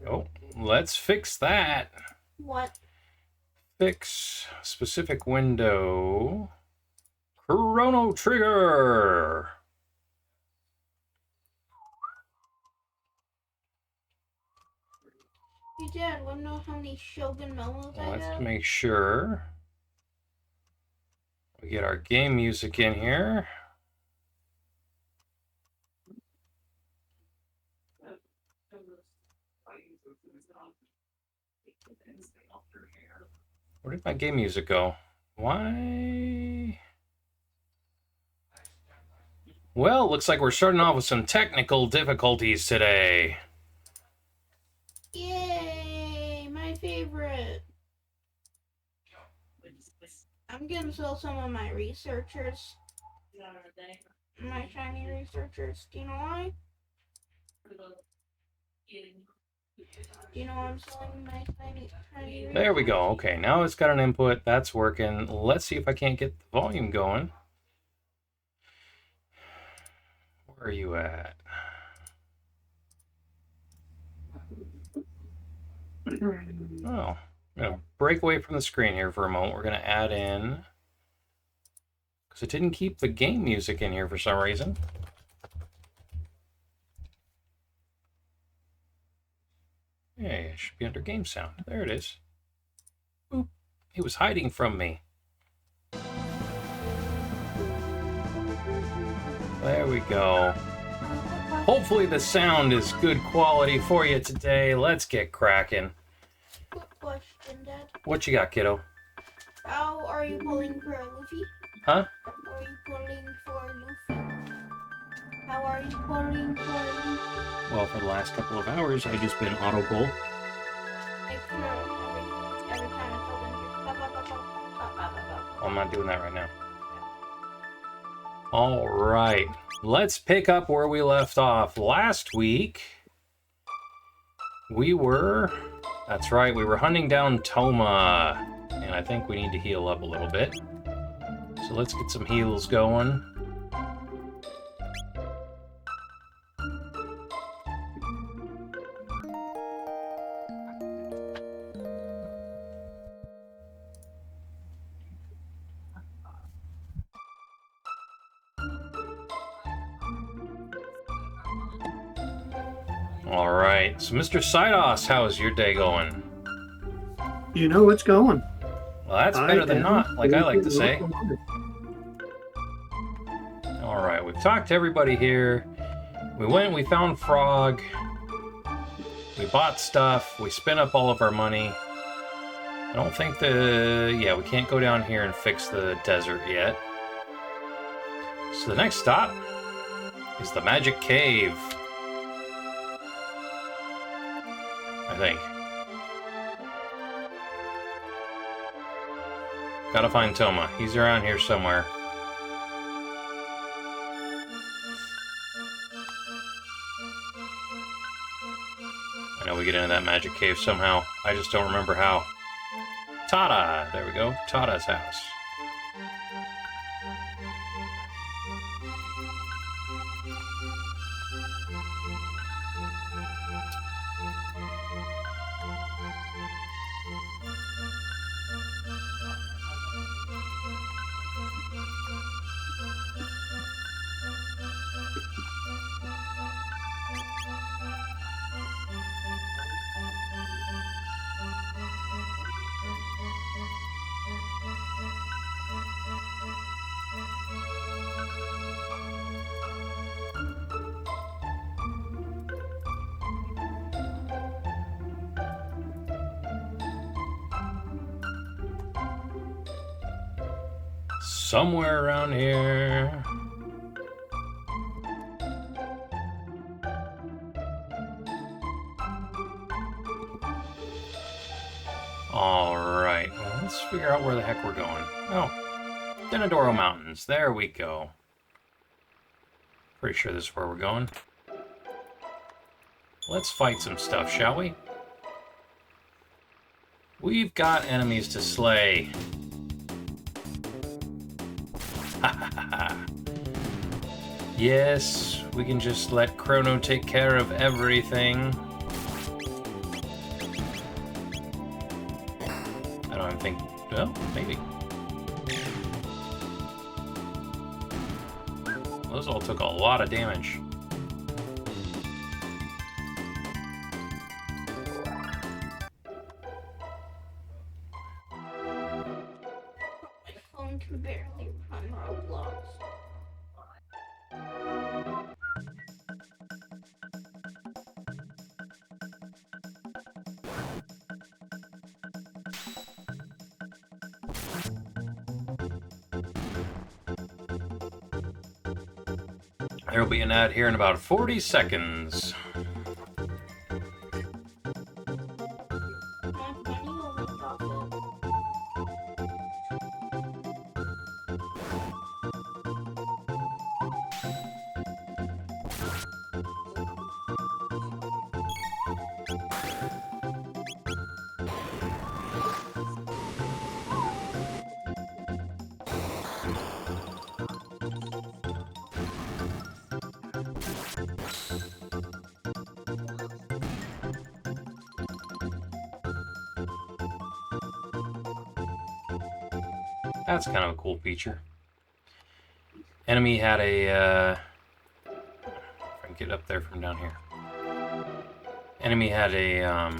Oh, let's fix that. What? Fix specific window. Chrono trigger. Hey Dad, wanna know how many Shogun melons I Let's have? make sure we get our game music in here. Where did my game music go? Why? Well, looks like we're starting off with some technical difficulties today. Yay! My favorite. I'm gonna sell some of my researchers. My shiny researchers. Do you know why? Do you know why I'm selling my shiny researchers? There we go. Okay, now it's got an input. That's working. Let's see if I can't get the volume going. Where are you at? Oh, I'm going to break away from the screen here for a moment. We're going to add in, because it didn't keep the game music in here for some reason. Yeah, it should be under game sound. There it is. Boop. It was hiding from me. There we go. Hopefully the sound is good quality for you today. Let's get cracking. Quick question, Dad. What you got, kiddo? How are you pulling for Luffy? Huh? Are you pulling for Luffy? How are you pulling for Luffy? Well, for the last couple of hours, I've just been auto pull. Make sure every time it's open, just pop, pop, pop, pop, pop, pop, pop, pop. I'm not doing that right now. All right, let's pick up where we left off. Last week, that's right, we were hunting down Toma, and I think we need to heal up a little bit. So let's get some heals going. All right, so Mr. Sidos, how is your day going? You know it's going. Well, that's better than not, like I like to say. All right, we've talked to everybody here. We went and we found Frog. We bought stuff. We spent up all of our money. I don't think we can't go down here and fix the desert yet. So the next stop is the Magic Cave. I think. Gotta find Toma. He's around here somewhere. I know we get into that magic cave somehow. I just don't remember how. Tada! There we go. Tada's house. Somewhere around here. Alright, well, let's figure out where the heck we're going. Oh, Denadoro Mountains. There we go. Pretty sure this is where we're going. Let's fight some stuff, shall we? We've got enemies to slay. Yes, we can just let Chrono take care of everything. don't think... Well, maybe. Those all took a lot of damage. My phone can barely run Roblox. There'll be an ad here in about 40 seconds. My money only profit. That's kind of a cool feature. Enemy had a... if I can get up there from down here. Enemy had a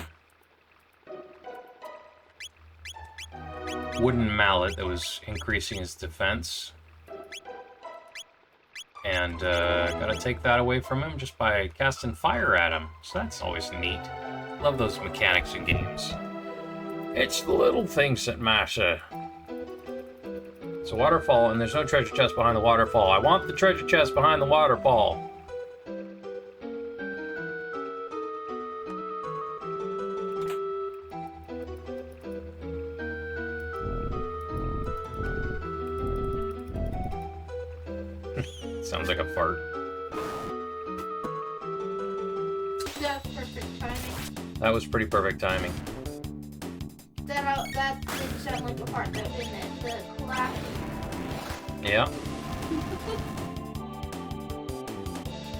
wooden mallet that was increasing his defense. And gotta take that away from him just by casting fire at him. So that's always neat. Love those mechanics in games. It's the little things that matter. It's a waterfall, and there's no treasure chest behind the waterfall. I want the treasure chest behind the waterfall. Sounds like a fart. That's perfect timing. That was pretty perfect timing. That didn't sound like a fart, though, didn't it? The clap. Yeah.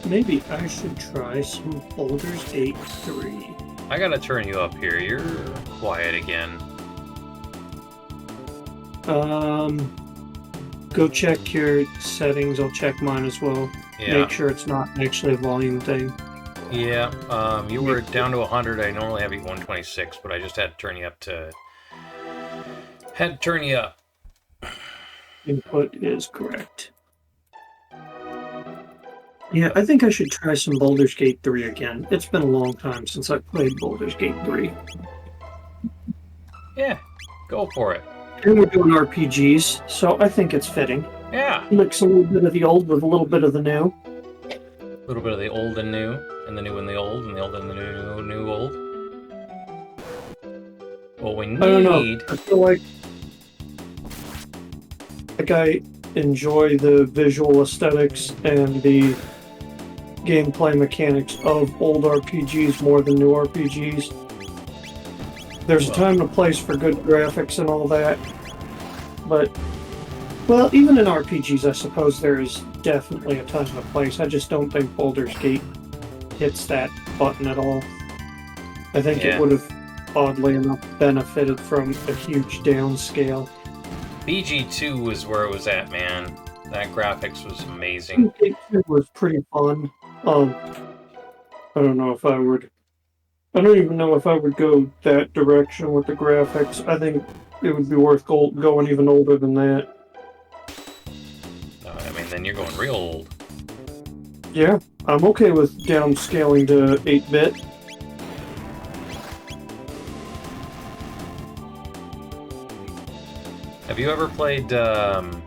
Maybe I should try some Baldur's Gate 3. I gotta turn you up here. You're quiet again. Go check your settings. I'll check mine as well. Yeah. Make sure it's not actually a volume thing. Yeah. You were down to 100. I normally have you 126, but I just had to turn you up to... Had to turn you up. Input is correct. Yeah, I think I should try some Baldur's Gate 3 again. It's been a long time since I played Baldur's Gate 3. Yeah. Go for it. And we're doing RPGs, so I think it's fitting. Yeah. Mix a little bit of the old with a little bit of the new. A little bit of the old and new, and the new and the old, and the old and the new old. What we I don't know. need... I feel like I enjoy the visual aesthetics and the gameplay mechanics of old RPGs more than new RPGs. There's a time and a place for good graphics and all that, but, well, even in RPGs, I suppose there is definitely a time and a place. I just don't think Baldur's Gate hits that button at all. I think it would have, oddly enough, benefited from a huge downscale. BG2 was where it was at, man. That graphics was amazing. It was pretty fun. I don't know if I would... I don't even know if I would go that direction with the graphics. I think it would be worth going even older than that. I mean, then you're going real old. Yeah, I'm okay with downscaling to 8-bit. Have you ever played Undertale?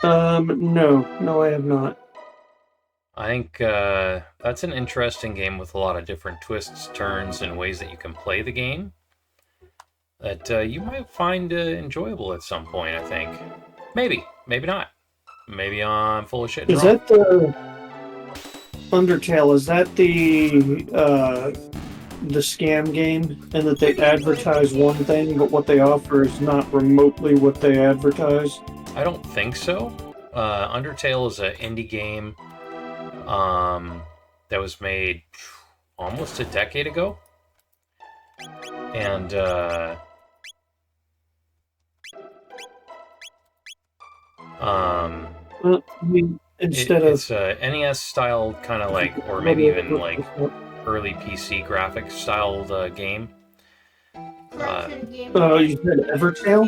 No, I have not. I think that's an interesting game with a lot of different twists, turns, and ways that you can play the game that you might find enjoyable at some point, I think. Maybe not. Maybe I'm full of shit and Is wrong. that the... Undertale, is that the scam game, and that they advertise one thing, but what they offer is not remotely what they advertise? I don't think so. Undertale is an indie game. that was made almost a decade ago. And Well, I mean, instead of it's a NES style kind of like, or maybe even like early PC graphics styled game. Correction, game. you said Evertail?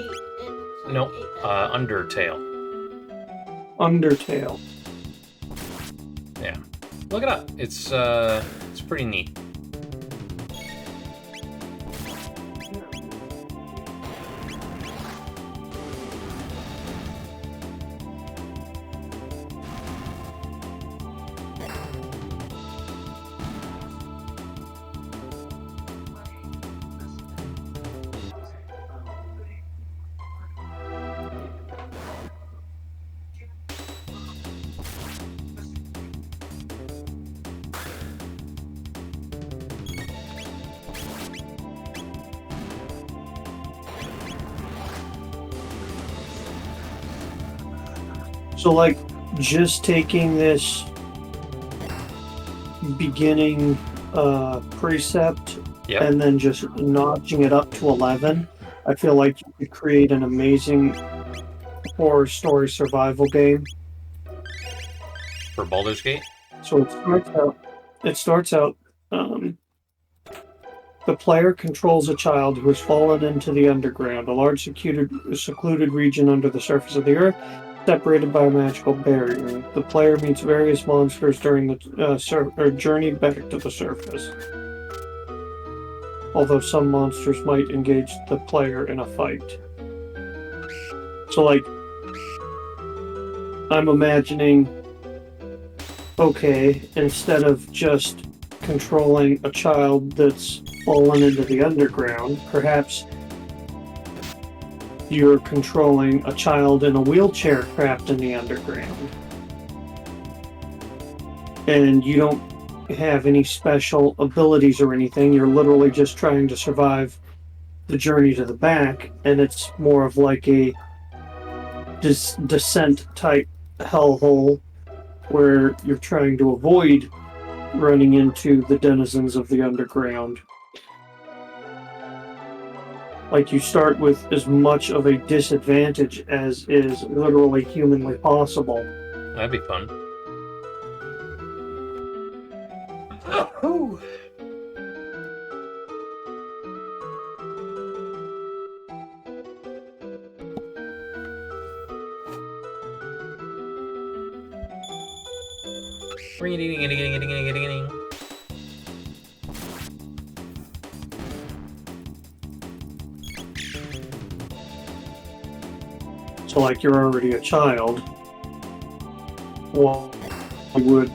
Nope, Undertale. Undertale. Yeah, look it up. It's pretty neat. So, like, just taking this beginning precept Yep. and then just notching it up to 11, I feel like you could create an amazing horror story survival game. For Baldur's Gate. So it starts out the player controls a child who has fallen into the underground, a large secluded region under the surface of the earth, separated by a magical barrier. The player meets various monsters during the journey back to the surface. Although some monsters might engage the player in a fight. So, like, I'm imagining, okay, instead of just controlling a child that's fallen into the underground, perhaps you're controlling a child in a wheelchair trapped in the underground. And you don't have any special abilities or anything. You're literally just trying to survive the journey to the back, and it's more of like a descent type hellhole where you're trying to avoid running into the denizens of the underground. Like, you start with as much of a disadvantage as is literally humanly possible. That'd be fun. So, like, you're already a child. Why would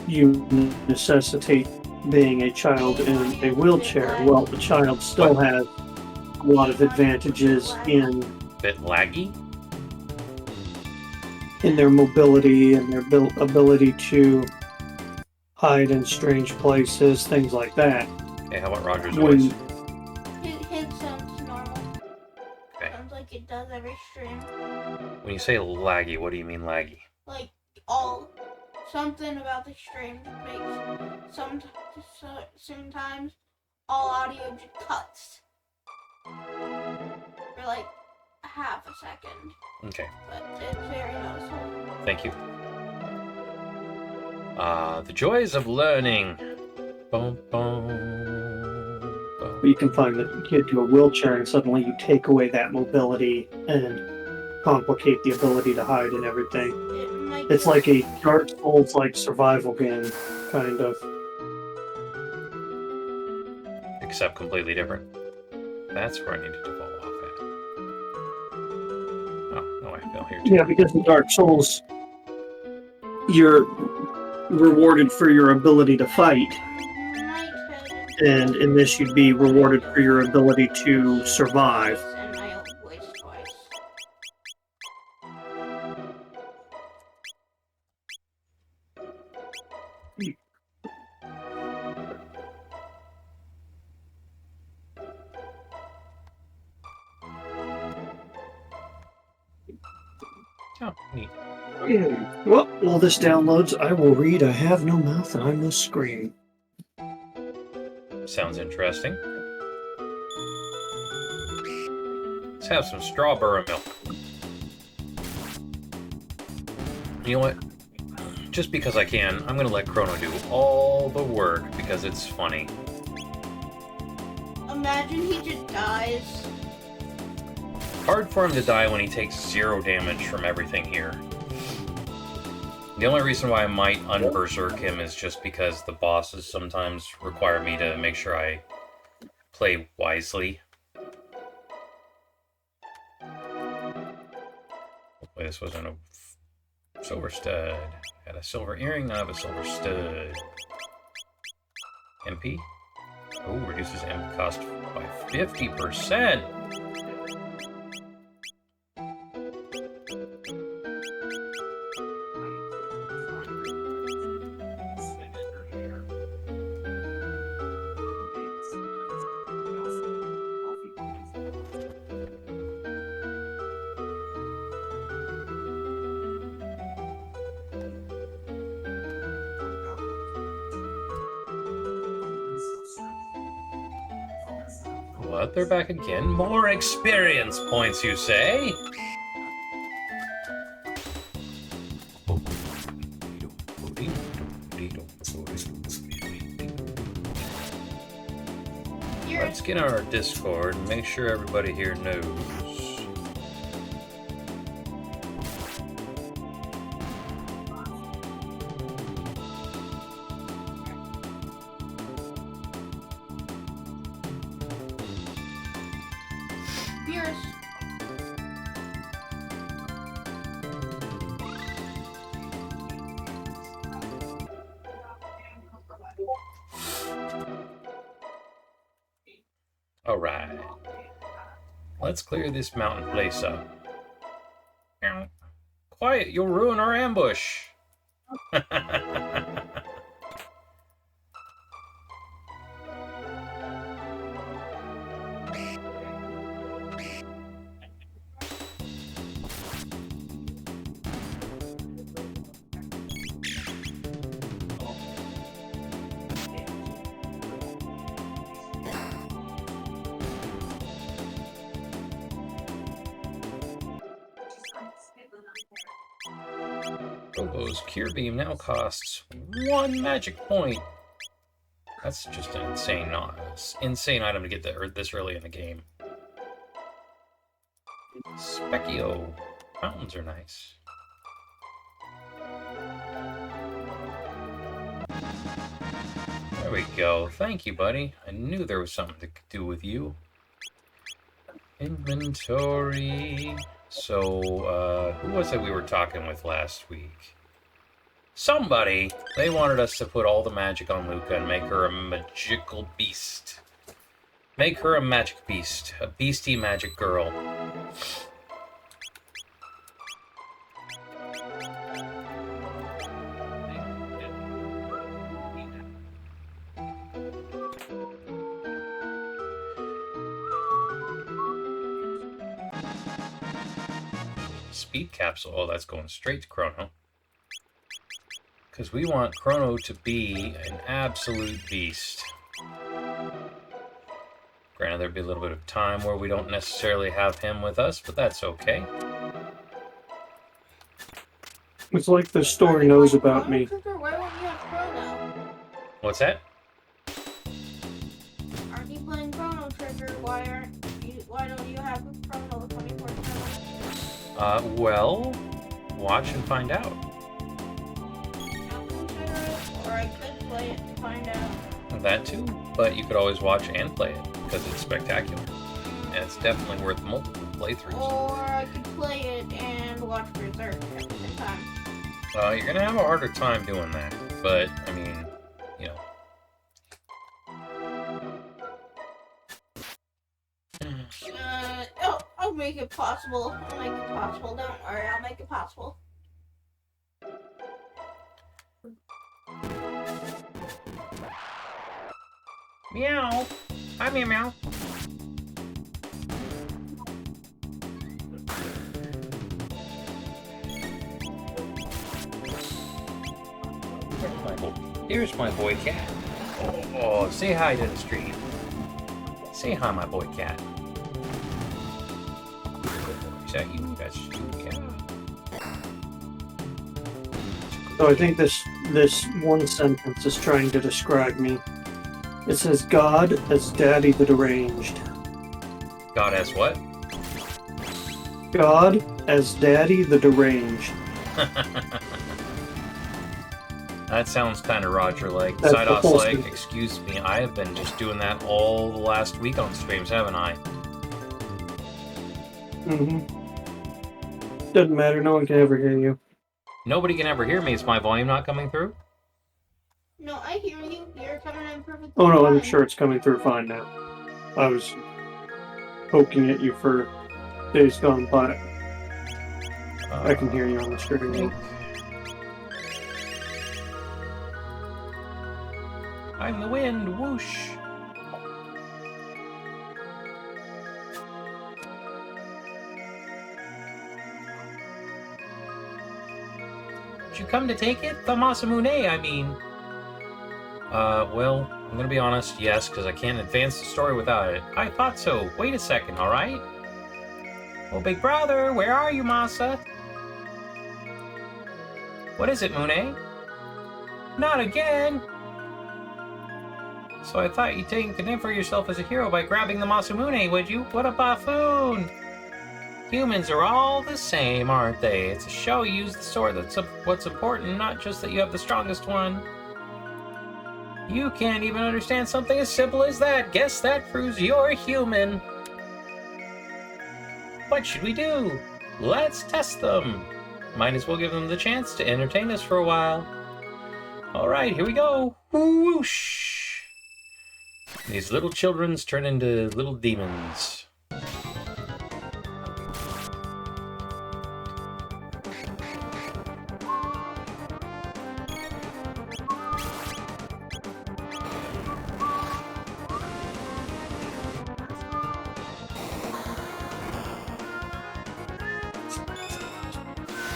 you necessitate being a child in a wheelchair? Well, the child still has a lot of advantages in Bit laggy. their mobility and their ability to hide in strange places, things like that. Okay, how about Roger's When voice? His sounds normal. Okay. Sounds like it does every stream. When you say laggy, what do you mean laggy? Like something about the stream makes sometimes all audio just cuts for like half a second. Okay, But it's very noticeable. thank you. The joys of learning. Boom, boom, boom. you can find the kid to a wheelchair and suddenly you take away that mobility and complicate the ability to hide and everything. It's like a Dark Souls like survival game, kind of. Except completely different. That's where I needed to fall off at. Oh, no, I fell here too. Yeah, because in Dark Souls, you're rewarded for your ability to fight, and in this you'd be rewarded for your ability to survive. And my own voice twice. Oh, neat. Well, while this downloads, I will read I Have No Mouth and I Must Scream. Sounds interesting. Let's have some strawberry milk. You know what? Just because I can, I'm going to let Chrono do all the work because it's funny. Imagine he just dies. Hard for him to die when he takes 0 damage from everything here. The only reason why I might unberserk him is just because the bosses sometimes require me to make sure I play wisely. Hopefully this wasn't a silver stud. Got a silver earring, I have a silver stud. MP? Oh, reduces MP cost by 50%! What? They're back again? More experience points, you say? Let's get on our Discord and make sure everybody here knows. Pierce. Alright. Let's clear this mountain place up. Quiet, you'll ruin our ambush! Bobo's Cure Beam now costs 1 magic point. That's just an insane item to get this early in the game. Specchio. Mountains are nice. There we go. Thank you, buddy. I knew there was something to do with you. Inventory. So, who was it we were talking with last week? Somebody! They wanted us to put all the magic on Luca and make her a magical beast. Make her a magic beast. A beastie magic girl. Speed capsule. Oh, that's going straight to Chrono. Because we want Chrono to be an absolute beast. Granted, there'd be a little bit of time where we don't necessarily have him with us, but that's okay. It's like the story knows about me. Why won't you have Chrono? What's that? Aren't you playing Chrono Trigger? Why don't you have Chrono 24/7? Well, watch and find out. I'll consider it, or I could play it to find out. That too, but you could always watch and play it, because it's spectacular. And it's definitely worth multiple playthroughs. Or I could play it and watch Berserk at the same time. You're gonna have a harder time doing that, but, I mean, you know. I'll make it possible. I'll make it possible. Don't worry, I'll make it possible. Meow. Hi, meow meow. Here's my boy cat. Oh, say hi to the stream. Say hi, my boy cat. Is that you? That's you, yeah. So I think this one sentence is trying to describe me. It says, God as Daddy the Deranged. God as what? God as Daddy the Deranged. That sounds kind of Roger-like. That's Sidos the like, posting. excuse me, I have been just doing that all the last week on streams, haven't I? Doesn't matter, no one can ever hear you. Nobody can ever hear me. Is my volume not coming through? No, I hear you. You're coming in perfectly Oh no, I'm fine. sure it's coming through fine now. I was poking at you for days gone by. I can hear you on the screen. I'm the wind, whoosh. Did you come to take it? The Masamune, I mean. Well, I'm gonna be honest, yes, because I can't advance the story without it. I thought so. Wait a second, alright? Oh, big brother, where are you, Masa? What is it, Mune? Not again! So I thought you'd take the name for yourself as a hero by grabbing the Masamune, would you? What a buffoon! Humans are all the same, aren't they? It's a show you use the sword that's what's important, not just that you have the strongest one. You can't even understand something as simple as that. Guess that proves you're human. What should we do? Let's test them. Might as well give them the chance to entertain us for a while. Alright, here we go. Whoosh! These little childrens turn into little demons.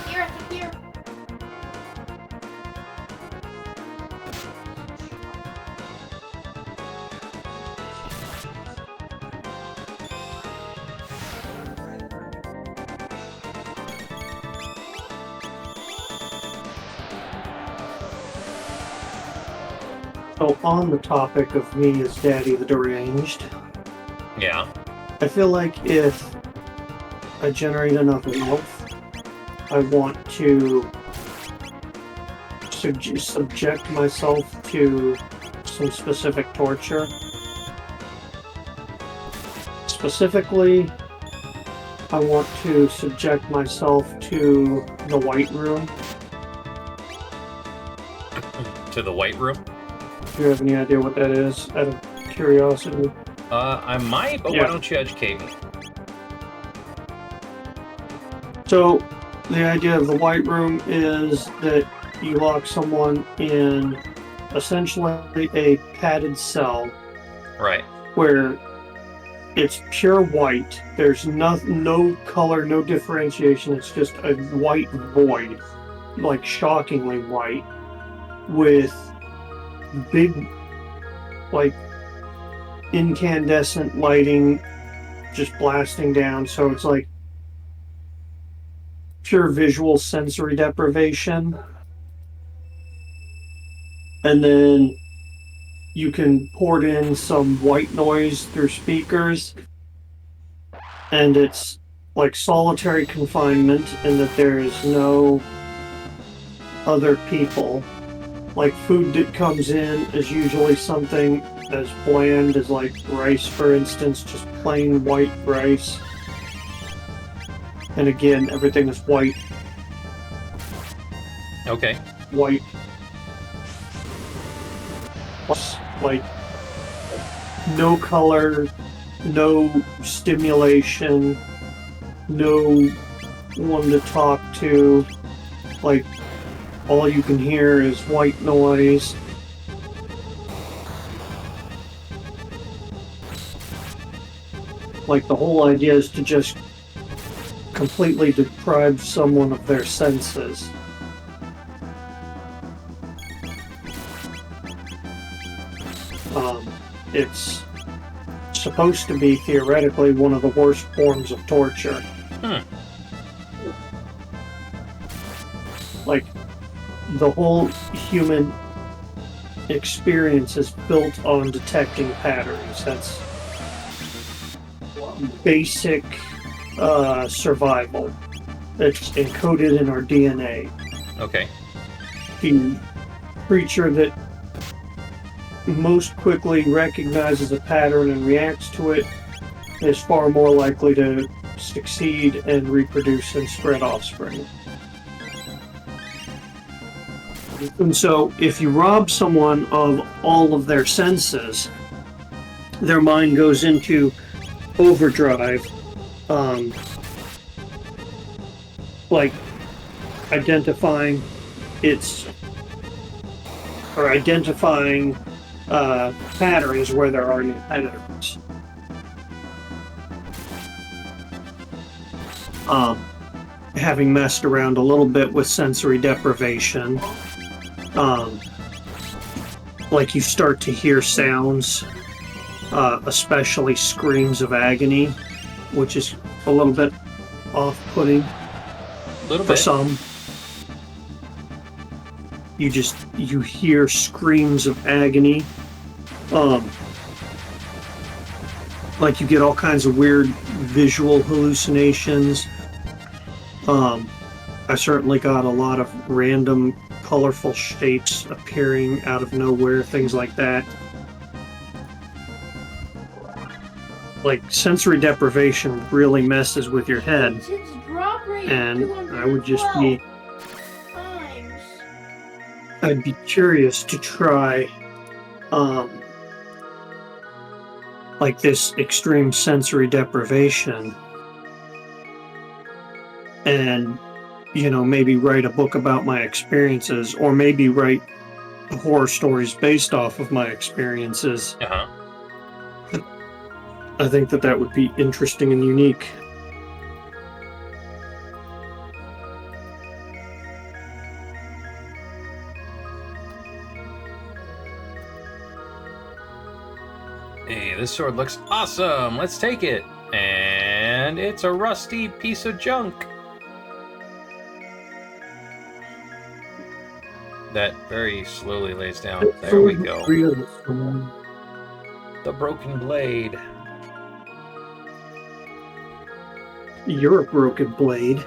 Here, here. So on the topic of me as Daddy the Deranged, Yeah. I feel like if I generate enough wealth, I want to subject myself to some specific torture. Specifically, I want to subject myself to the White Room. To the White Room? Do you have any idea what that is, out of curiosity? I might, but Yeah. why don't you educate me? So, the idea of the White Room is that you lock someone in essentially a padded cell Right. where it's pure white. There's no color, no differentiation. It's just a white void, like shockingly white, with big, like, incandescent lighting just blasting down. So it's like pure visual sensory deprivation. And then you can port in some white noise through speakers, and it's like solitary confinement in that there is no other people. Like, food that comes in is usually something as bland as, like, rice, for instance, just plain white rice. And again, everything is white. Okay. White. Like, no color, no stimulation, no one to talk to. Like, all you can hear is white noise. Like, the whole idea is to just completely deprive someone of their senses. it's supposed to be theoretically one of the worst forms of torture. Like, the whole human experience is built on detecting patterns. That's basic survival. It's encoded in our DNA. Okay. The creature that most quickly recognizes a pattern and reacts to it is far more likely to succeed and reproduce and spread offspring. And so, if you rob someone of all of their senses, their mind goes into overdrive, like identifying patterns where there are no patterns. Having messed around a little bit with sensory deprivation, like you start to hear sounds, especially screams of agony, which is a little bit off-putting for some. You hear screams of agony. Like you get all kinds of weird visual hallucinations. I certainly got a lot of random colorful shapes appearing out of nowhere, things like that. Like, sensory deprivation really messes with your head, and I would just be... I'd be curious to try, like this extreme sensory deprivation, and, you know, maybe write a book about my experiences, or maybe write horror stories based off of my experiences. I think that would be interesting and unique. Hey, this sword looks awesome! Let's take it! And it's a rusty piece of junk! That very slowly lays down. There we go. The broken blade. You're a broken blade.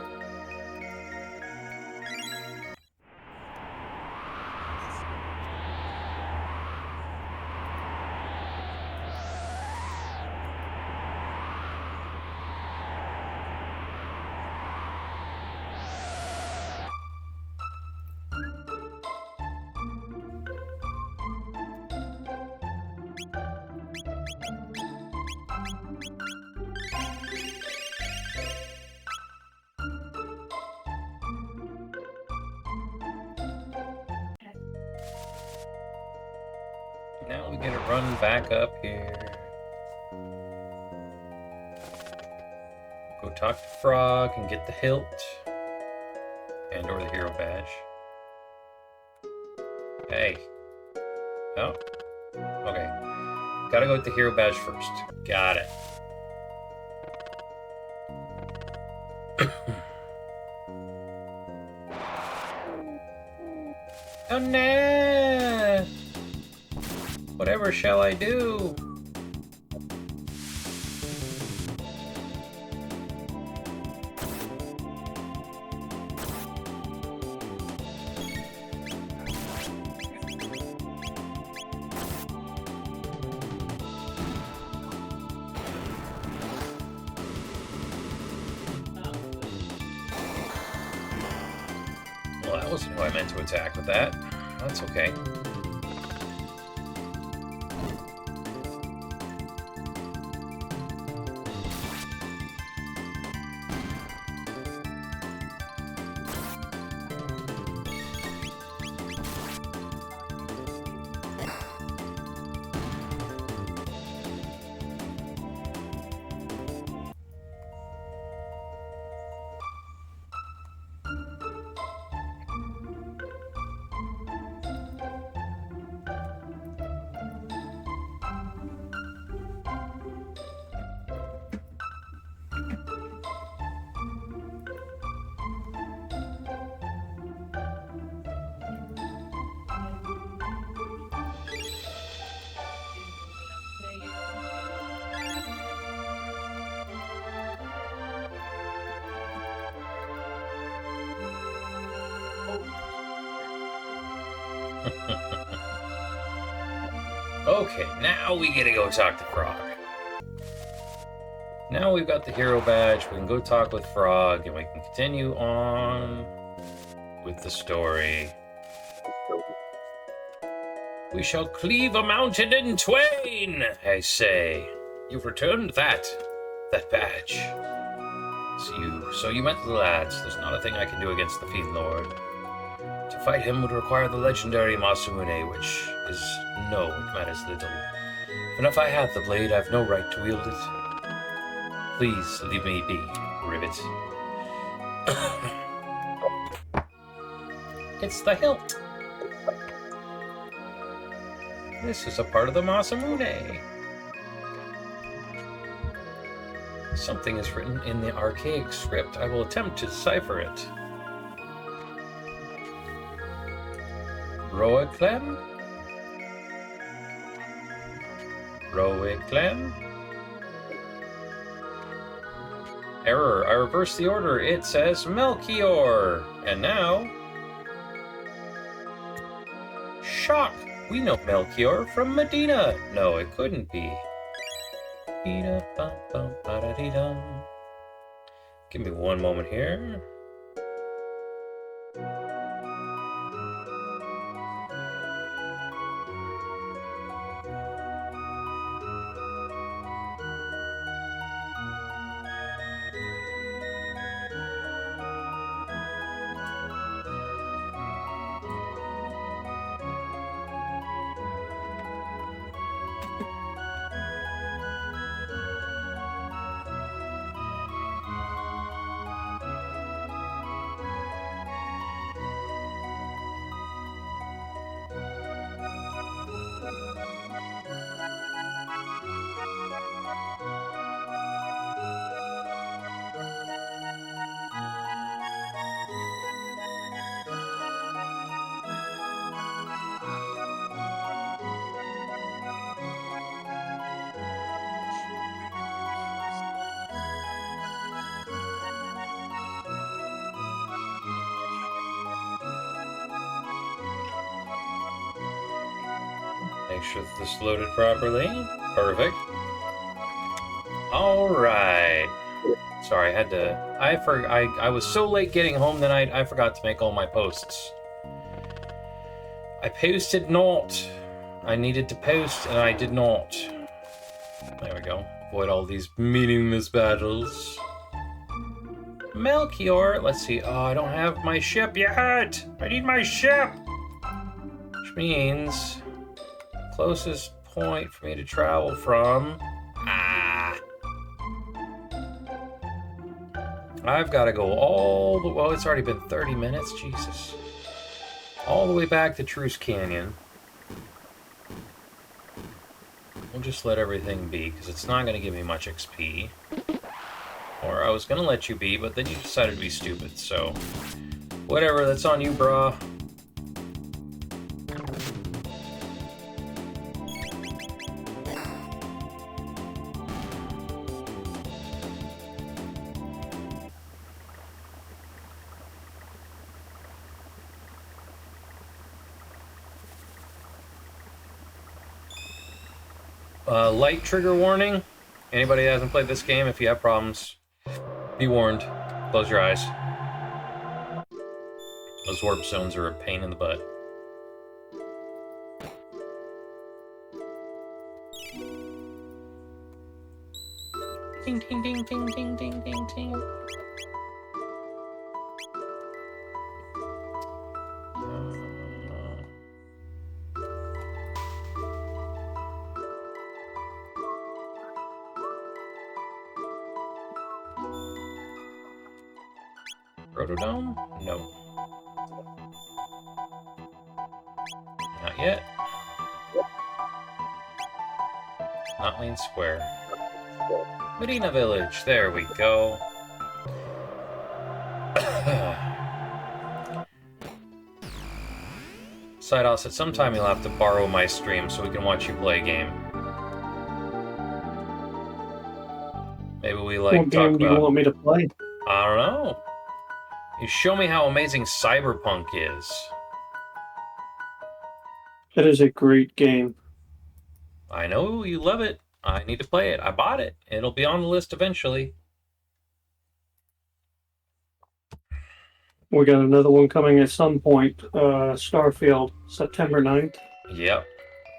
Now we gotta run back up here. Go talk to Frog and get the hilt. And or the hero badge. Hey. Oh. Okay. Gotta go with the hero badge first. Got it. Oh no! Whatever shall I do? Well, that wasn't who I meant to attack with that. That's okay. Okay, now we get to go talk to Frog. Now we've got the hero badge, we can go talk with Frog, and we can continue on with the story. We shall cleave a mountain in twain, I say. You've returned that badge. So you met the lads. There's not a thing I can do against the Fiend Lord. To fight him would require the legendary Masamune, which is no, it matters little. And if I had the blade, I've no right to wield it. Please leave me be, Ribbit. It's the hilt. This is a part of the Masamune. Something is written in the archaic script. I will attempt to decipher it. Roeclem? Roeclem? Error. I reversed the order. It says Melchior. And now... Shock. We know Melchior from Medina. No, it couldn't be. Give me one moment here. Make sure that this loaded properly. Perfect. All right. Sorry, I had to. I was so late getting home tonight. I forgot to make all my posts. I posted not. I needed to post, and I did not. There we go. Avoid all these meaningless battles. Melchior. Let's see. Oh, I don't have my ship yet. I need my ship. Which means closest point for me to travel from. I've got to go all the... Well, it's already been 30 minutes. Jesus. All the way back to Truce Canyon. We'll just let everything be, because it's not going to give me much XP. Or I was going to let you be, but then you decided to be stupid, so... Whatever, that's on you, brah. Light trigger warning. Anybody that hasn't played this game, if you have problems, be warned. Close your eyes. Those warp zones are a pain in the butt. Ding, ding, ding, ding, ding, ding, ding, ding. Rotodome? No. Not yet. Not Lean Square. Medina Village. There we go. Sidal said sometime you'll have to borrow my stream so we can watch you play a game. Maybe we like What game do you want me to play? I don't know. You show me how amazing Cyberpunk is. It is a great game. I know you love it. I need to play it. I bought it. It'll be on the list eventually. We got another one coming at some point. Starfield, September 9th. Yep.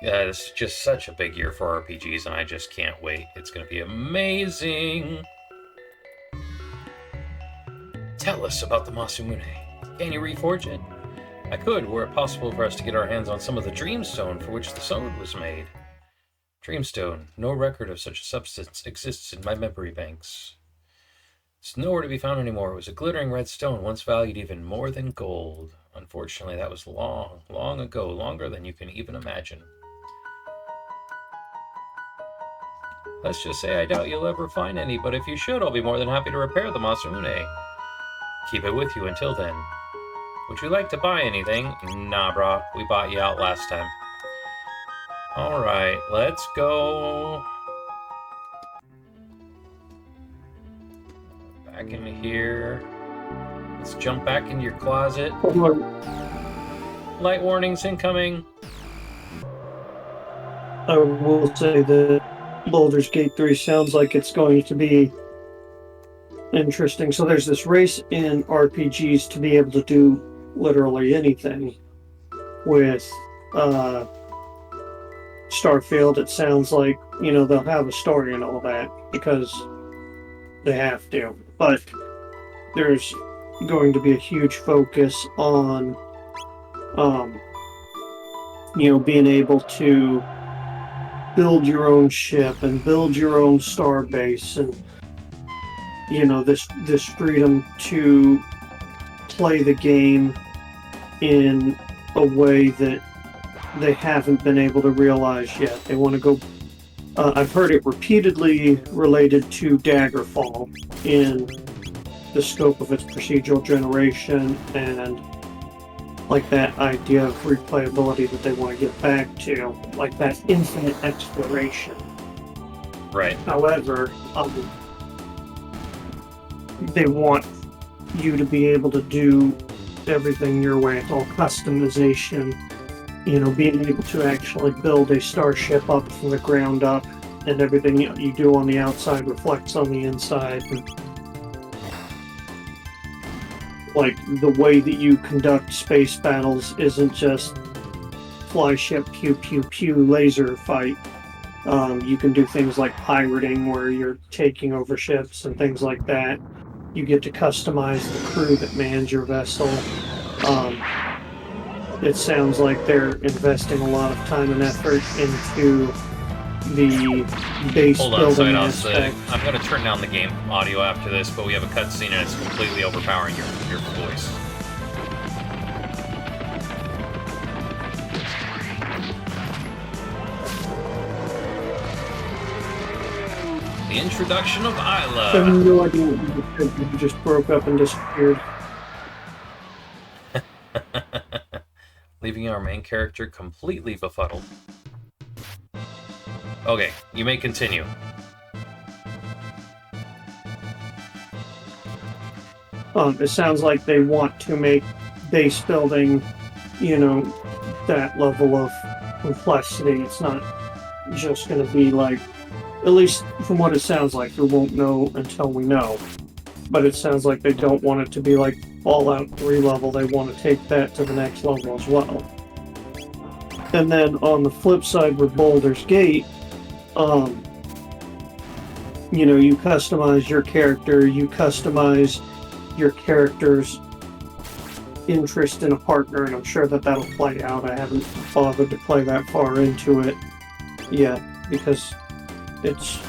Yeah, this is just such a big year for RPGs, and I just can't wait. It's going to be amazing. Tell us about the Masamune. Can you reforge it? I could, were it possible for us to get our hands on some of the Dreamstone for which the sword was made. Dreamstone. No record of such a substance exists in my memory banks. It's nowhere to be found anymore. It was a glittering red stone, once valued even more than gold. Unfortunately, that was long, long ago, longer than you can even imagine. Let's just say I doubt you'll ever find any, but if you should, I'll be more than happy to repair the Masamune. Keep it with you until then. Would you like to buy anything? Nah, brah. We bought you out last time. Alright, let's go back in here. Let's jump back into your closet. Light warnings incoming. I will say that Baldur's Gate 3 sounds like it's going to be interesting. So there's this race in RPGs to be able to do literally anything. With Starfield, it sounds like, they'll have a story and all that because they have to. But there's going to be a huge focus on, being able to build your own ship and build your own star base and, this freedom to play the game in a way that they haven't been able to realize yet. They want to go. I've heard it repeatedly related to Daggerfall in the scope of its procedural generation and like that idea of replayability that they want to get back to, like that infinite exploration. Right. However, they want you to be able to do everything your way. It's all customization. Being able to actually build a starship up from the ground up, and everything you do on the outside reflects on the inside. And, like, the way that you conduct space battles isn't just fly ship, pew pew pew, laser fight. You can do things like pirating, where you're taking over ships and things like that. You get to customize the crew that mans your vessel. It sounds like they're investing a lot of time and effort into the base building aspect. I'm going to turn down the game audio after this, but we have a cutscene and it's completely overpowering your voice. The introduction of I Isla. have no idea what you said. You just broke up and disappeared. Leaving our main character completely befuddled. Okay, you may continue. It sounds like they want to make base building, that level of complexity. It's not just going to be like, at least from what it sounds like, we won't know until we know. But it sounds like they don't want it to be like Fallout 3 level. They want to take that to the next level as well. And then on the flip side with Baldur's Gate, you customize your character, you customize your character's interest in a partner, and I'm sure that that'll play out. I haven't bothered to play that far into it yet because it's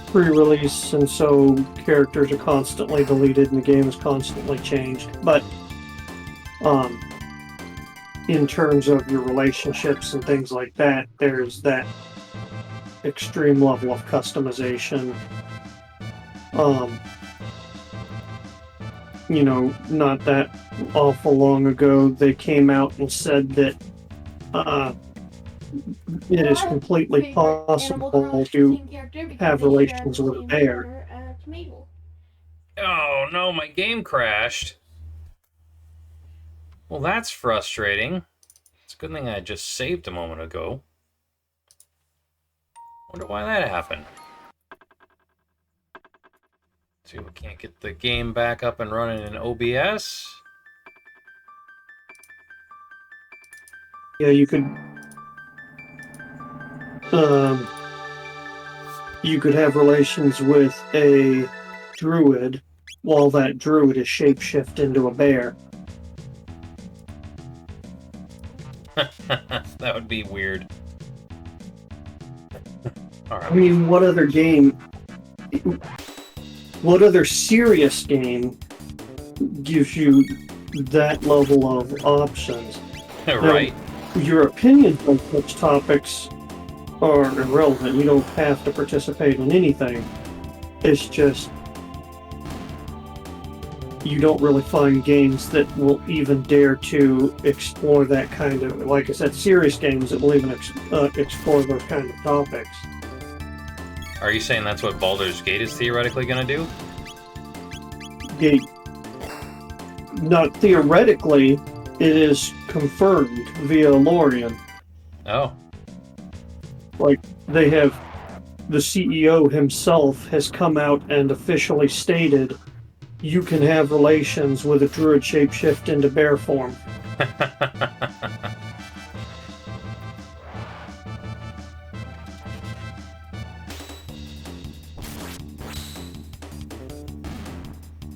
pre-release, and so characters are constantly deleted and the game is constantly changed. But in terms of your relationships and things like that, there's that extreme level of customization. Not that awful long ago, they came out and said that it is completely possible to have relations with a bear. Oh no, my game crashed. Well, that's frustrating. It's a good thing I just saved a moment ago. Wonder why that happened. See, we can't get the game back up and running in OBS. Yeah, you could have relations with a druid while that druid is shapeshift into a bear. That would be weird. All right. I mean, what other serious game gives you that level of options? Right. Now, your opinions on such topics are irrelevant. You don't have to participate in anything. It's just you don't really find games that will even dare to explore that kind of, like I said, serious games that will even explore those kind of topics. Are you saying that's what Baldur's Gate is theoretically going to do? Not theoretically, it is confirmed via Lorien. Oh. Like, they have, the CEO himself has come out and officially stated you can have relations with a druid shapeshift into bear form.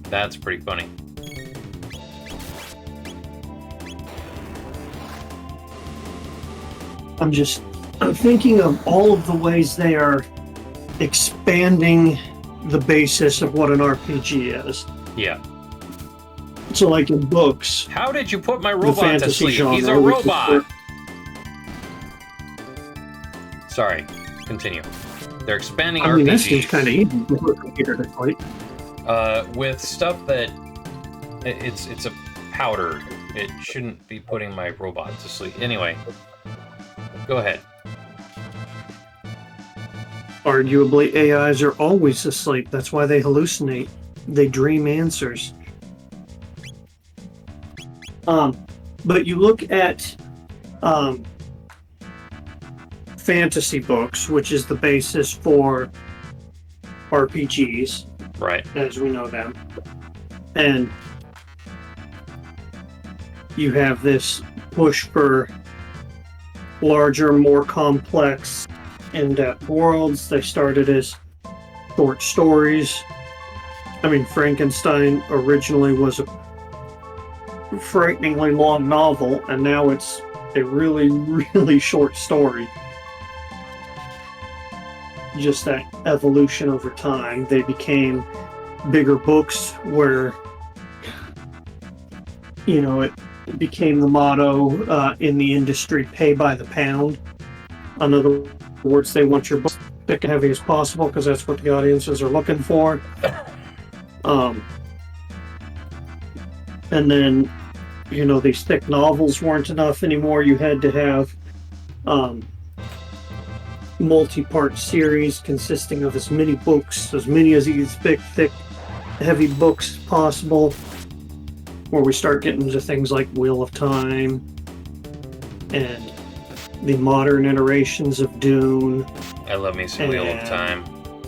That's pretty funny. I'm thinking of all of the ways they are expanding the basis of what an RPG is. Yeah. So, like in books, How did you put my robot to fantasy sleep? genre, He's a which is robot! Sorry. Continue. They're expanding I mean, that RPGs. seems kind of easy for a computer to fight. With stuff that... It's a powder. It shouldn't be putting my robot to sleep. Anyway. Go ahead. Arguably, AIs are always asleep. That's why they hallucinate. They dream answers. But you look at fantasy books, which is the basis for RPGs, Right. as we know them, and you have this push for larger, more complex, in-depth worlds. They started as short stories. I mean, Frankenstein originally was a frighteningly long novel, and now it's a really, really short story. Just that evolution over time. They became bigger books where, you know, it became the motto in the industry, pay by the pound. In other words, they want your book thick and heavy as possible because that's what the audiences are looking for. And then, you know, these thick novels weren't enough anymore. You had to have multi-part series consisting of as many books, as many as these big, thick, heavy books as possible, where we start getting into things like Wheel of Time and the modern iterations of Dune. I love me some Wheel of Time.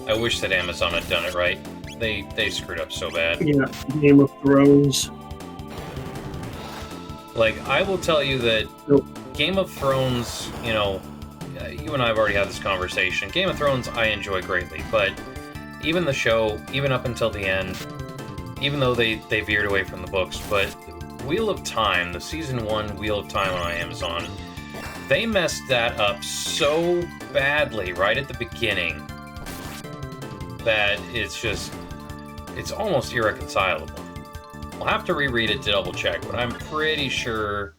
I wish that Amazon had done it right. They screwed up so bad. Yeah, Game of Thrones. Like, I will tell you that Nope. Game of Thrones, you know, you and I have already had this conversation. Game of Thrones I enjoy greatly, but even the show, even up until the end, even though they veered away from the books, but Wheel of Time, the season 1 Wheel of Time on Amazon, they messed that up so badly right at the beginning that it's almost irreconcilable. I'll have to reread it to double check, but I'm pretty sure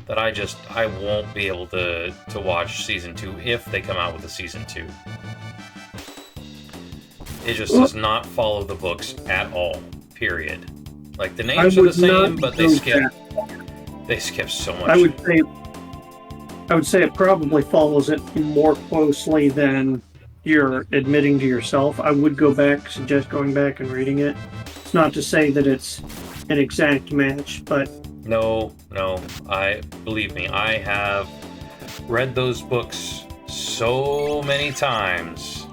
that I won't be able to watch season 2 if they come out with a season 2. It just does not follow the books at all. Period. Like, the names are the same, but they skip so much. I would say it probably follows it more closely than you're admitting to yourself. I would suggest going back and reading it. It's not to say that it's an exact match, but No, I believe me, I have read those books so many times.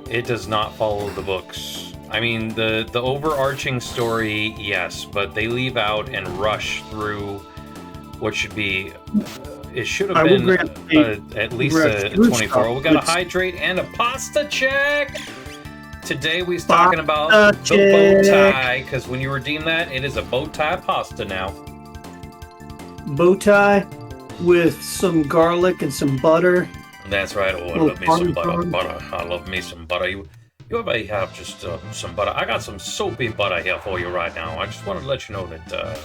It does not follow the books. I mean, the overarching story, yes, but they leave out and rush through what should be. It should have been at least a 24. We got a hydrate and a pasta check. Today we was talking about the bow tie, because when you redeem that, it is a bow tie pasta now. Bow tie with some garlic and some butter. That's right. Oh, I love me some butter. I love me some butter. You ever have just some butter? I got some soapy butter here for you right now. I just wanted to let you know that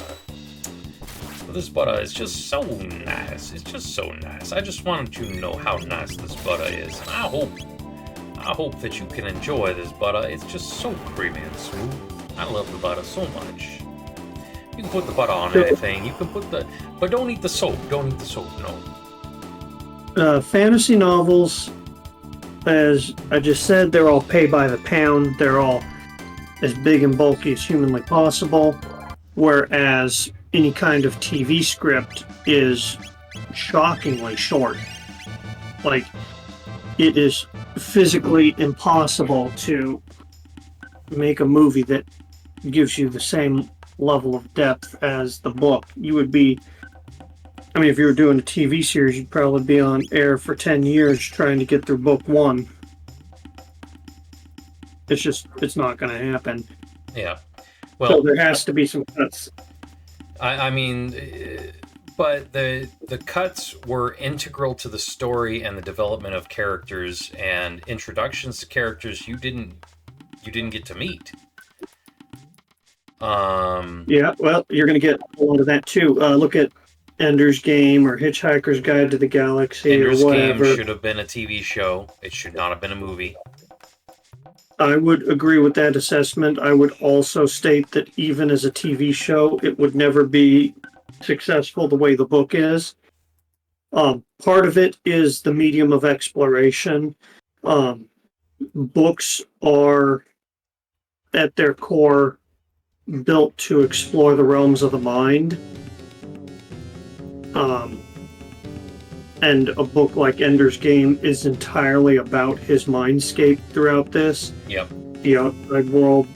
this butter is just so nice. It's just so nice. I just wanted you to know how nice this butter is. And I hope that you can enjoy this butter. It's just so creamy and smooth. I love the butter so much. You can put the butter on anything. You can put but don't eat the soap. Don't eat the soap, no. Fantasy novels, as I just said, they're all pay by the pound. They're all as big and bulky as humanly possible. Whereas any kind of TV script is shockingly short. Like, it is physically impossible to make a movie that gives you the same level of depth as the book. You would be, I mean, if you were doing a TV series, you'd probably be on air for 10 years trying to get through book one. It's not going to happen. Yeah. Well, so there has to be some cuts. I mean, but the cuts were integral to the story and the development of characters and introductions to characters you didn't get to meet. Yeah, well, you're going to get a lot of that too. Look at Ender's Game or Hitchhiker's Guide to the Galaxy Ender's or whatever. Game should have been a TV show. It should not have been a movie. I would agree with that assessment. I would also state that even as a TV show, it would never be successful the way the book is. Part of it is the medium of exploration. Books are, at their core, built to explore the realms of the mind. And a book like Ender's Game is entirely about his mindscape throughout this. Yep. The outside world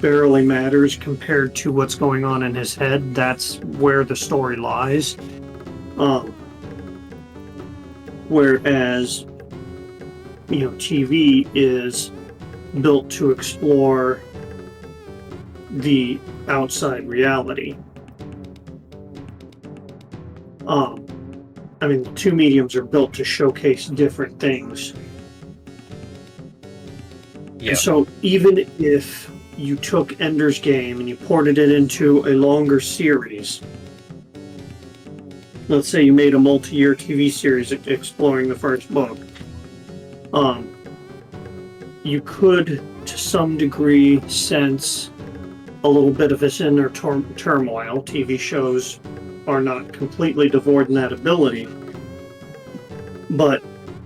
barely matters compared to what's going on in his head. That's where the story lies. Whereas, TV is built to explore the outside reality. The two mediums are built to showcase different things. Yeah. And so even if you took Ender's Game and you ported it into a longer series, let's say you made a multi-year TV series exploring the first book, you could, to some degree, sense a little bit of his inner turmoil. TV shows are not completely devoid in that ability, but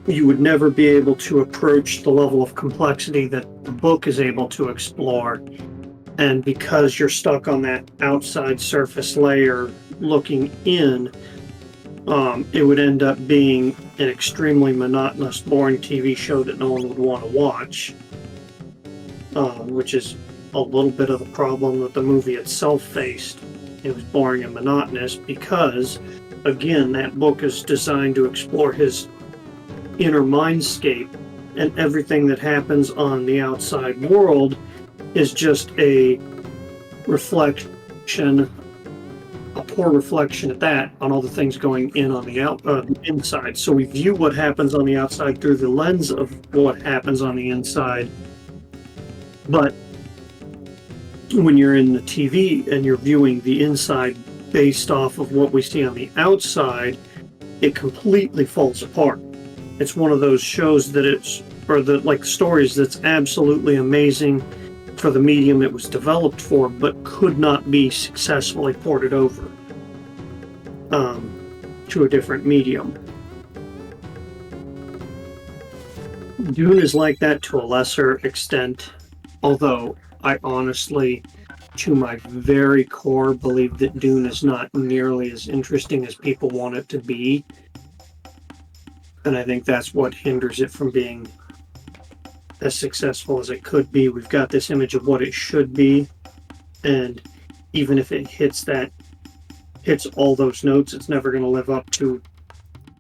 you would never be able to approach the level of complexity that the book is able to explore. And because you're stuck on that outside surface layer looking in, it would end up being an extremely monotonous, boring TV show that no one would want to watch, which is a little bit of the problem that the movie itself faced. It was boring and monotonous because, again, that book is designed to explore his inner mindscape, and everything that happens on the outside world is just a reflection, a poor reflection at that, on all the things going in on the inside. So we view what happens on the outside through the lens of what happens on the inside. But when you're in the TV and you're viewing the inside based off of what we see on the outside, it completely falls apart. It's one of those shows that like stories that's absolutely amazing for the medium it was developed for, but could not be successfully ported over to a different medium. Dune is like that to a lesser extent, although I honestly, to my very core, believe that Dune is not nearly as interesting as people want it to be. And I think that's what hinders it from being as successful as it could be. We've got this image of what it should be, and even if it hits all those notes, it's never going to live up to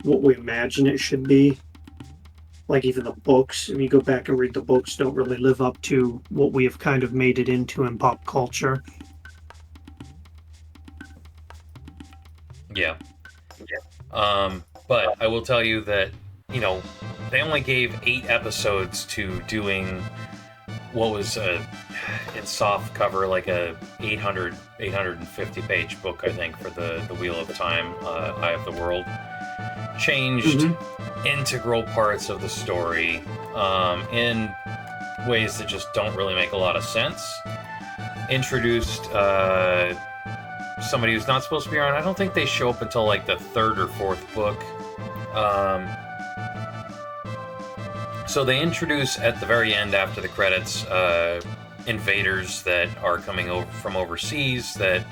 what we imagine it should be. Like even the books, if you go back and read the books, don't really live up to what we have kind of made it into in pop culture. Yeah. But I will tell you that, they only gave 8 episodes to doing what was in soft cover, like a 850 page book, I think, for the Wheel of Time, Eye of the World. Changed integral parts of the story in ways that just don't really make a lot of sense. Introduced somebody who's not supposed to be around. I don't think they show up until like the 3rd or 4th book. So they introduce at the very end, after the credits, invaders that are coming over from overseas that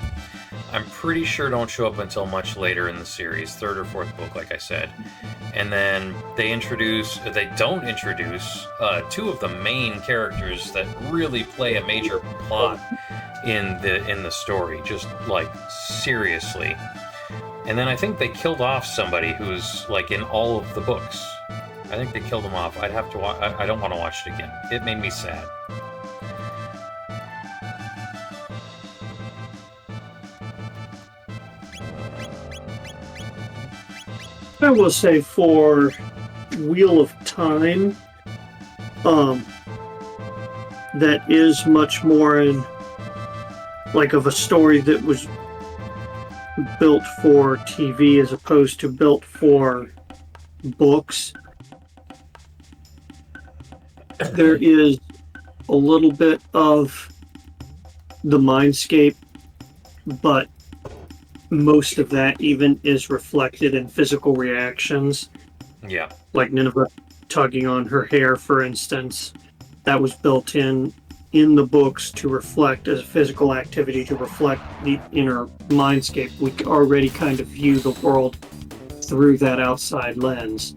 I'm pretty sure don't show up until much later in the series, 3rd or 4th book, like I said. And then they don't introduce 2 of the main characters that really play a major plot in the story, just like seriously. And then I think they killed off somebody who's like in all of the books. I think they killed him off. I'd have to watch. I don't want to watch it again. It made me sad. I will say for Wheel of Time, that is much more in like of a story that was built for TV as opposed to built for books. There is a little bit of the mindscape, but most of that even is reflected in physical reactions. Yeah. Like Nineveh tugging on her hair, for instance. That was built in the books to reflect as a physical activity, to reflect the inner mindscape. We already kind of view the world through that outside lens.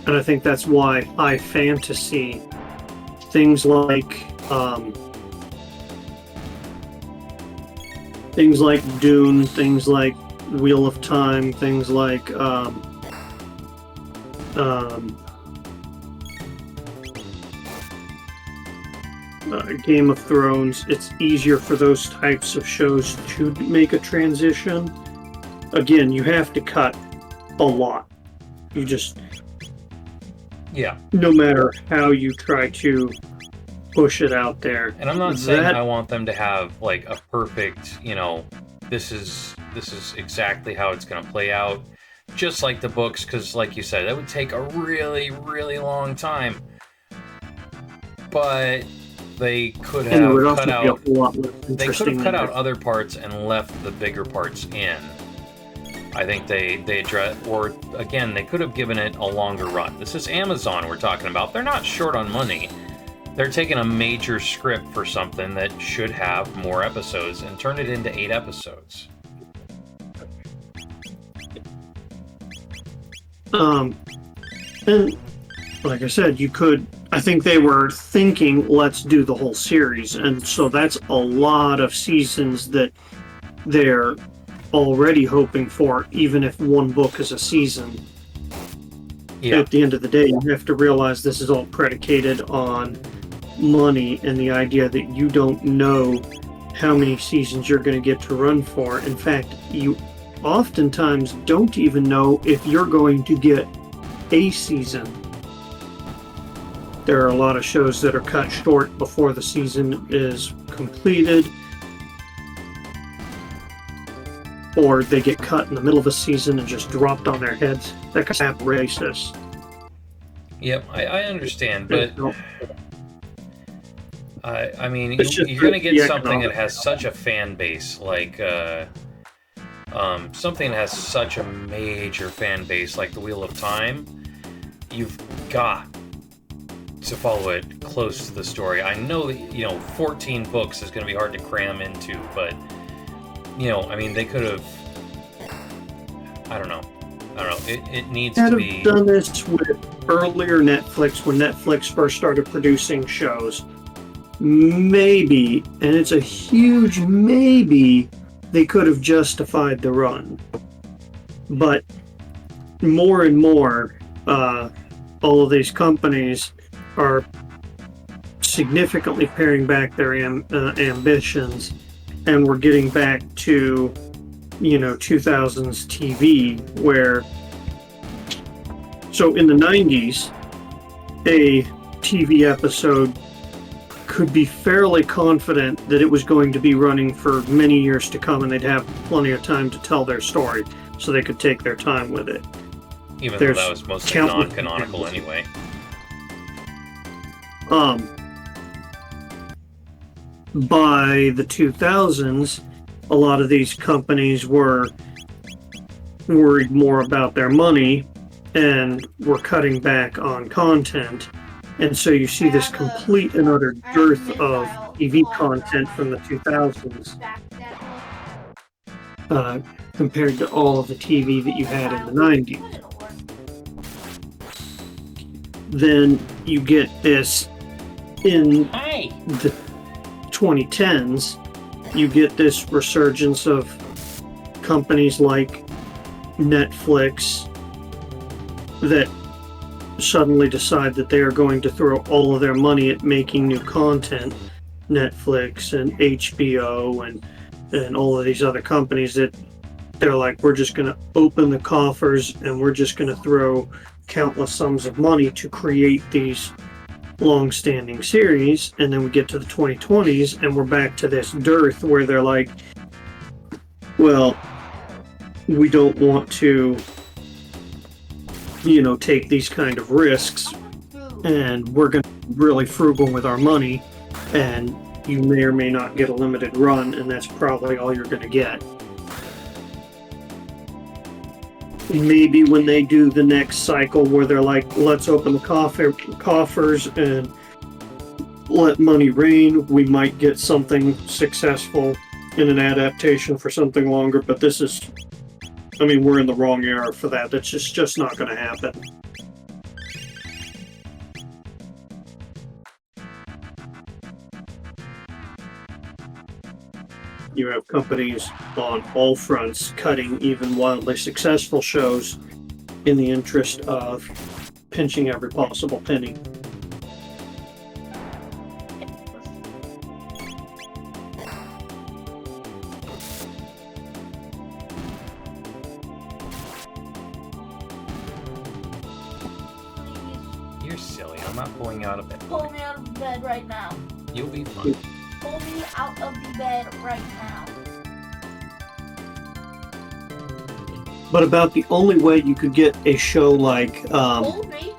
And I think that's why high fantasy, things like Dune, things like Wheel of Time, things like Game of Thrones, it's easier for those types of shows to make a transition. Again, you have to cut a lot. You just... Yeah. No matter how you try to push it out there. And I'm not saying I want them to have like a perfect, this is exactly how it's going to play out, just like the books, because like you said, that would take a really, really long time. But they could have cut out. They could have cut out other parts and left the bigger parts in. I think they address, or again, they could have given it a longer run. This is Amazon we're talking about. They're not short on money. They're taking a major script for something that should have more episodes and turn it into 8 episodes. And like I said, I think they were thinking, let's do the whole series. And so that's a lot of seasons that they're already hoping for, even if one book is a season. Yeah. At the end of the day, you have to realize this is all predicated on money and the idea that you don't know how many seasons you're going to get to run for. In fact, you oftentimes don't even know if you're going to get a season. There are a lot of shows that are cut short before the season is completed, or they get cut in the middle of a season and just dropped on their heads. That kind of racist. Yep, I understand, but I mean, you're going to get something that has such a fan base, like something that has such a major fan base, like the Wheel of Time. You've got to follow it close to the story. I know that 14 books is going to be hard to cram into, but I mean, they could have. I don't know. It needs to be. Had done this with earlier Netflix when Netflix first started producing shows. Maybe, and it's a huge maybe, they could have justified the run. But more and more, all of these companies are significantly paring back their ambitions, and we're getting back to 2000s TV, where so in the 90s a TV episode could be fairly confident that it was going to be running for many years to come, and they'd have plenty of time to tell their story, so they could take their time with it. Even though that was mostly non-canonical anyway. By the 2000s, a lot of these companies were worried more about their money and were cutting back on content. And so you see this complete and utter dearth of TV content from the 2000s compared to all of the TV that you had in the 90s. Then you get this in the 2010s, you get this resurgence of companies like Netflix that suddenly decide that they are going to throw all of their money at making new content. Netflix and HBO and all of these other companies that they're like, we're just going to open the coffers and we're just going to throw countless sums of money to create these long-standing series. And then we get to the 2020s and we're back to this dearth where they're like, well, we don't want to take these kind of risks, and we're going to be really frugal with our money, and you may or may not get a limited run, and that's probably all you're going to get. Maybe when they do the next cycle where they're like, let's open the coffers and let money rain, we might get something successful in an adaptation for something longer, but this is, we're in the wrong era for that. That's just not going to happen. You have companies on all fronts cutting even wildly successful shows in the interest of pinching every possible penny. You're silly. I'm not pulling you out of bed. Pull me out of bed right now. You'll be fine. Pull me out of the bed right now. But about the only way you could get a show like Hold me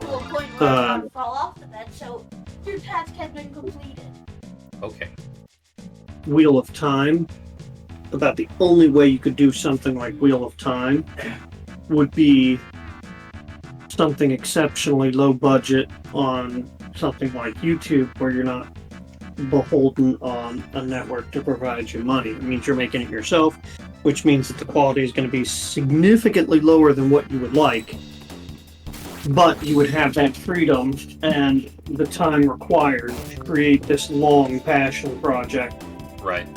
to a point where I'm gonna fall off the bed, so your task has been completed. Okay. Wheel of Time, about the only way you could do something like Wheel of Time would be something exceptionally low budget on something like YouTube, where you're not beholden on a network to provide you money. It means you're making it yourself, which means that the quality is going to be significantly lower than what you would like, but you would have that freedom and the time required to create this long passion project. Right.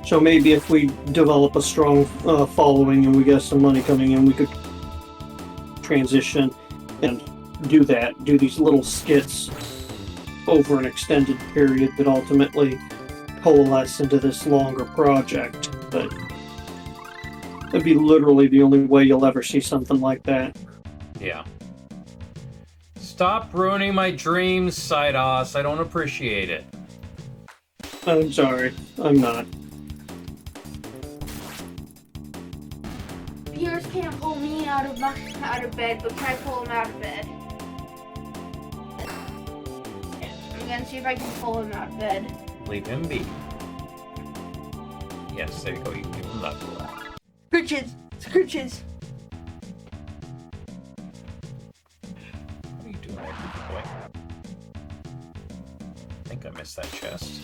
So maybe if we develop a strong following and we get some money coming in, we could transition and do these little skits over an extended period that ultimately coalesce into this longer project. But it'd be literally the only way you'll ever see something like that. Yeah. Stop ruining my dreams, Sidos. I don't appreciate it. I'm sorry, I'm not. Viewers can't pull me out of bed, but try to pull him out of bed. I'm gonna see if I can pull him out of bed. Leave him be. Yes, there you go. You can give him that. Bridges, Scooches. What are you doing there, Cookie Boy? I think I missed that chest.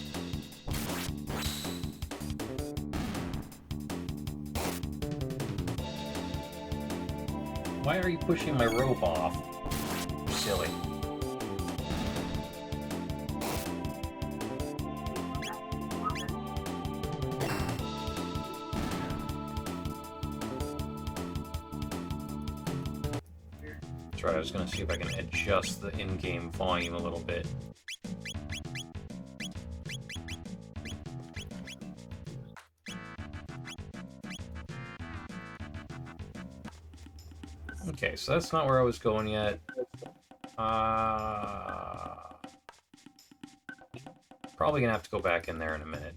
Why are you pushing my rope off? Silly. That's right, I was gonna see if I can adjust the in-game volume a little bit. Okay, so that's not where I was going yet. Probably gonna have to go back in there in a minute.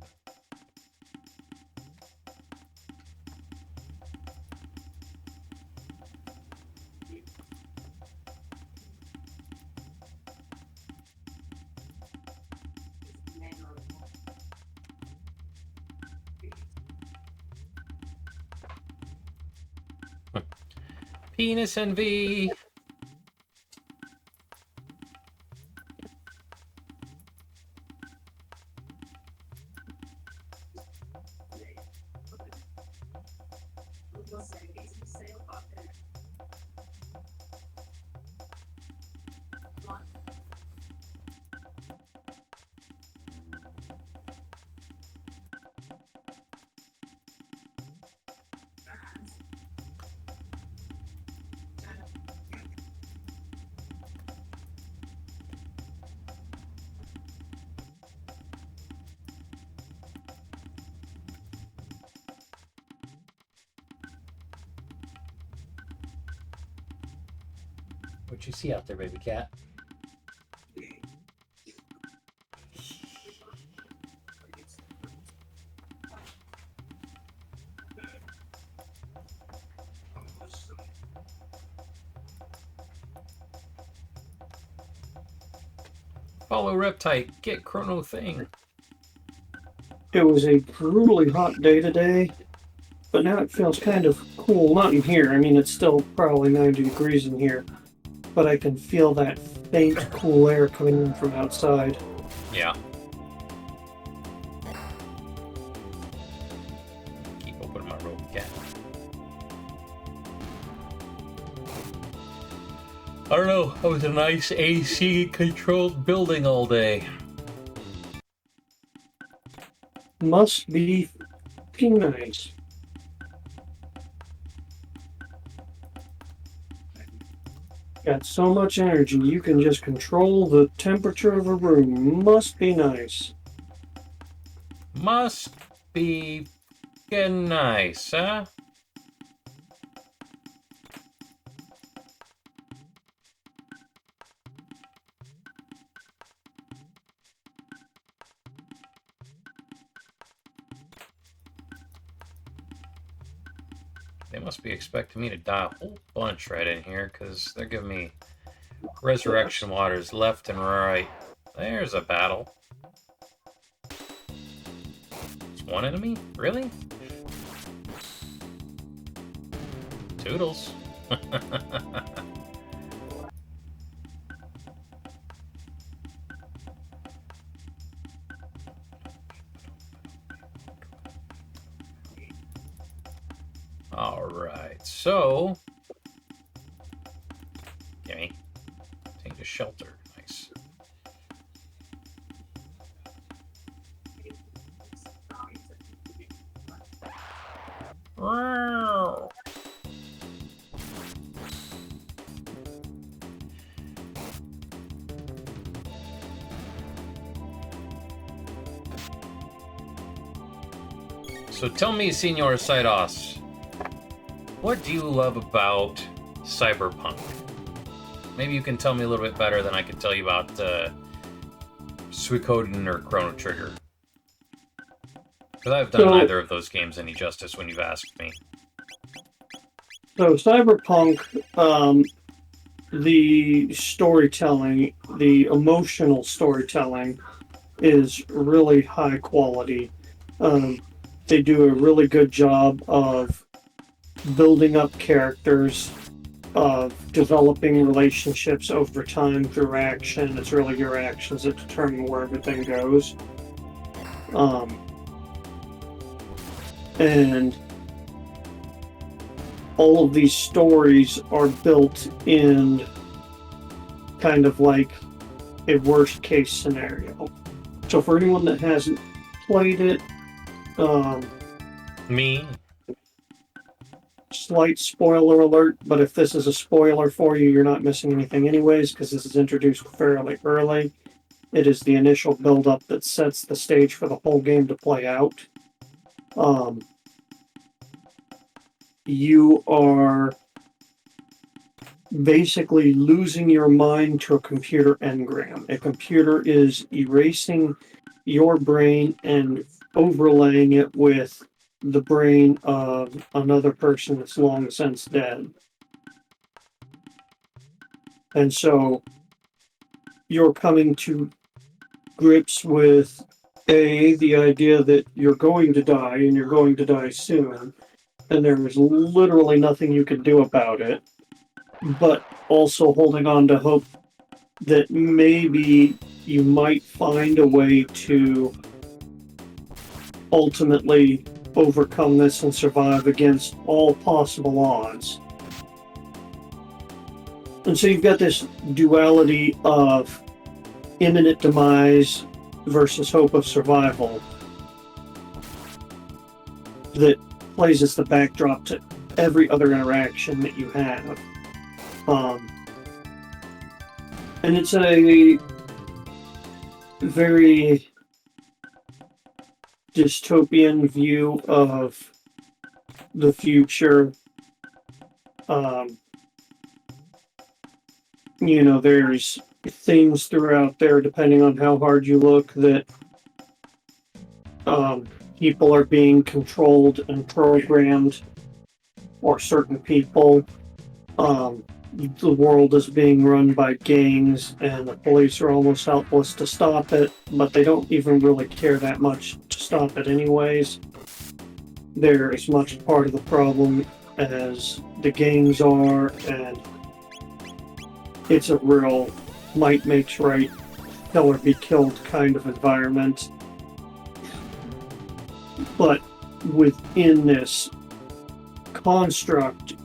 Penis envy! What you see out there, baby cat? Follow Reptite, get Chrono thing. It was a brutally hot day today, but now it feels kind of cool. Not in here. I mean, it's still probably 90 degrees in here, but I can feel that faint, cool air coming in from outside. Yeah. Keep opening my rope again. I don't know. I was in a nice AC-controlled building all day. Must be fucking nice. Got so much energy, you can just control the temperature of a room. Must be nice. Must be fucking nice, huh? They must be expecting me to die a whole bunch right in here, because they're giving me resurrection waters left and right. There's a battle. It's one enemy? Really? Toodles. Alright, so... Gimme. Take the shelter. Nice. Wow. So tell me, Senor Saidos, what do you love about Cyberpunk? Maybe you can tell me a little bit better than I can tell you about Suikoden or Chrono Trigger. Because I've done neither of those games any justice when you've asked me. So Cyberpunk, the storytelling, the emotional storytelling is really high quality. They do a really good job of building up characters, developing relationships over time through action. It's really your actions that determine where everything goes. And all of these stories are built in kind of like a worst case scenario. So for anyone that hasn't played it, Me? slight spoiler alert, but if this is a spoiler for you, you're not missing anything anyways, because this is introduced fairly early. It is the initial build-up that sets the stage for the whole game to play out. You are basically losing your mind to a computer engram. A computer is erasing your brain and overlaying it with the brain of another person that's long since dead. And so you're coming to grips with the idea that you're going to die and you're going to die soon, and there is literally nothing you can do about it, but also holding on to hope that maybe you might find a way to ultimately overcome this and survive against all possible odds. And so you've got this duality of imminent demise versus hope of survival that plays as the backdrop to every other interaction that you have. And it's a very dystopian view of the future. There's themes throughout there, depending on how hard you look, that people are being controlled and programmed, or certain people. The world is being run by gangs, and the police are almost helpless to stop it, but they don't even really care that much to stop it anyways. They're as much part of the problem as the gangs are, and it's a real might makes right, kill or be killed kind of environment. But within this construct,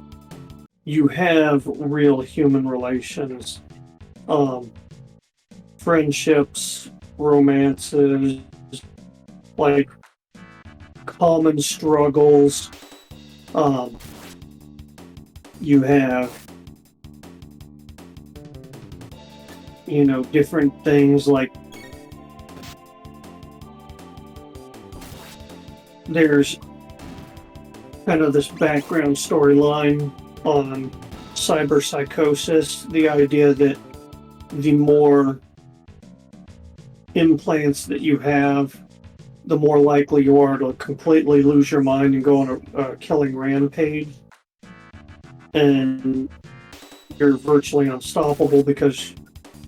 you have real human relations, friendships, romances, like common struggles. You have, different things like there's kind of this background storyline on cyberpsychosis, the idea that the more implants that you have, the more likely you are to completely lose your mind and go on a killing rampage. And you're virtually unstoppable because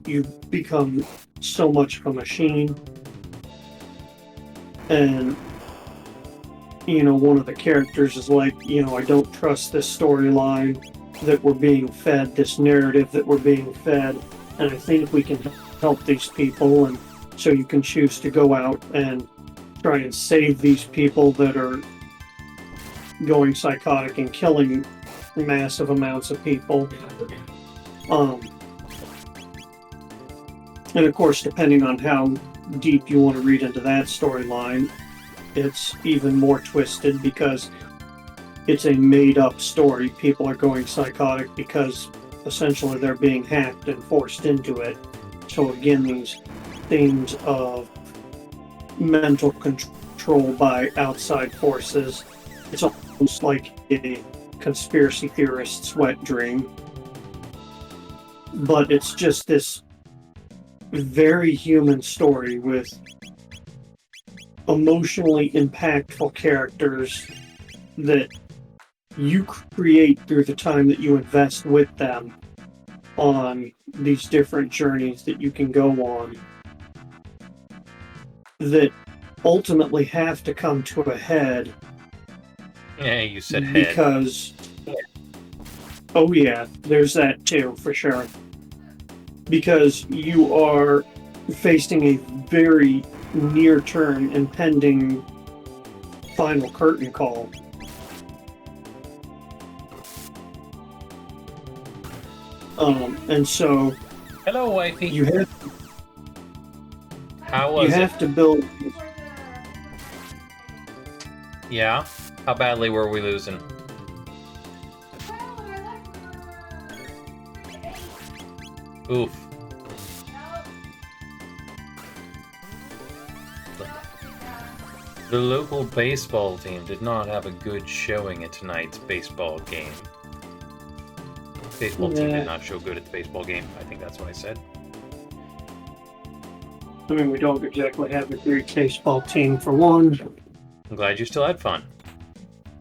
you become so much of a machine. And one of the characters is like, I don't trust this storyline that we're being fed, this narrative that we're being fed, and I think we can help these people. And so you can choose to go out and try and save these people that are going psychotic and killing massive amounts of people. And of course, depending on how deep you want to read into that storyline, it's even more twisted because it's a made-up story. People are going psychotic because essentially they're being hacked and forced into it. So again, these themes of mental control by outside forces, it's almost like a conspiracy theorist's wet dream. But it's just this very human story with emotionally impactful characters that you create through the time that you invest with them on these different journeys that you can go on, that ultimately have to come to a head Yeah, you said head. Because, oh yeah, there's that too, for sure. Because you are facing a very near-term impending final curtain call. And so Hello, wifey. you have How was it? to build. Yeah? How badly were we losing? Oof. The local baseball team did not have a good showing at tonight's baseball game. Baseball team did not show good at the baseball game. I think that's what I said. I mean, we don't exactly have a great baseball team for one. I'm glad you still had fun.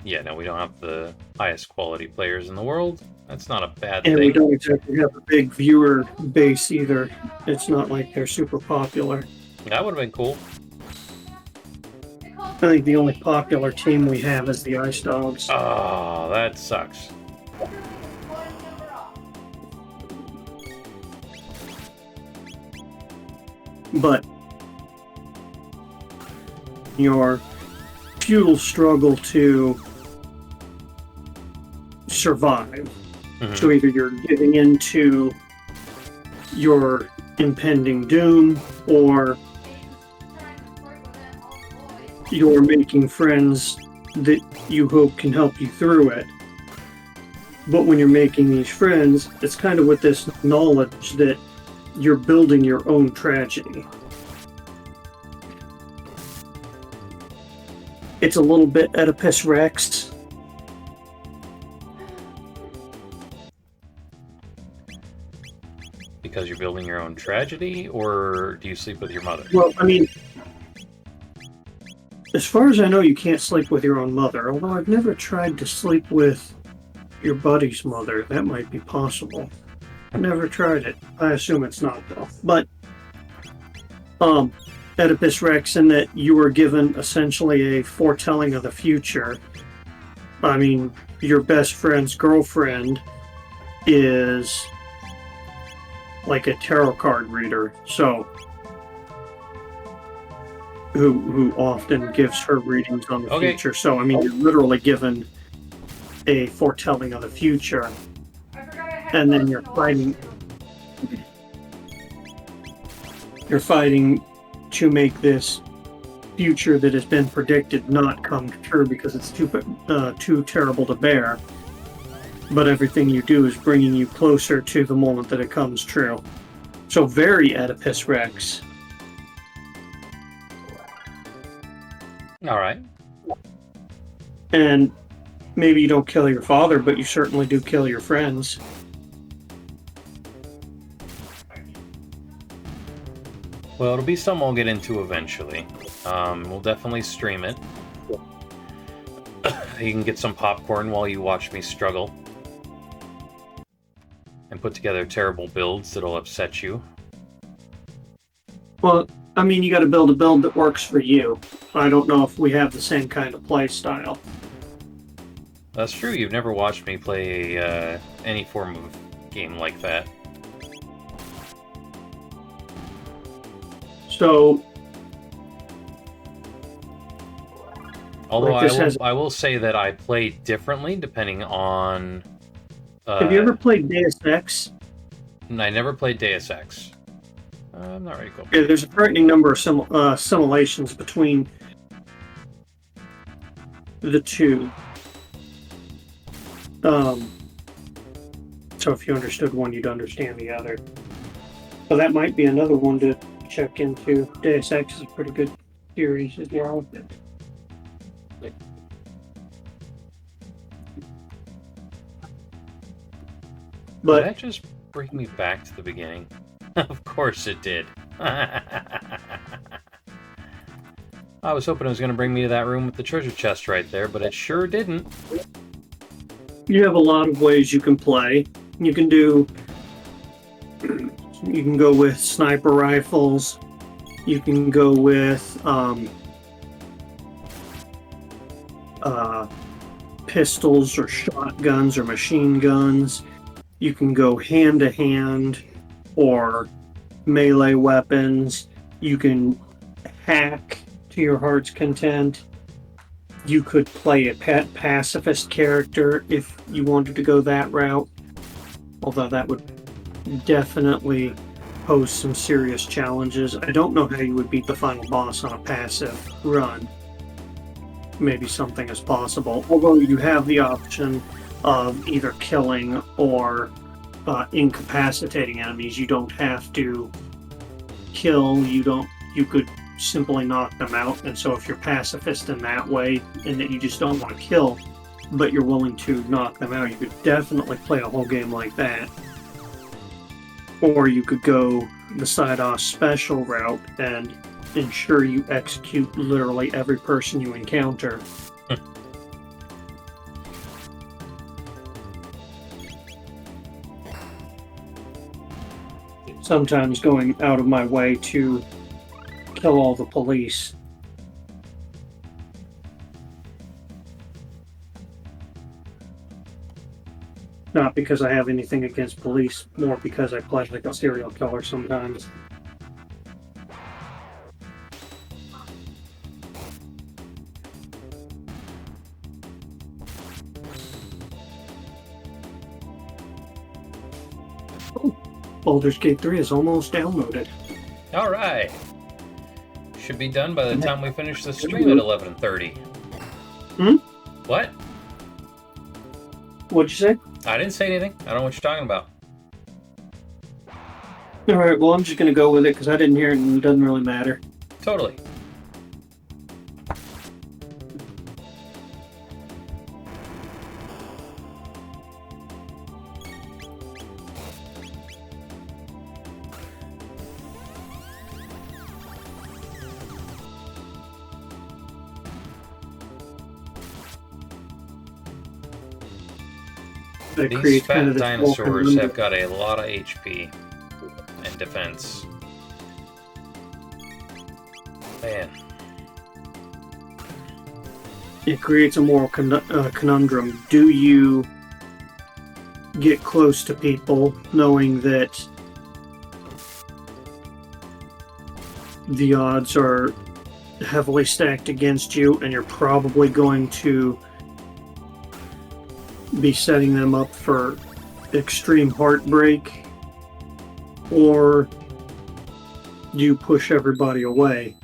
Yeah, no, we don't have the highest quality players in the world. That's not a bad And thing. we don't exactly have a big viewer base either. It's not like they're super popular. That would have been cool. I think the only popular team we have is the Ice Dogs. Oh, that sucks. But your futile struggle to survive. Mhm. So either you're giving into your impending doom, or you're making friends that you hope can help you through it. But when you're making these friends, it's kind of with this knowledge that you're building your own tragedy. It's a little bit Oedipus Rex. Because you're building your own tragedy, or do you sleep with your mother? Well, I mean, as far as I know, you can't sleep with your own mother. Although I've never tried to sleep with your buddy's mother. That might be possible. Never tried it. I assume it's not, though. But, Oedipus Rex, in that you were given essentially a foretelling of the future. I mean, your best friend's girlfriend is like a tarot card reader, so who often gives her readings on the future. So I mean, you're literally given a foretelling of the future, and then you're fighting to make this future that has been predicted not come true because it's too terrible to bear. But everything you do is bringing you closer to the moment that it comes true. So very Oedipus Rex. All right. And maybe you don't kill your father, but you certainly do kill your friends. Well, it'll be something I'll get into eventually. We'll definitely stream it. You can get some popcorn while you watch me struggle. And put together terrible builds that'll upset you. Well, I mean, you got to build a build that works for you. I don't know if we have the same kind of play style. That's true. You've never watched me play any form of game like that. So, although like I will say that I play differently depending on. Have you ever played Deus Ex? I never played Deus Ex. I'm not ready to go. Yeah, there's a frightening number of simulations between the two. So if you understood one, you'd understand the other. So that might be another one to check into. Deus Ex is a pretty good series as well. But did that just bring me back to the beginning? Of course it did. I was hoping it was going to bring me to that room with the treasure chest right there, but it sure didn't. you have a lot of ways you can play. You can go with sniper rifles. You can go with pistols or shotguns or machine guns. You can go hand to hand or melee weapons. You can hack to your heart's content. You could play a pet pacifist character if you wanted to go that route, although that would definitely pose some serious challenges. I don't know how you would beat the final boss on a passive run. Maybe something is possible, although you have the option of either killing or incapacitating enemies. You don't have to kill, you could simply knock them out. And so if you're pacifist in that way and that you just don't want to kill but you're willing to knock them out, you could definitely play a whole game like that. Or you could go the side-off special route and ensure you execute literally every person you encounter. Sometimes going out of my way to kill all the police. Not because I have anything against police, more because I play like a serial killer sometimes. Oh, Baldur's Gate 3 is almost downloaded. All right. Should be done by the time we finish the stream at 11:30. What? What'd you say? I didn't say anything. I don't know what you're talking about. Alright, well, I'm just gonna go with it because I didn't hear it and it doesn't really matter. Totally. These fat dinosaurs have got a lot of HP and defense. Man. It creates a moral conundrum. Do you get close to people knowing that the odds are heavily stacked against you and you're probably going to be setting them up for extreme heartbreak? Or do you push everybody away,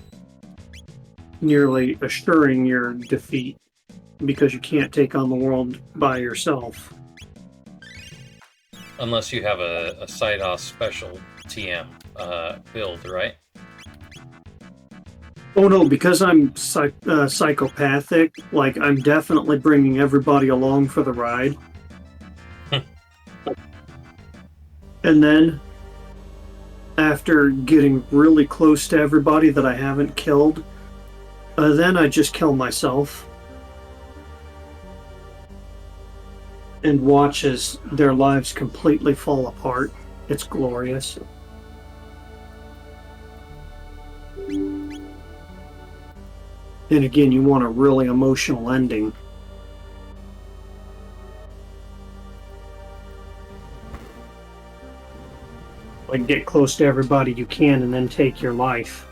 nearly assuring your defeat because you can't take on the world by yourself? Unless you have a side-off special TM build, right? Oh no, because I'm psychopathic, like, I'm definitely bringing everybody along for the ride. And then, after getting really close to everybody that I haven't killed, then I just kill myself. And watch as their lives completely fall apart. It's glorious. And again, you want a really emotional ending. Like, get close to everybody you can and then take your life.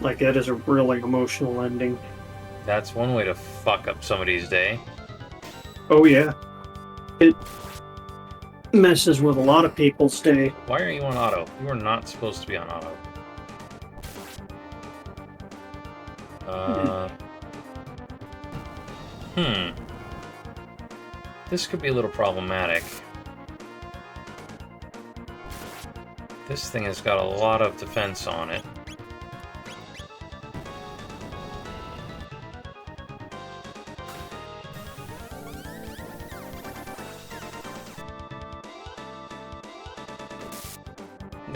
Like, that is a really emotional ending. That's one way to fuck up somebody's day. Oh yeah. It messes with a lot of people's day. Why are you on auto? You are not supposed to be on auto. This could be a little problematic. This thing has got a lot of defense on it.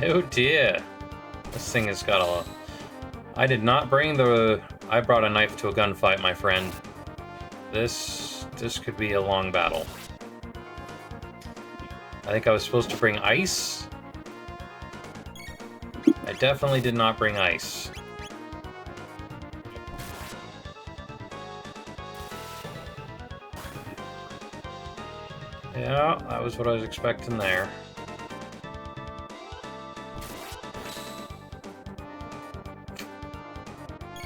Oh dear. This thing has got a... I did not bring the... I brought a knife to a gunfight, my friend. This could be a long battle. I think I was supposed to bring ice. I definitely did not bring ice. Yeah, that was what I was expecting there.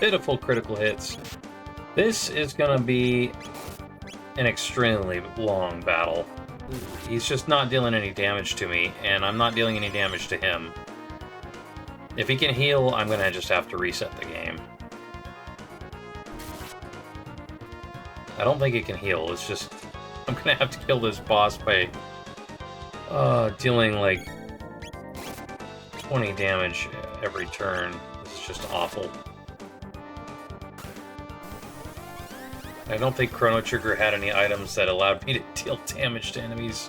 Pitiful critical hits. This is gonna be an extremely long battle. He's just not dealing any damage to me, and I'm not dealing any damage to him. If he can heal, I'm gonna just have to reset the game. I don't think it can heal, it's just... I'm gonna have to kill this boss by... dealing like... 20 damage every turn. This is just awful. I don't think Chrono Trigger had any items that allowed me to deal damage to enemies.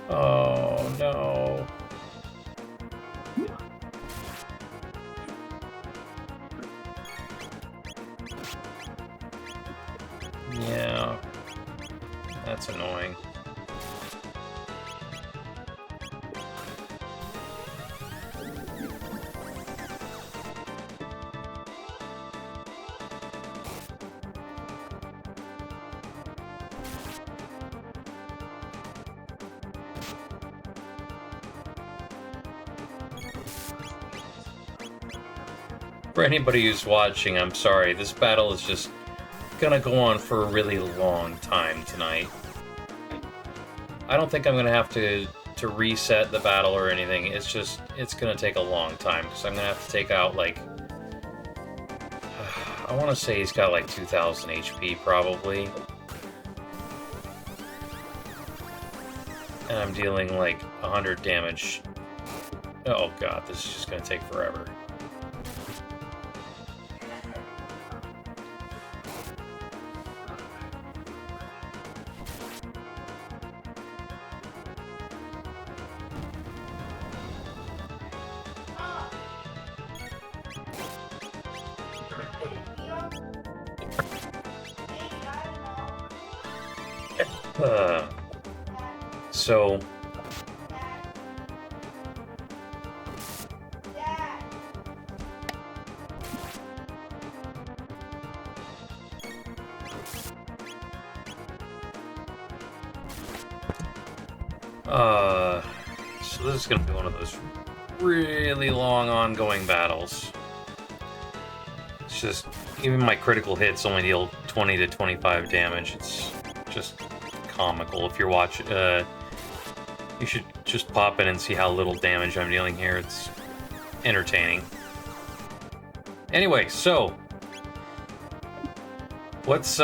Oh, no. Yeah. That's annoying. For anybody who's watching, I'm sorry. This battle is just gonna go on for a really long time tonight. I don't think I'm gonna have to reset the battle or anything. It's just, it's gonna take a long time, because I'm gonna have to take out, like... I want to say he's got, like, 2,000 HP, probably. And I'm dealing, like, 100 damage. Oh god, this is just gonna take forever. So... So this is gonna be one of those really long ongoing battles. It's just, even my critical hits only deal 20 to 25 damage. It's just comical. If you're watching, you should just pop in and see how little damage I'm dealing here. It's entertaining. Anyway, so what's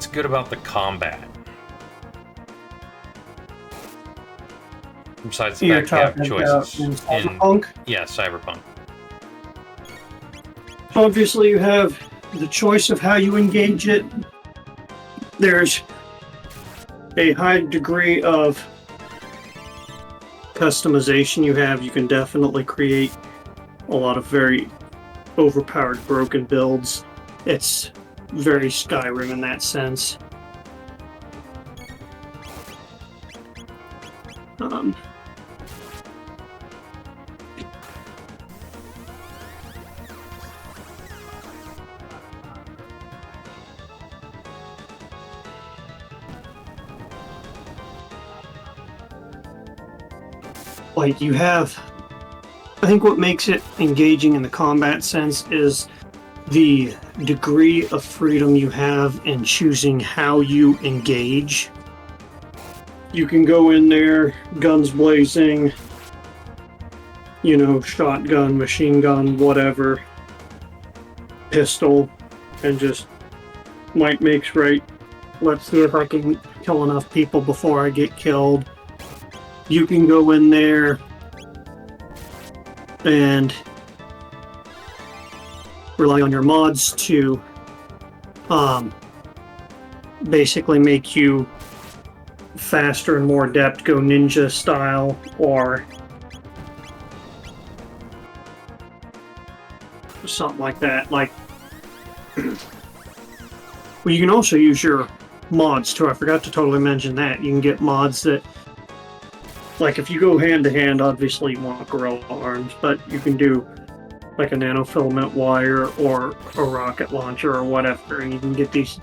good about the combat? Besides the fact you have choices in Cyberpunk? Yeah, Cyberpunk. Obviously, you have the choice of how you engage it. There's a high degree of customization you have. You can definitely create a lot of very overpowered broken builds. It's very Skyrim in that sense. Like, you have... I think what makes it engaging in the combat sense is the degree of freedom you have in choosing how you engage. You can go in there, guns blazing, you know, shotgun, machine gun, whatever, pistol, and just might makes right. Let's see if I can kill enough people before I get killed. You can go in there and rely on your mods to basically make you faster and more adept, go ninja style, or something like that. Like, well, you can also use your mods too. I forgot to totally mention that. You can get mods that, like, if you go hand to hand, obviously you want gorilla arms, but you can do like a nanofilament wire or a rocket launcher or whatever, and you can get these.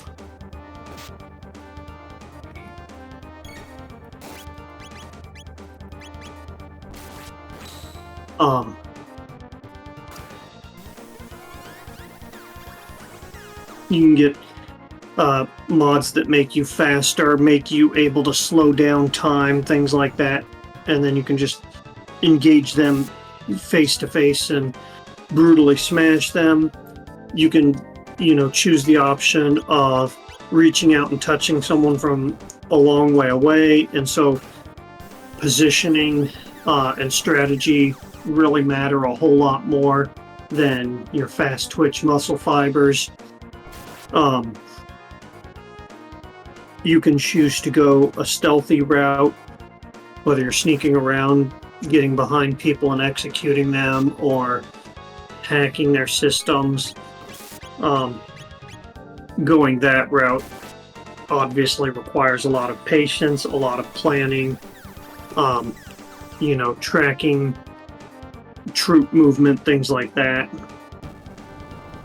Um, you can get mods that make you faster, make you able to slow down time, things like that, and then you can just engage them face to face and brutally smash them. You can, choose the option of reaching out and touching someone from a long way away, and so positioning and strategy really matter a whole lot more than your fast twitch muscle fibers. You can choose to go a stealthy route, whether you're sneaking around, getting behind people and executing them, or hacking their systems. Going that route obviously requires a lot of patience, a lot of planning, tracking troop movement, things like that.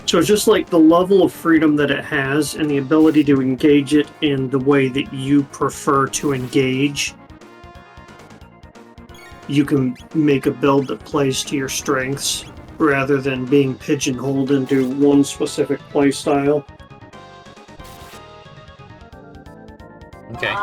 So it's just like the level of freedom that it has and the ability to engage it in the way that you prefer to engage. You can make a build that plays to your strengths rather than being pigeonholed into one specific playstyle. Okay.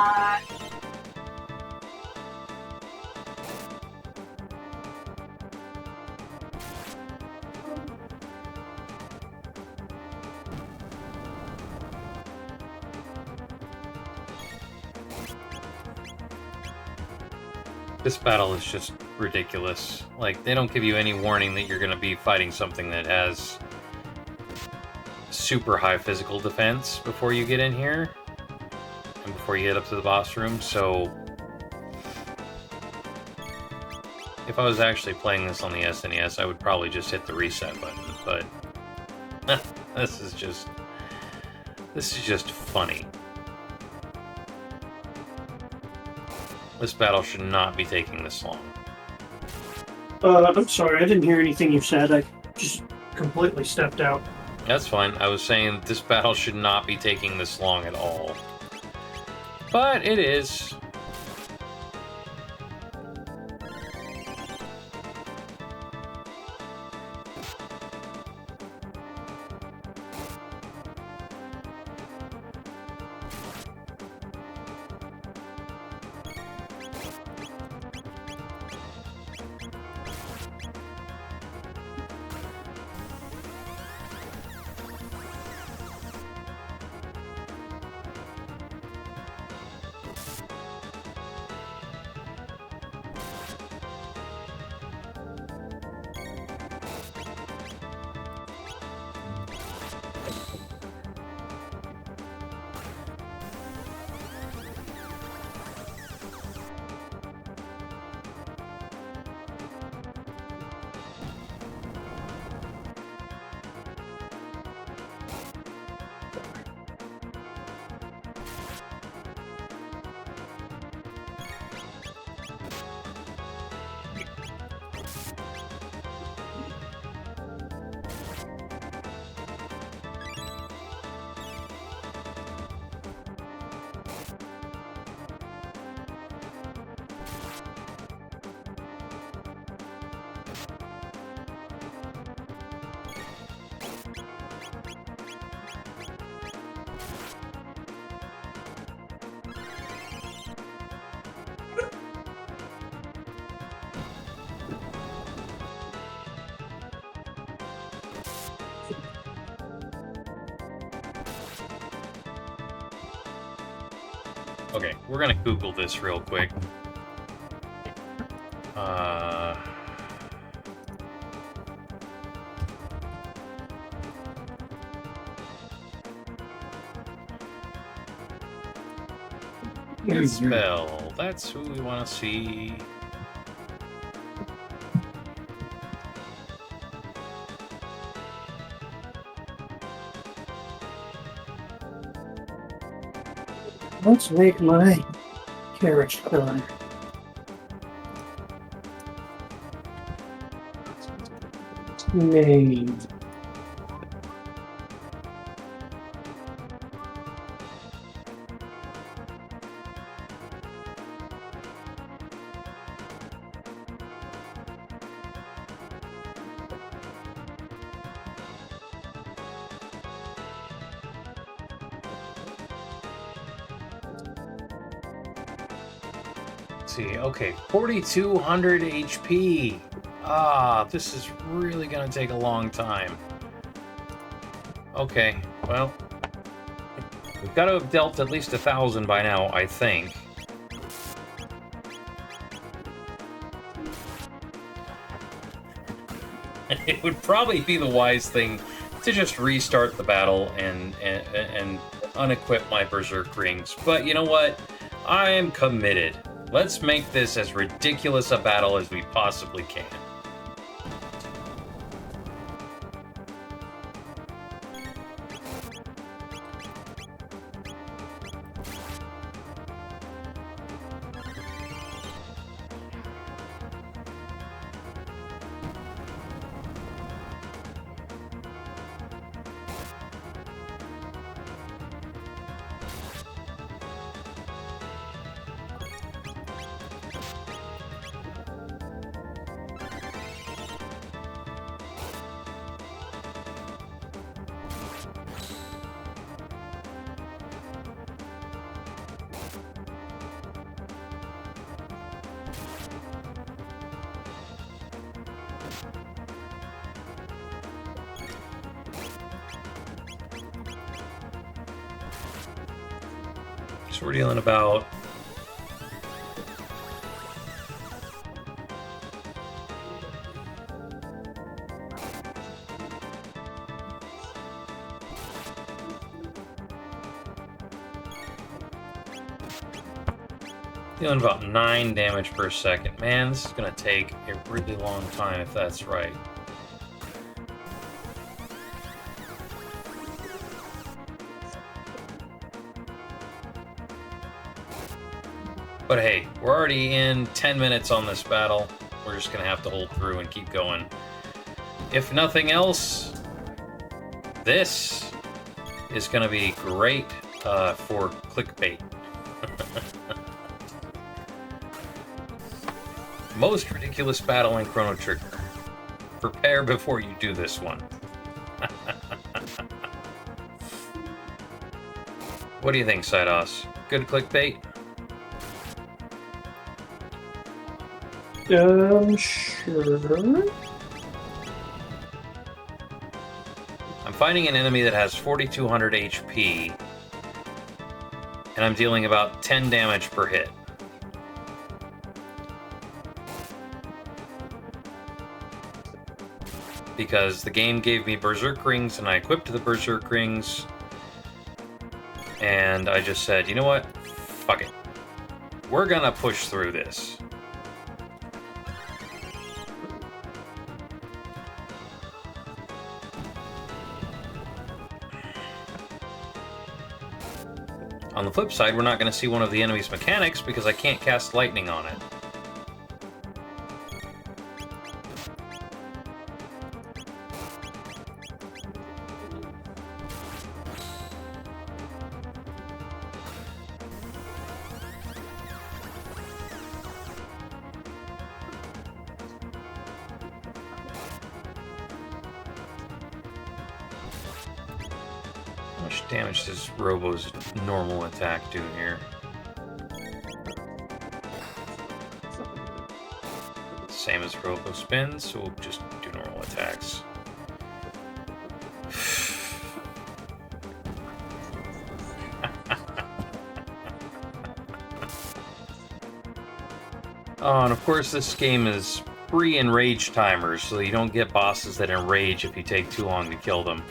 This battle is just ridiculous. Like, they don't give you any warning that you're going to be fighting something that has super high physical defense before you get in here and before you get up to the boss room, so if I was actually playing this on the SNES, I would probably just hit the reset button, but this is just funny. This battle should not be taking this long. I'm sorry, I didn't hear anything you said. I just completely stepped out. That's fine. I was saying this battle should not be taking this long at all. But it is. Okay, we're gonna Google this real quick. Spell. That's who we want to see. Let's make my carriage cry. Name. Let's see. Okay, 4,200 HP. Ah, this is really gonna take a long time. Okay, well, we've got to have dealt at least 1,000 by now, I think. It would probably be the wise thing to just restart the battle and unequip my Berserk Rings. But you know what? I am committed. Let's make this as ridiculous a battle as we possibly can. So we're dealing about... dealing about 9 damage per second. Man, this is going to take a really long time if that's right. But hey, we're already in 10 minutes on this battle. We're just going to have to hold through and keep going. If nothing else, this is going to be great for clickbait. Most ridiculous battle in Chrono Trigger. Prepare before you do this one. What do you think, Sidos? Good clickbait? Sure. I'm fighting an enemy that has 4,200 HP, and I'm dealing about 10 damage per hit. Because the game gave me Berserk Rings, and I equipped the Berserk Rings, and I just said, you know what? Fuck it. We're gonna push through this. On the flip side, we're not going to see one of the enemy's mechanics because I can't cast lightning on it. How much damage does Robo's normal attack do here? Same as Robo spins, so we'll just do normal attacks. Oh, and of course this game is free enrage timers, so you don't get bosses that enrage if you take too long to kill them.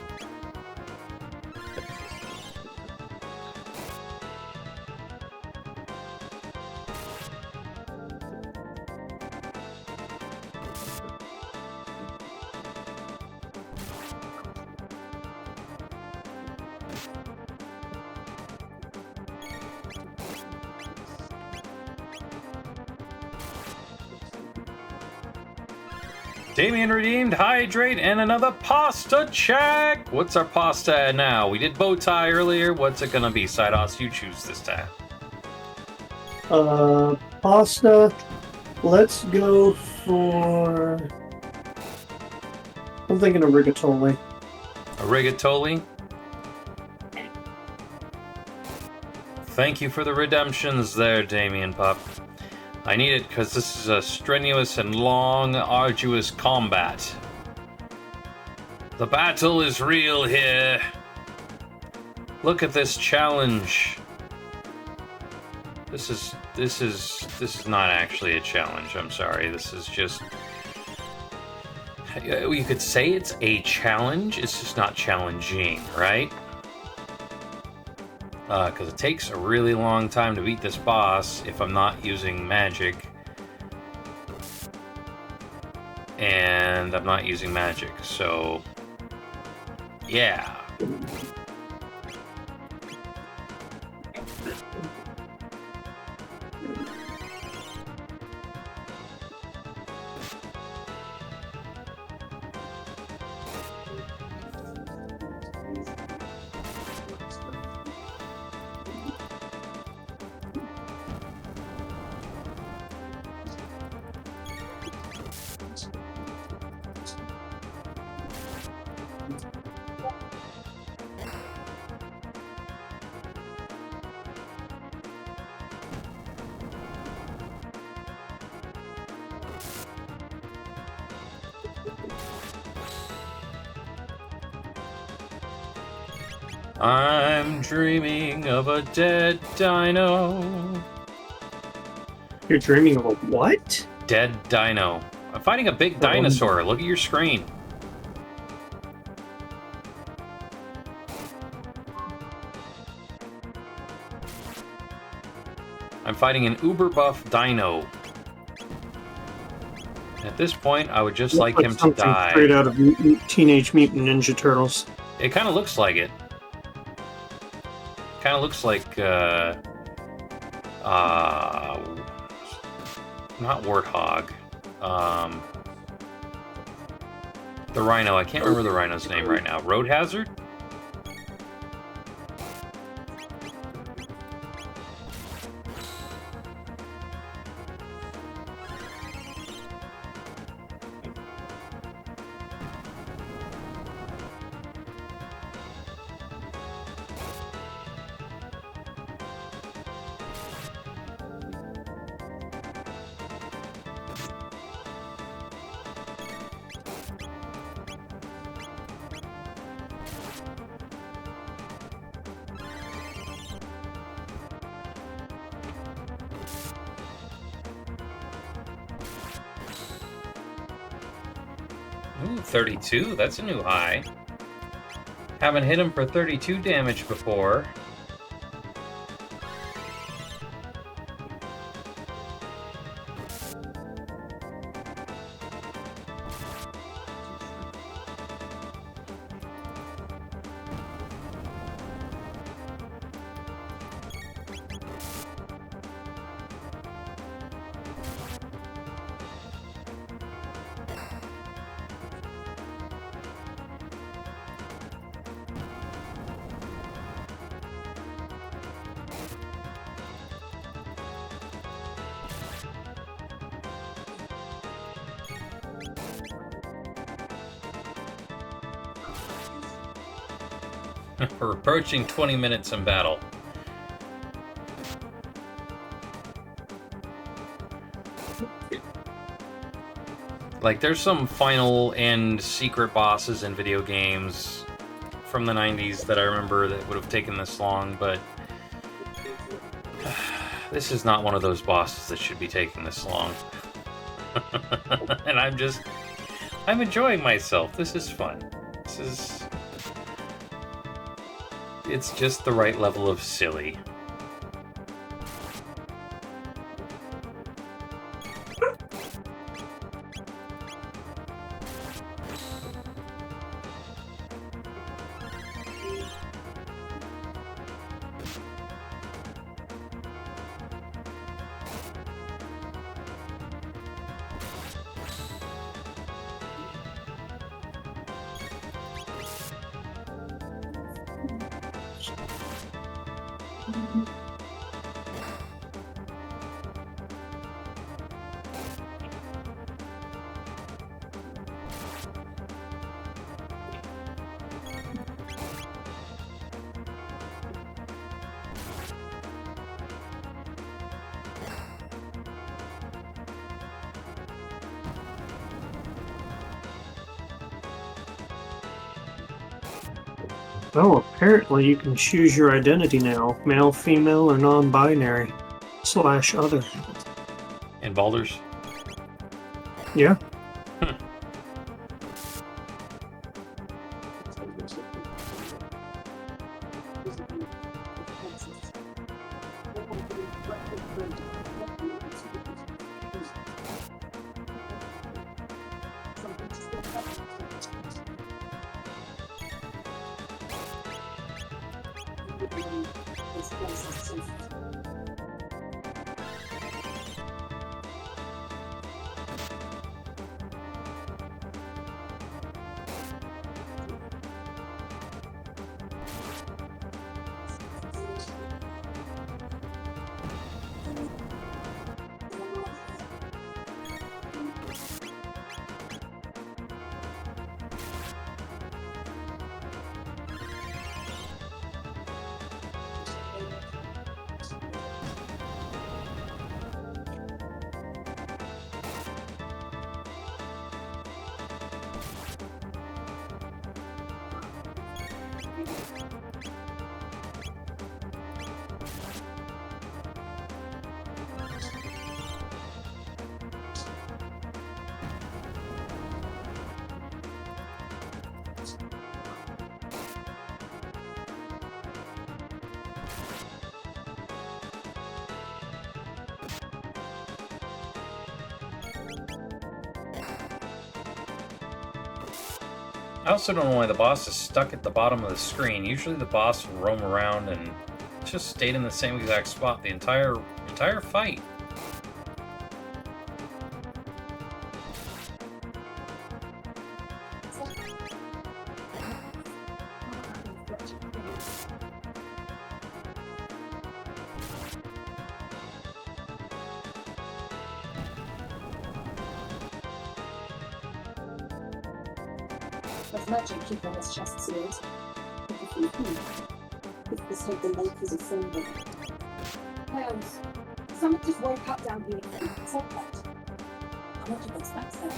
Damien redeemed, hydrate, and another pasta check! What's our pasta at now? We did bow tie earlier. What's it gonna be, Sidos? You choose this time. Pasta. Let's go for... I'm thinking of rigatoni. A rigatoni? Thank you for the redemptions there, Damien Pup. I need it because this is a strenuous and long, arduous combat. The battle is real here. Look at this challenge. This is not actually a challenge. I'm sorry. This is just... You could say it's a challenge. It's just not challenging, right? Because it takes a really long time to beat this boss if I'm not using magic. And I'm not using magic, so... Yeah. I'm dreaming of a dead dino. You're dreaming of a what? Dead dino. I'm fighting a big dinosaur. Look at your screen. I'm fighting an uber buff dino. At this point, I would just like him to die. Straight out of Teenage Mutant Ninja Turtles. It kind of looks like it. Kind of looks like, not Warthog. The Rhino. I can't remember the Rhino's name right now. Road Hazard? Ooh, 32. That's a new high. Haven't hit him for 32 damage before. We're approaching 20 minutes in battle. Like, there's some final and secret bosses in video games from the 90s that I remember that would have taken this long, but this is not one of those bosses that should be taking this long. And I'm enjoying myself. This is fun. It's just the right level of silly. Oh, apparently you can choose your identity now. Male, female, or non-binary. / other. In Baldur's? Yeah. I also don't know why the boss is stuck at the bottom of the screen. Usually the boss will roam around and just stayed in the same exact spot the entire fight. As much as keep on his chest sealed. If this hope the lake is a symbol. Hells. Someone just woke up down here and said that. I'm not about that there.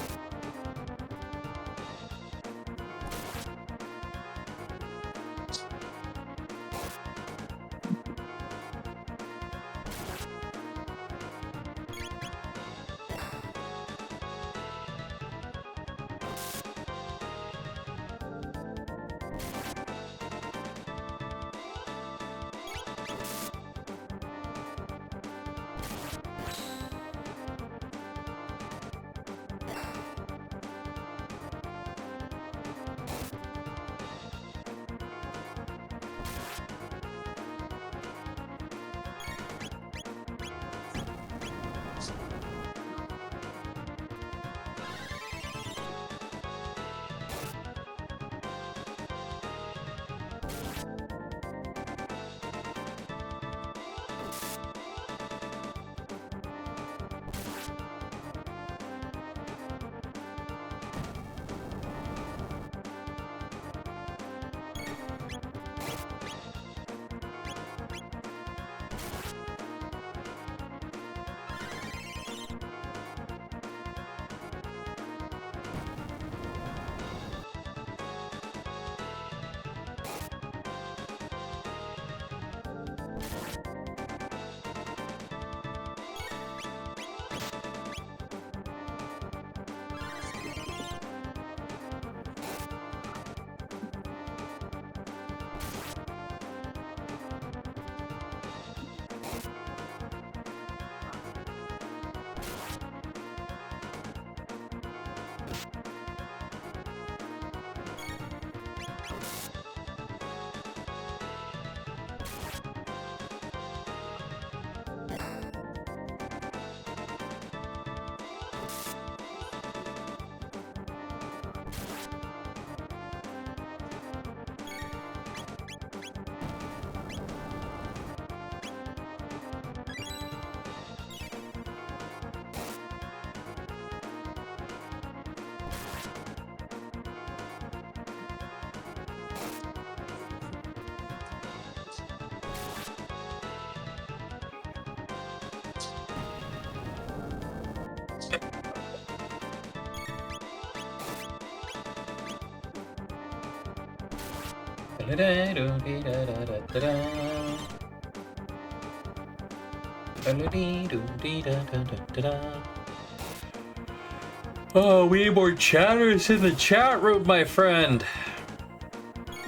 Oh, we need more chatters in the chat room, my friend.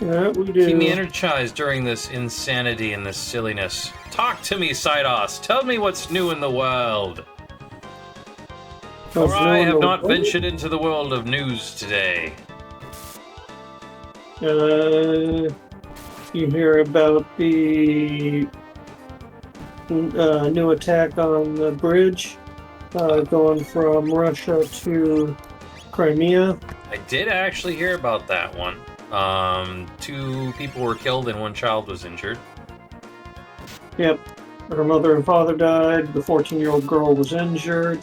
Yeah, we do. Keep me energized during this insanity and this silliness. Talk to me, Cydos. Tell me what's new in the world. For I have not ventured into the world of news today. You hear about the new attack on the bridge going from Russia to Crimea. I did actually hear about that one. 2 people were killed and 1 child was injured. Yep. Her mother and father died. The 14-year-old girl was injured.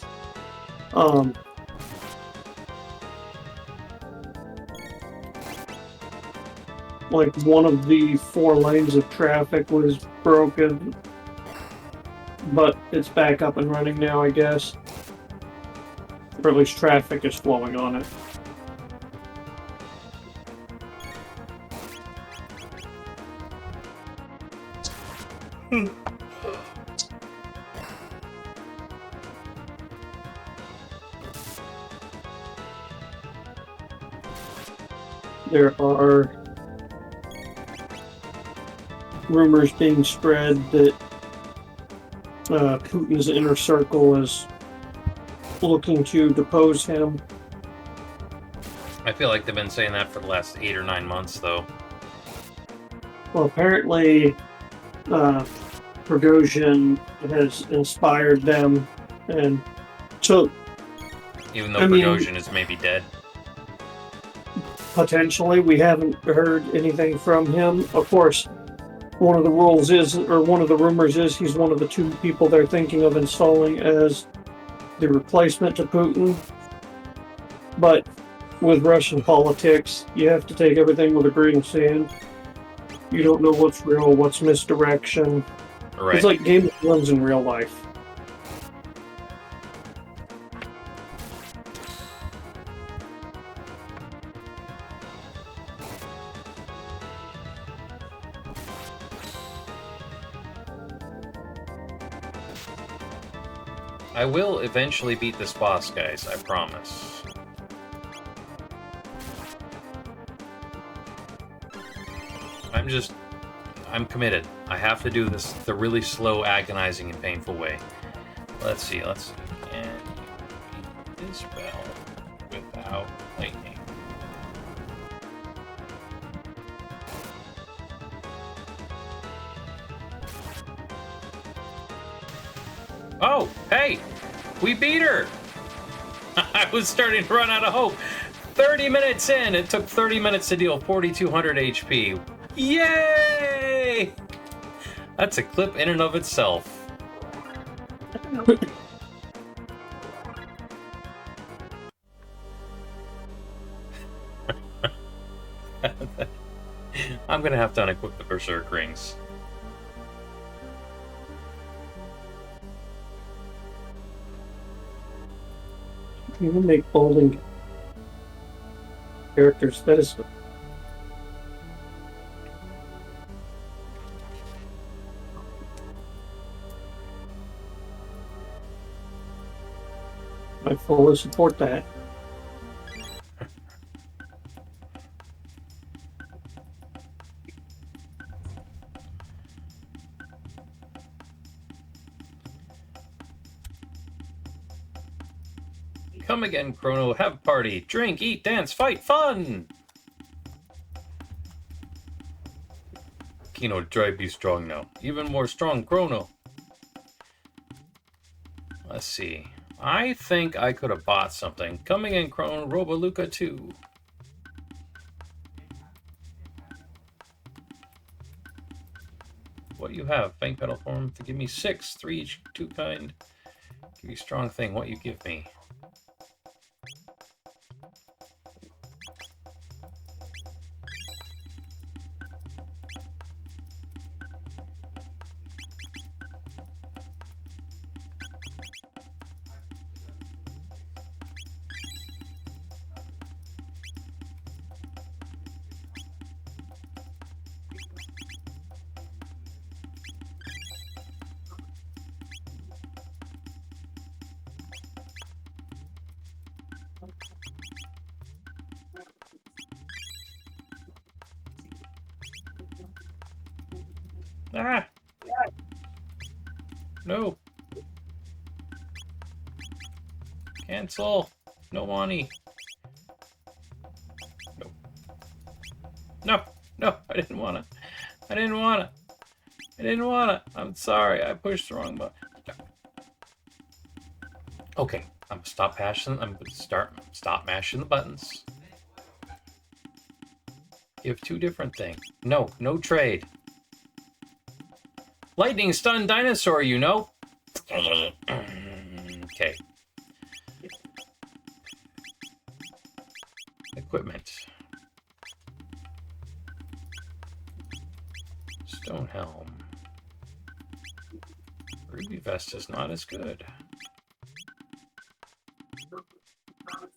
Like one of the 4 lanes of traffic was broken, but it's back up and running now, I guess. Or at least traffic is flowing on it. There are rumors being spread that Putin's inner circle is looking to depose him. I feel like they've been saying that for the last 8 or 9 months, though. Well, apparently, Prigozhin has inspired them, and so... Even though Prigozhin is maybe dead. Potentially, we haven't heard anything from him. Of course, one of the rumors is he's one of the 2 people they're thinking of installing as the replacement to Putin. But with Russian politics, you have to take everything with a grain of sand. You don't know what's real, what's misdirection. Right. It's like Game of Thrones in real life. I will eventually beat this boss, guys, I promise. I'm committed. I have to do this the really slow, agonizing, and painful way. Let's see. Can you beat this spell without lightning? Oh, hey! We beat her! I was starting to run out of hope. 30 minutes in! It took 30 minutes to deal 4,200 HP. Yay! That's a clip in and of itself. I'm gonna have to unequip the Berserk rings. You can make balding characters. That is... I fully support that. Come again, Chrono. Have a party. Drink, eat, dance, fight, fun! Kino, try be strong now. Even more strong, Chrono. Let's see. I think I could have bought something. Coming in, Chrono. Robo-Luca 2. What you have? Fang Petal form to give me 6. 3 each, 2 kind. Give you strong thing. What you give me? Ah! No! Cancel! No money! No. No! No! I didn't want to. I didn't want to. I didn't want to. I'm sorry. I pushed the wrong button. Okay. I'm gonna stop mashing. I'm gonna stop mashing the buttons. You have two different things. No, no trade. Lightning stunned dinosaur, you know. Okay. Equipment. Stone helm. Ruby vest is not as good.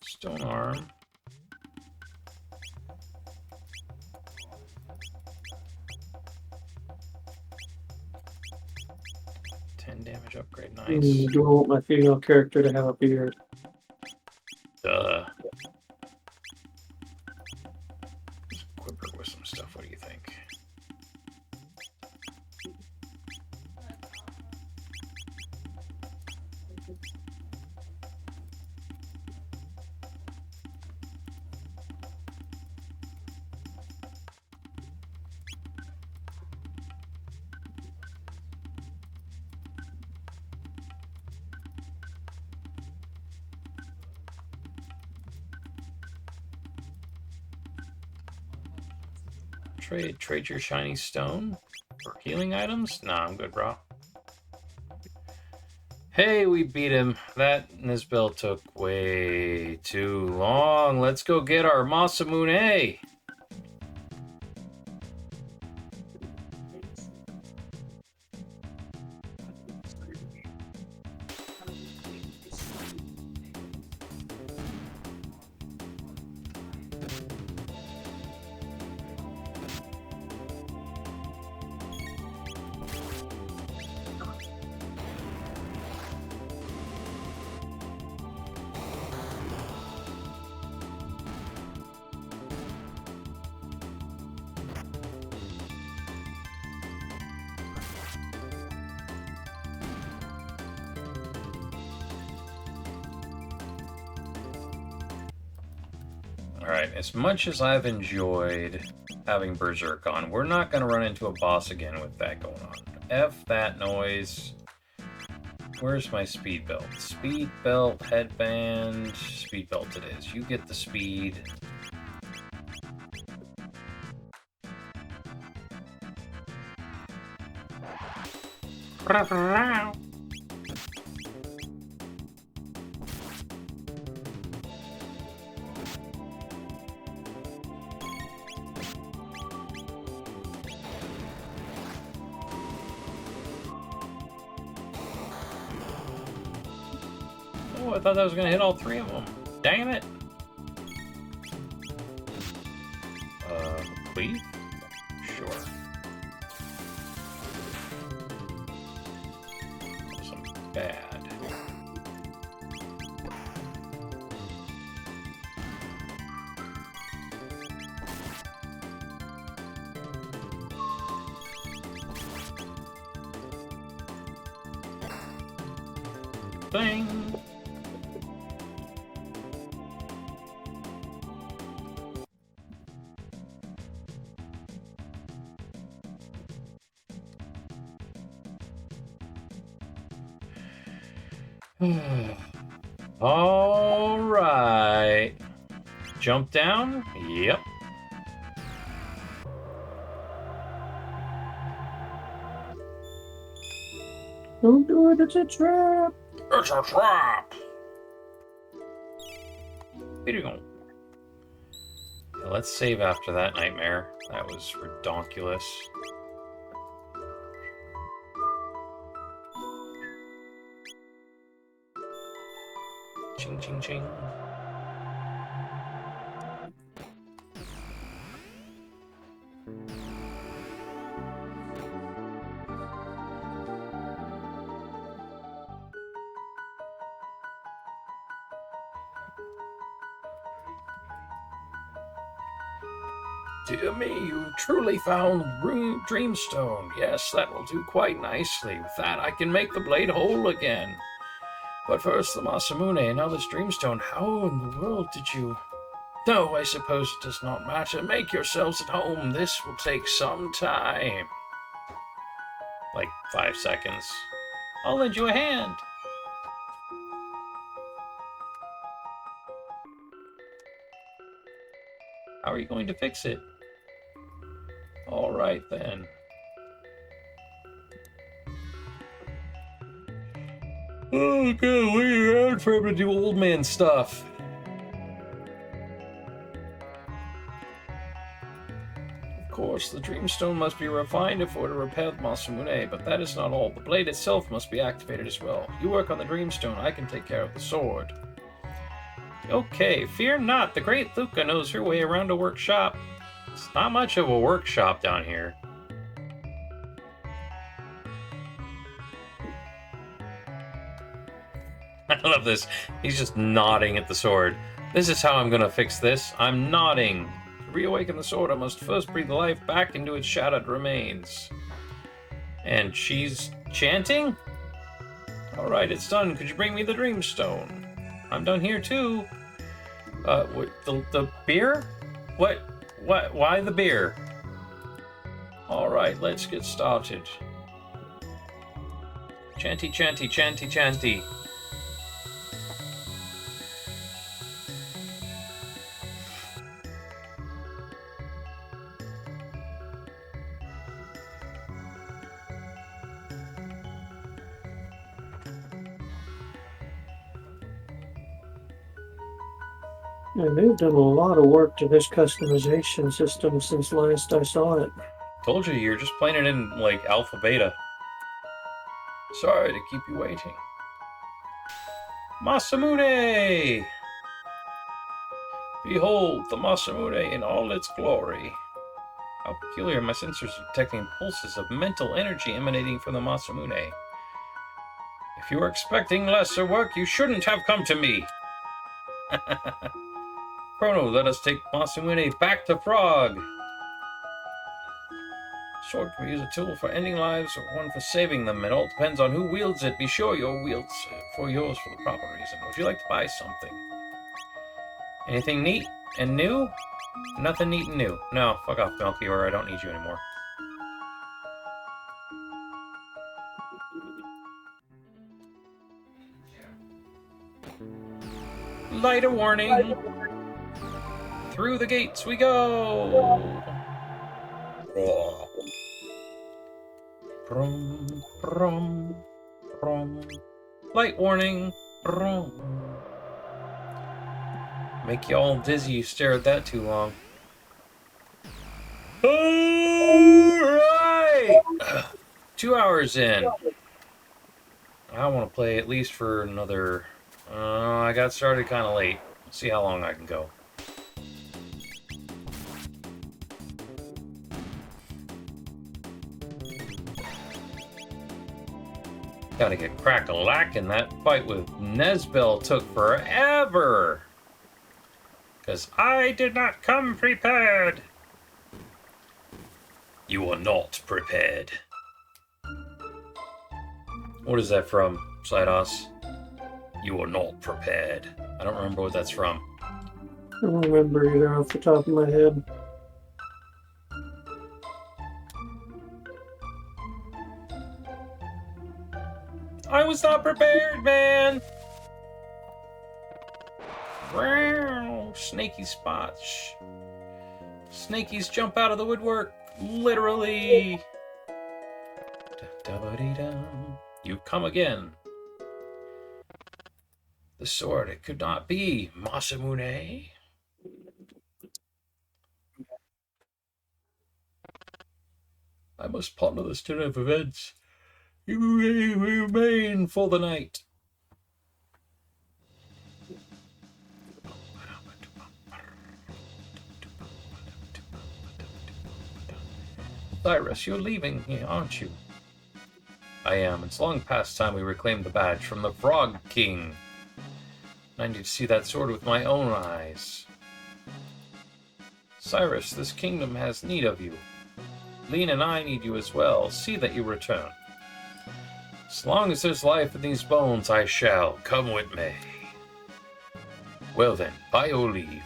Stone arm. 10 damage upgrade. Nice. Do I want my female character to have a beard? Duh. Let's equip her with some stuff. What do you think? Trade your shiny stone for healing items? Nah, I'm good, bro. Hey, we beat him. This build took way too long. Let's go get our Masamune. Alright, as much as I've enjoyed having Berserk on, we're not going to run into a boss again with that going on. F that noise. Where's my speed belt? Speed belt, headband, speed belt it is. You get the speed. Oh, I thought that was going to hit all three of them. Dang it. Cleave? Sure. Some bad. Bang! All right. Jump down? Yep. Don't do it, it's a trap! It's a trap! Here you go. Yeah, let's save after that nightmare. That was redonkulous. Ching, ching, ching. Dear me, you truly found Dreamstone. Yes, that will do quite nicely. With that, I can make the blade whole again. But first, the Masamune, and now this Dreamstone. How in the world did you... No, I suppose it does not matter. Make yourselves at home. This will take some time. Like 5 seconds. I'll lend you a hand. How are you going to fix it? All right, then. Oh, good. Wait around for him to do old man stuff. Of course, the Dreamstone must be refined in order to repair the Masamune, but that is not all. The blade itself must be activated as well. You work on the Dreamstone, I can take care of the sword. Okay, fear not. The great Luca knows her way around a workshop. It's not much of a workshop down here. I love this. He's just nodding at the sword. This is how I'm gonna fix this. I'm nodding. To reawaken the sword, I must first breathe life back into its shattered remains. And she's chanting? Alright, it's done. Could you bring me the Dreamstone? I'm done here too. The beer? What? Why the beer? Alright, let's get started. Chanty, chanty, chanty, chanty. And they've done a lot of work to this customization system since last I saw it. Told you, you're just playing it in, like, alpha beta. Sorry to keep you waiting. Masamune! Behold, the Masamune in all its glory. How peculiar, my sensors are detecting pulses of mental energy emanating from the Masamune. If you were expecting lesser work, you shouldn't have come to me! Chrono, let us take Masamune back to Frog! Sword can be used as a tool for ending lives or one for saving them. It all depends on who wields it. Be sure you wield for yours for the proper reason. Would you like to buy something? Anything neat and new? Nothing neat and new. No, fuck off, Milky, or I don't need you anymore. Light a warning! Through the gates we go! Brum, brum, brum. Light warning! Brum. Make you all dizzy, you stare at that too long. Alright! 2 hours in. I want to play at least for another... I got started kind of late. Let's see how long I can go. Gotta get crack-a-lackin'. That fight with Nesbel took forever! Because I did not come prepared! You are not prepared. What is that from, Cydos? You are not prepared. I don't remember what that's from. I don't remember either off the top of my head. I was not prepared, man! Wow, snaky spots. Snakies jump out of the woodwork, literally. You come again. The sword, it could not be, Masamune. I must ponder this turn of events. You remain for the night. Cyrus, you're leaving here, aren't you? I am. It's long past time we reclaimed the badge from the Frog King. I need to see that sword with my own eyes. Cyrus, this kingdom has need of you. Lean and I need you as well. See that you return. As long as there's life in these bones, I shall. Come with me. Well then, by your leave.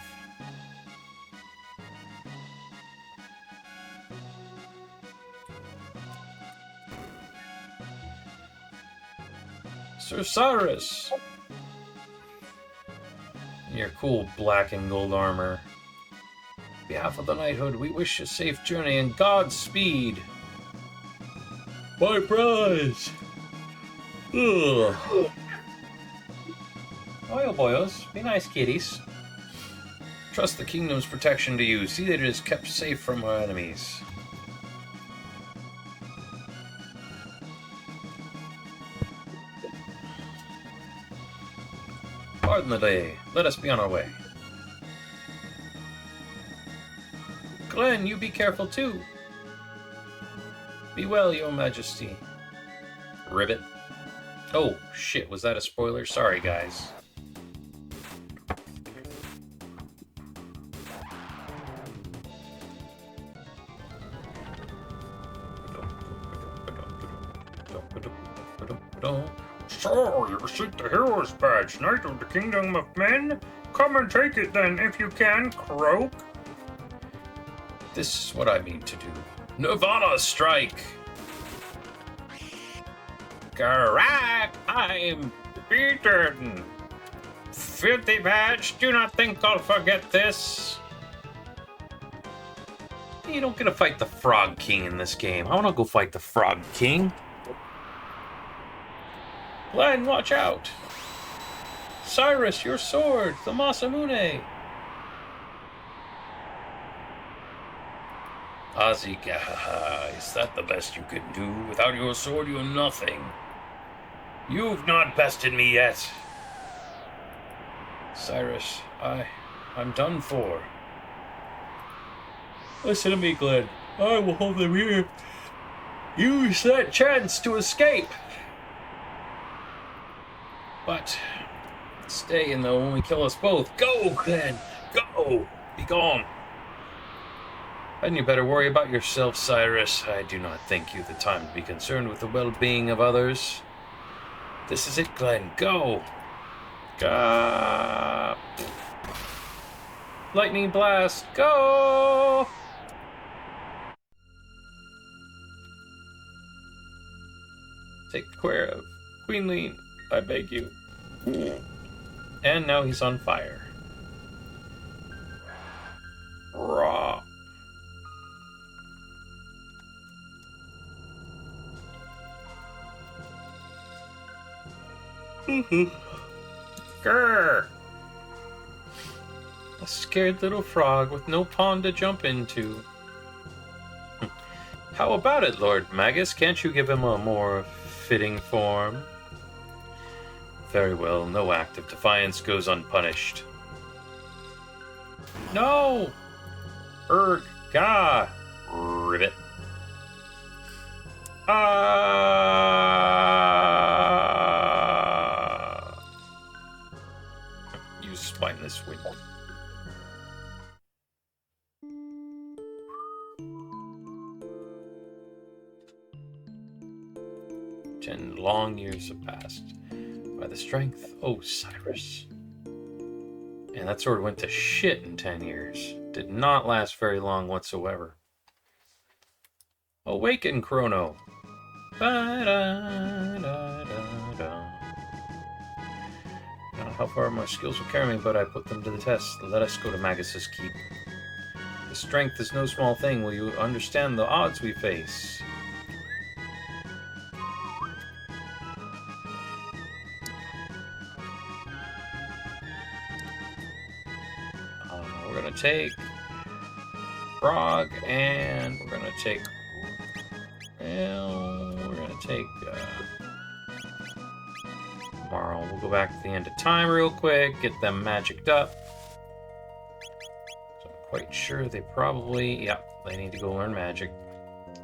Sir Cyrus! In your cool black and gold armor. On behalf of the knighthood, we wish a safe journey and Godspeed. My prize! Ugh. Oil boys, be nice kitties. Trust the kingdom's protection to you. See that it is kept safe from our enemies. Pardon the day. Let us be on our way. Glenn, you be careful too. Be well, your majesty. Ribbit. Oh, shit, was that a spoiler? Sorry, guys. So, you received the hero's badge, Knight of the Kingdom of Men? Come and take it then, if you can, Croak. This is what I mean to do. Nirvana strike! Correct! I'm beaten! Filthy badge, do not think I'll forget this. You don't get to fight the Frog King in this game. I want to go fight the Frog King. Glenn, watch out! Cyrus, your sword! The Masamune! Azikahaha, is that the best you can do? Without your sword, you're nothing. You've not bested me yet. Cyrus, I'm done for. Listen to me, Glenn. I will hold them here. Use that chance to escape. But stay and they'll only kill us both. Go, Glenn! Go! Be gone! Then you better worry about yourself, Cyrus. I do not think you the time to be concerned with the well-being of others. This is it, Glenn. Go! Go! Lightning blast! Go! Take care of Queen Lean, I beg you. And now he's on fire. Raw. Grr! A scared little frog with no pond to jump into. How about it, Lord Magus? Can't you give him a more fitting form? Very well, no act of defiance goes unpunished. No! Gah! Ribbit. You spineless wind. 10 long years have passed. By the strength, oh Cyrus. And that sword went to shit in 10 years. Did not last very long whatsoever. Awaken, Chrono. Ba-da-da-da-da. Not how far my skills will carry me, but I put them to the test. Let us go to Magus's Keep. The strength is no small thing. Will you understand the odds we face? We're gonna take Frog, and we're gonna take. Well, we're gonna take Marl. We'll go back to the end of time real quick, get them magicked up. So I'm quite sure they probably, yeah, they need to go learn magic.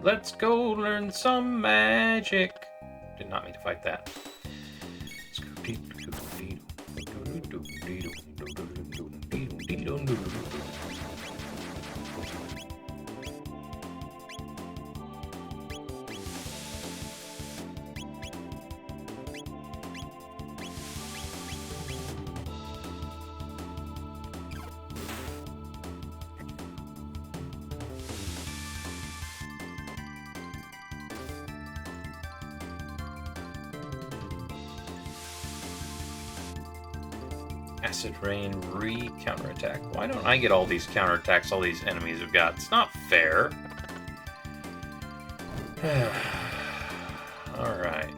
Let's go learn some magic. Did not mean to fight that. Acid rain, counterattack. Why don't I get all these counterattacks all these enemies have got? It's not fair. Alright.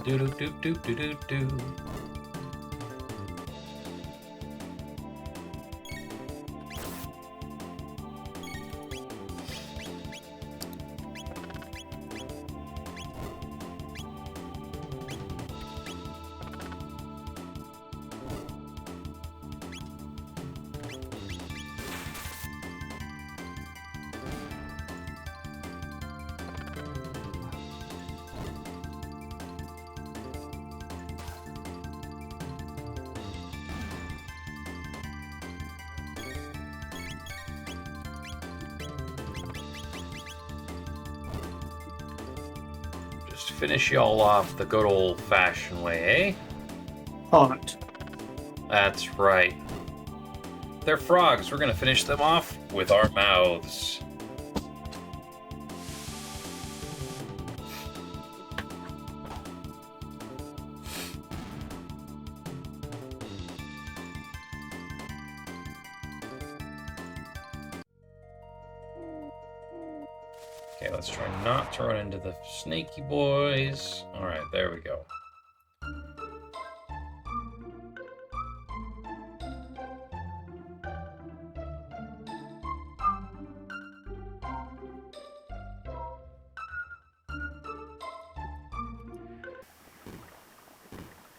Do do do do do do do. Just finish y'all off the good old-fashioned way, eh? Hot. That's right. They're frogs. We're gonna finish them off with our mouths. Okay, let's try not to run into the snaky boys. Alright, there we go.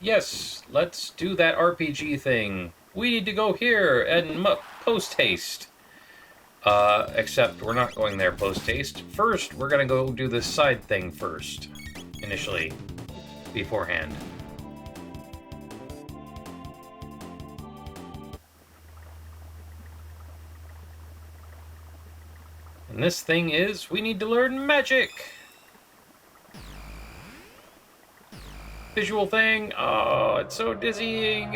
Yes, let's do that RPG thing. We need to go here and post-haste. Except we're not going there post-haste. First, we're gonna go do this side thing first. Initially. Beforehand. And this thing is, we need to learn magic! Visual thing. Oh, it's so dizzying.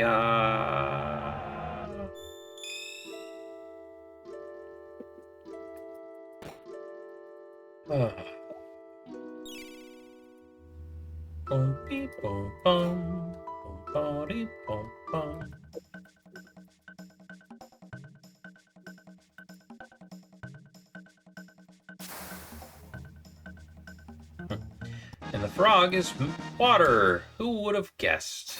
Boom, beep, boom, boom. Boom, body, boom, boom. And the frog is water. Who would have guessed?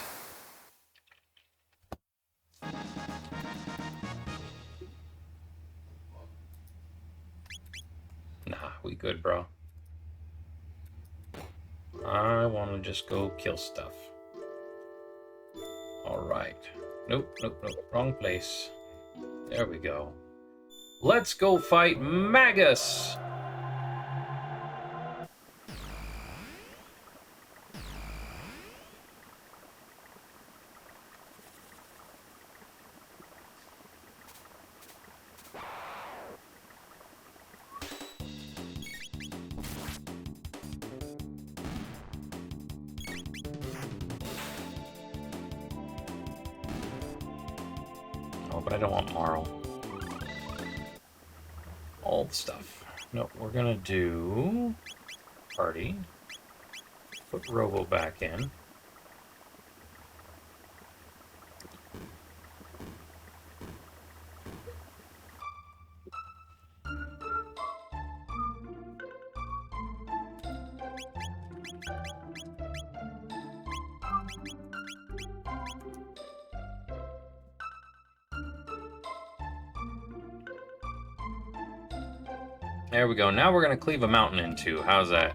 Nah, we good, bro. I want to just go kill stuff. Alright. Nope, nope, nope. Wrong place. There we go. Let's go fight Magus! Oh, but I don't want Marl. All the stuff. No, we're gonna do party. Put Robo back in. There we go. Now we're going to cleave a mountain in two. How's that?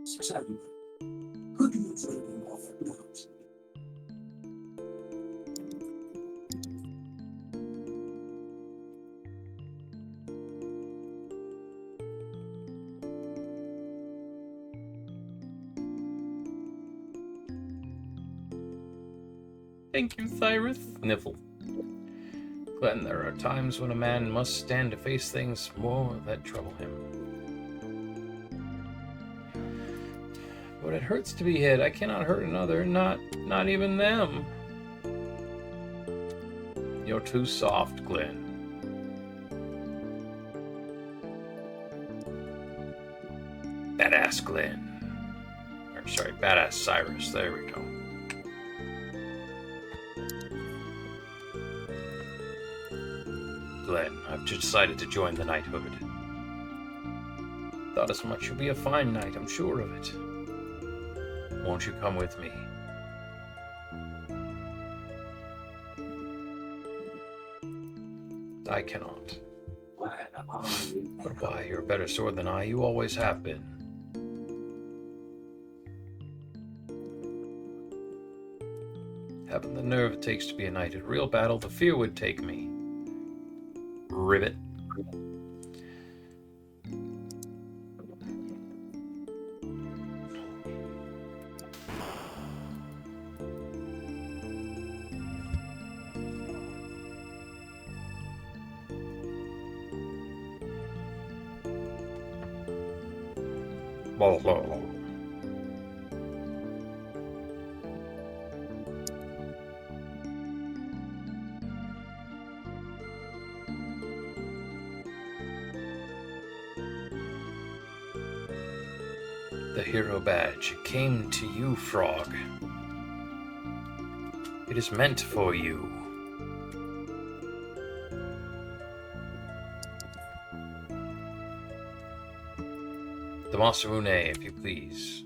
Seven. Could you throw them off at night? Thank you, Cyrus. Sniffle. Glenn, there are times when a man must stand to face things more that trouble him. But it hurts to be hit. I cannot hurt another, not even them. You're too soft, Glenn. Badass Glenn. Or sorry, Badass Cyrus. There we go. Glenn, I've decided to join the knighthood. Thought as much. You'll be a fine knight, I'm sure of it. Won't you come with me? I cannot. But why? You're a better sword than I. You always have been. Having the nerve it takes to be a knight in real battle, the fear would take me. Ribbit. Blah, blah, blah. The hero badge. It came to you, Frog. It is meant for you. The Masamune, if you please.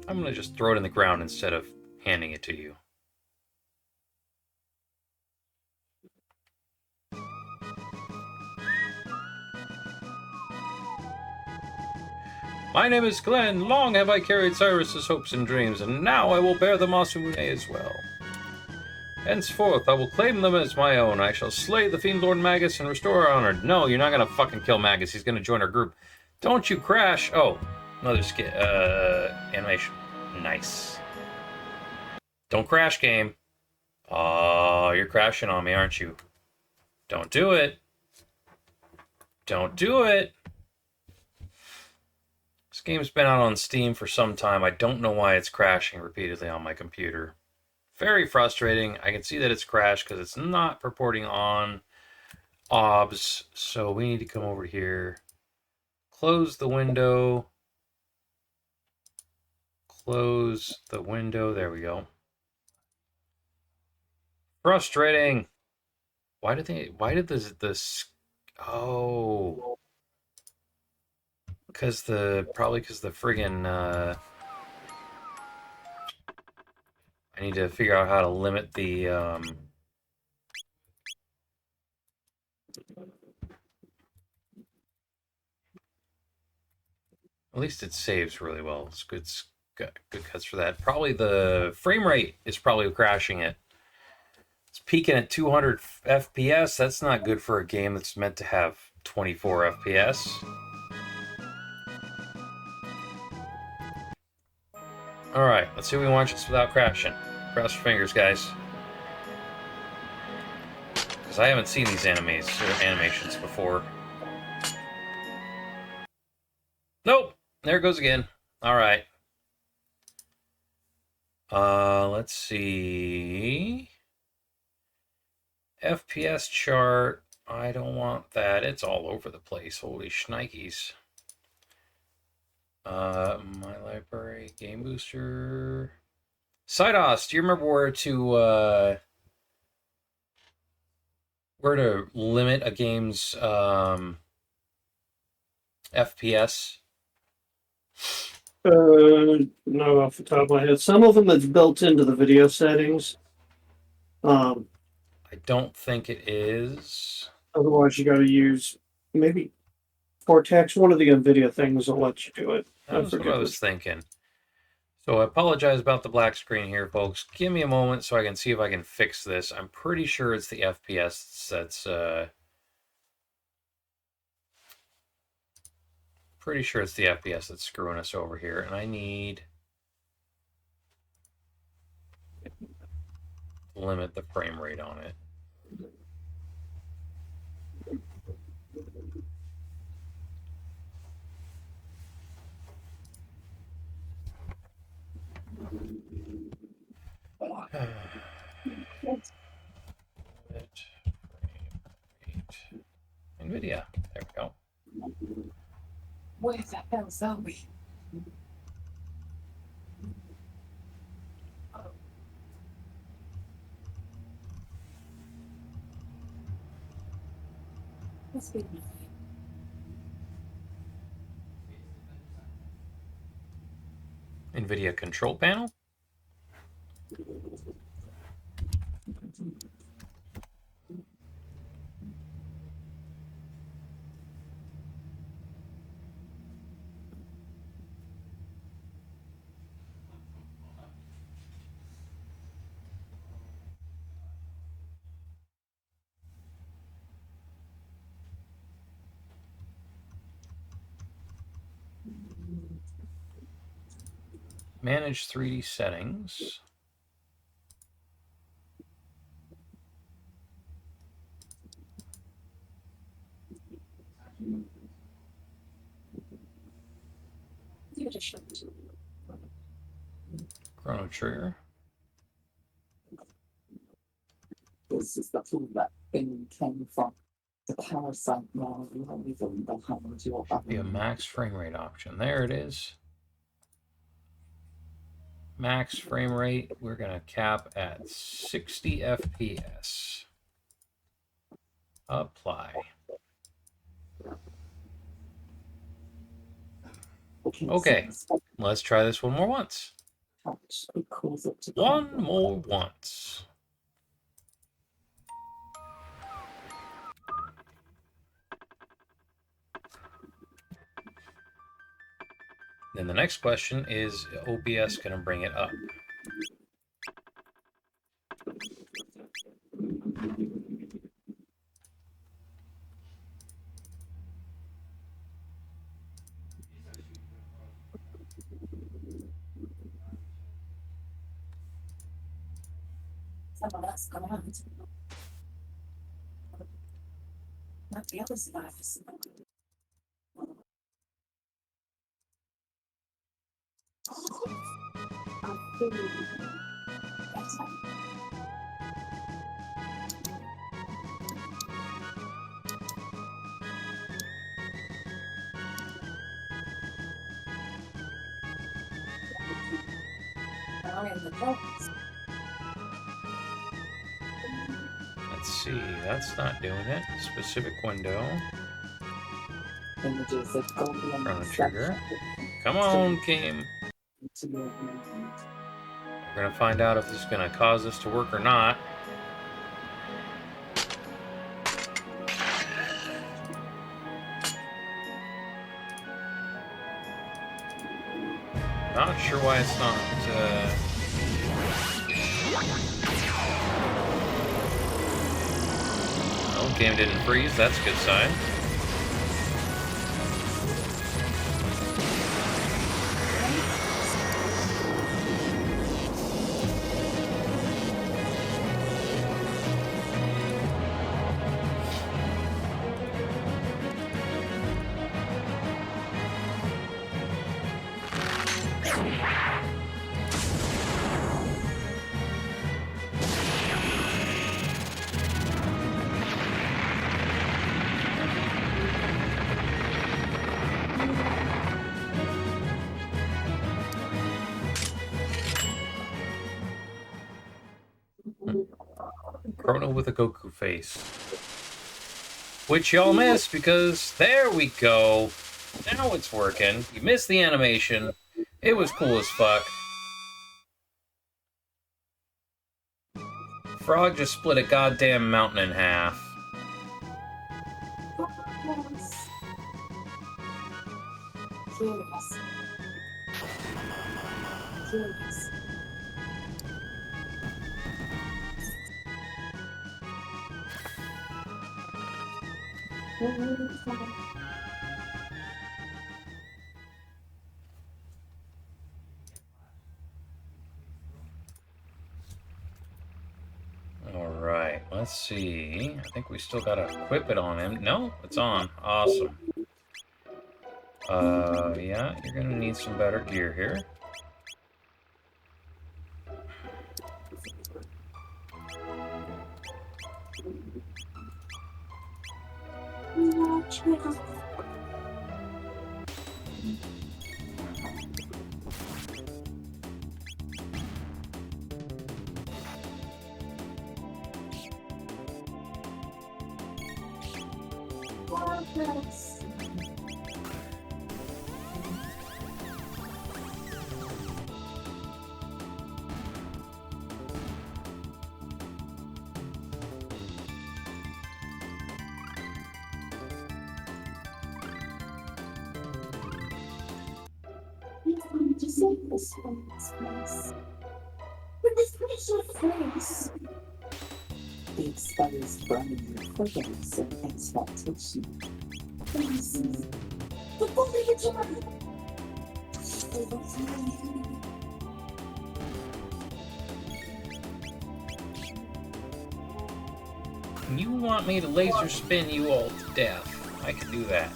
I'm gonna just throw it in the ground instead of handing it to you. My name is Glenn. Long have I carried Cyrus's hopes and dreams, and now I will bear the Masamune as well. Henceforth, I will claim them as my own. I shall slay the Fiend Lord Magus and restore our honor. No, you're not gonna fucking kill Magus. He's gonna join our group. Don't you crash. Oh, another skit. Animation. Nice. Don't crash, game. Oh, you're crashing on me, aren't you? Don't do it. Don't do it. This game's been out on Steam for some time. I don't know why it's crashing repeatedly on my computer. Very frustrating. I can see that it's crashed because it's not purporting on OBS. So we need to come over here. Close the window. Close the window. There we go. Frustrating. Why did this oh, probably because the friggin' I need to figure out how to limit the at least it saves really well. It's got good cuts for that. Probably the frame rate is probably crashing it. It's peaking at 200 FPS. That's not good for a game that's meant to have 24 FPS. Alright, let's see if we can watch this without crashing. Cross your fingers, guys. Because I haven't seen these animations before. Nope! There it goes again. Alright. Let's see. FPS chart. I don't want that. It's all over the place. Holy shnikes. My library, Game Booster. Sidos, do you remember where to limit a game's FPS? No, off the top of my head. Some of them it's built into the video settings. I don't think it is. Otherwise, you got to use maybe Cortex. One of the NVIDIA things will let you do it. That's what I was thinking. So I apologize about the black screen here, folks. Give me a moment so I can see if I can fix this. I'm pretty sure it's the FPS that's pretty sure it's the FPS that's screwing us over here, and I need to limit the frame rate on it. NVIDIA. There we go. Where the hell's are we? Must be NVIDIA control panel? Manage 3D settings. give it a shot. Chrono trigger. This is the tool that thing came from. The parasite now, you know, even the hammer to your Be a max frame rate option. There it is. Max frame rate, we're going to cap at 60 FPS. Apply. Okay, let's try this one more once. One more once. Then the next question is OBS going to bring it up? Someone else come out. Not the other survivors. I'm feeling better. I'm in the box. Let's see, that's not doing it. Specific window. Images of golden Chrono trigger. Come on, game. We're going to find out if this is going to cause this to work or not. Not sure why it's not. Oh, game didn't freeze. That's a good sign. Chrono with a Goku face. Which y'all missed because there we go. Now it's working. You missed the animation. It was cool as fuck. Frog just split a goddamn mountain in half. Curious. Curious. Alright, let's see. I think we still gotta equip it on him. No, it's on. Awesome. Yeah, you're gonna need some better gear here. Progress. We're going to save this from this place. With this precious place. The exposed brain forgets and expectation. Please. The body return. You want me to laser spin you all to death? I can do that.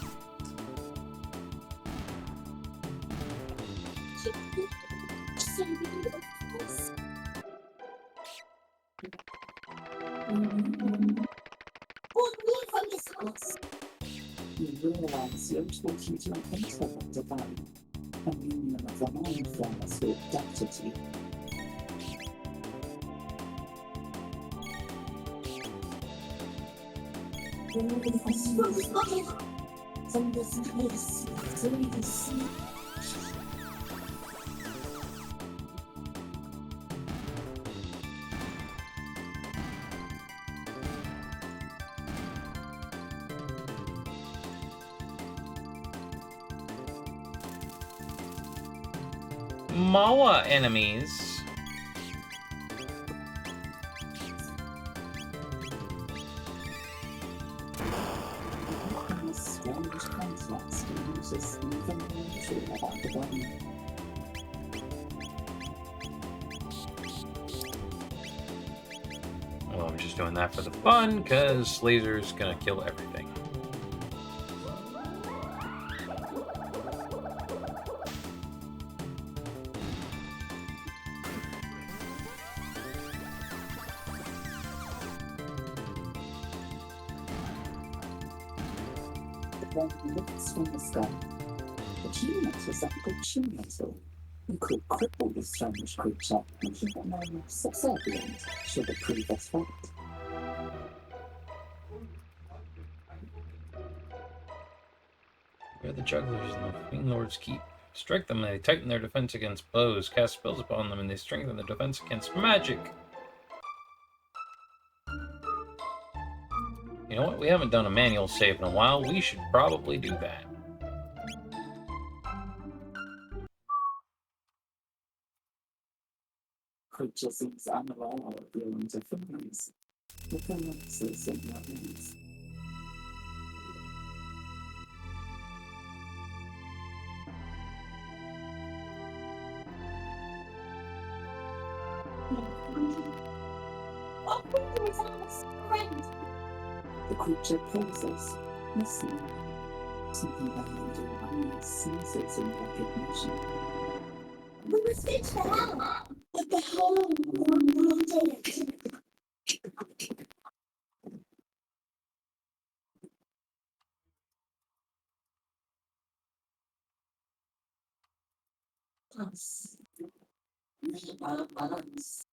You realize you're talking to an intellect divine, a union of the mind forms with identity. From this place, through the sea. Mawa enemies. Strange contrast to uses even true about the body. Well, I'm just doing that for the fun, because laser's gonna kill everything. One lifts from the sky. The G-Metal is like a G-Metal. You could cripple this strange creature and keep it known as subservient should it prove its fate. Where are the jugglers and the Queen Lords keep? Strike them and they tighten their defense against blows. Cast spells upon them and they strengthen their defense against magic. You know what? We haven't done a manual save in a while. We should probably do that. Creature seems unaware of your interference. The collapses in your hands. The creature pauses, listening. Something behind your eyes seizes in recognition. We must reach the hell, but the hell won't it. Plus, we are balance.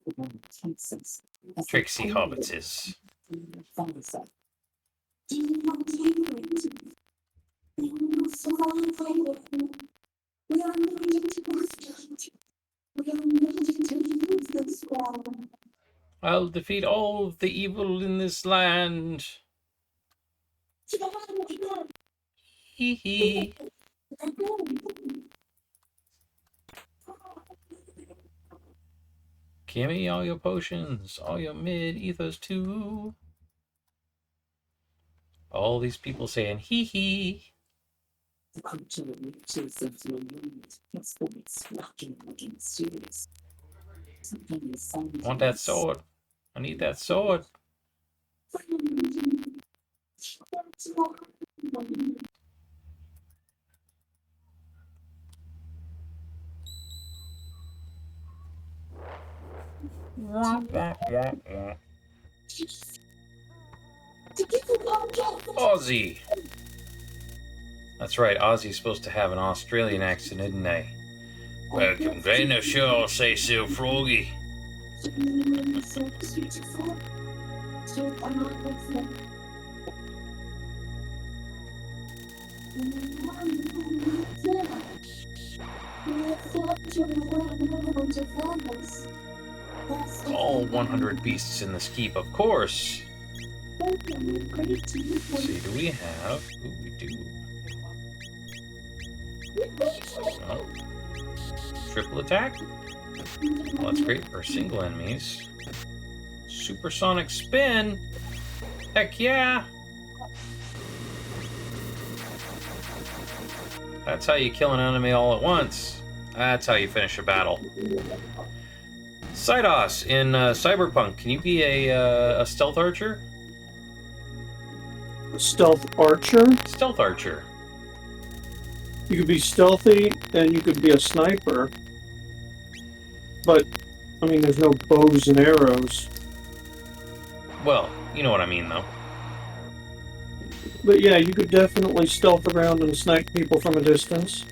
The one tenses. Trixie Hobbitses. Do you want to hear it? We will survive it. We are needed to navigate. We are needed to use this world. I'll defeat all of the evil in this land. To the hand again. Hee hee. Give me all your potions, all your mid ethos too. All these people saying hee hee. The creature reaches into your mind, its voice rocking against yours. Something is sounding. I want that sword. I need that sword. peace. To give them all death. Aussie. That's right, Aussie's supposed to have an Australian accent, isn't they? Welcome, Glenn. Sure, I'll say so, Froggy. So beautiful. So wonderful. All 100 beasts in this keep, of course. Let's see, do we have? Ooh, we do. Oh. Triple attack? Well, that's great for single enemies. Supersonic spin? Heck yeah! That's how you kill an enemy all at once. That's how you finish a battle. Cydos in Cyberpunk, can you be a stealth archer? Stealth archer. Stealth archer. You could be stealthy, and you could be a sniper. But, I mean, there's no bows and arrows. Well, you know what I mean, though. But yeah, you could definitely stealth around and snipe people from a distance.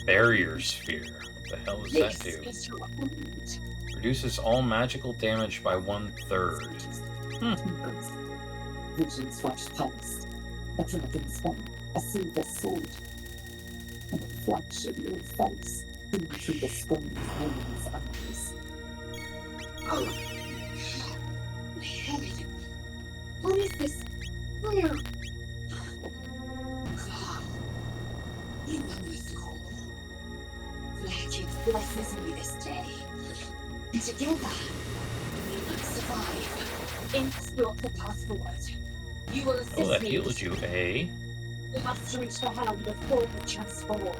Barrier sphere. What the hell does that do? Reduces all magical damage by 1/3. Visions flash past. A dragon's horn, a silver sword, and a flash of your face into the sky of Helen's eyes. My head. What is this? Where? God. You are with Chrono. Legend blesses me this day. And together, we must survive. Imps block the path forward. You will assist Oh, that me. heals you, eh? We must reach the hand before we transform.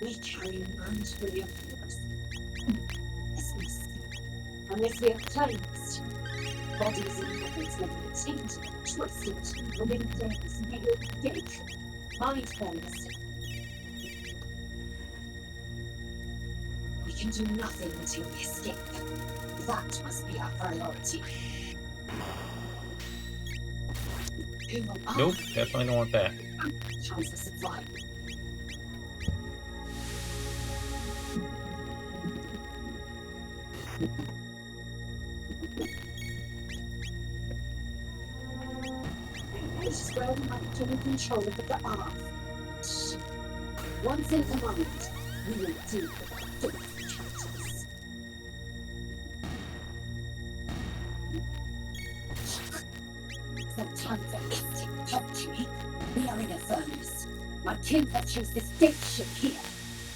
We carry man's for your force. Unless we are cleansed. Bodies and habits will be tainted, twisted, within days, may gate. Mindfulness. We can do nothing until we escape. That must be our priority. Who will Nope, definitely don't want that. chance to survive? This is where we might gain control of the earth. Once in command, we will deal with our captors. Sometimes I can't talk to me. We are in a furnace. My kin have chose this dead ship here,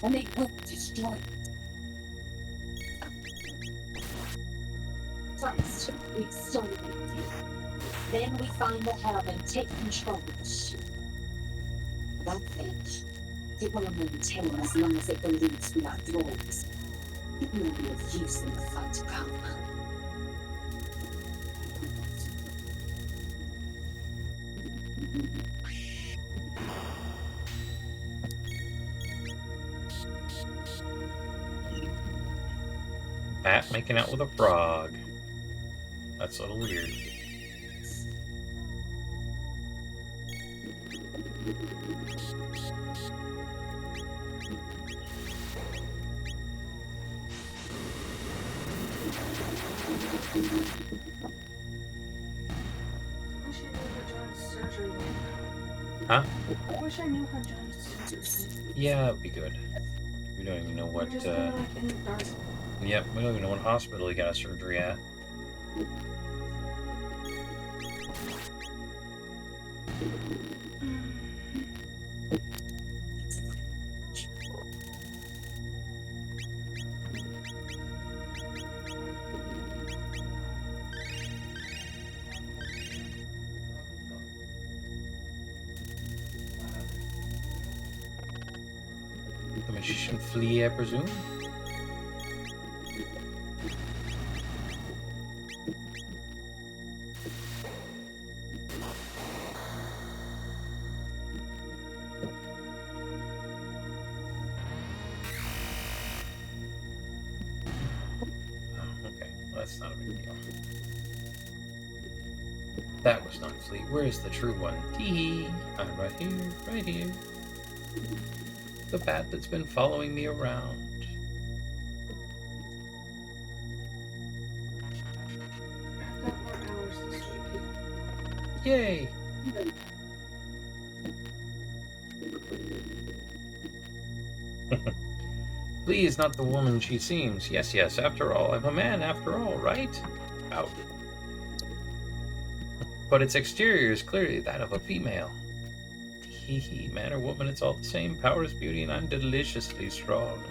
and they will destroy it. First, we exterminate it. Then we find the helm and take control of the ship. That it. It will maintain as long as it believes we are thralls. It will be of use in the fight to come. Bat making out with a frog. That's a little weird. Wish I knew how John's surgery went. Huh? I wish I knew how John's surgery went. Yeah, it'd be good. We don't even know We're what, just going like in the dark. yep, we don't even know what hospital he got a surgery at. The magician Flea, I presume? Oh, okay. Well, that's not a big deal. That was not Flea. Where's the true one? Tee-hee. I'm right here, right here. The bat that's been following me around. I've got more hours this week. Yay! Flea is not the woman she seems. Yes, yes, after all, I'm a man after all, right? Out. But its exterior is clearly that of a female. Hee, man or woman, it's all the same. Power is beauty, and I'm deliciously strong.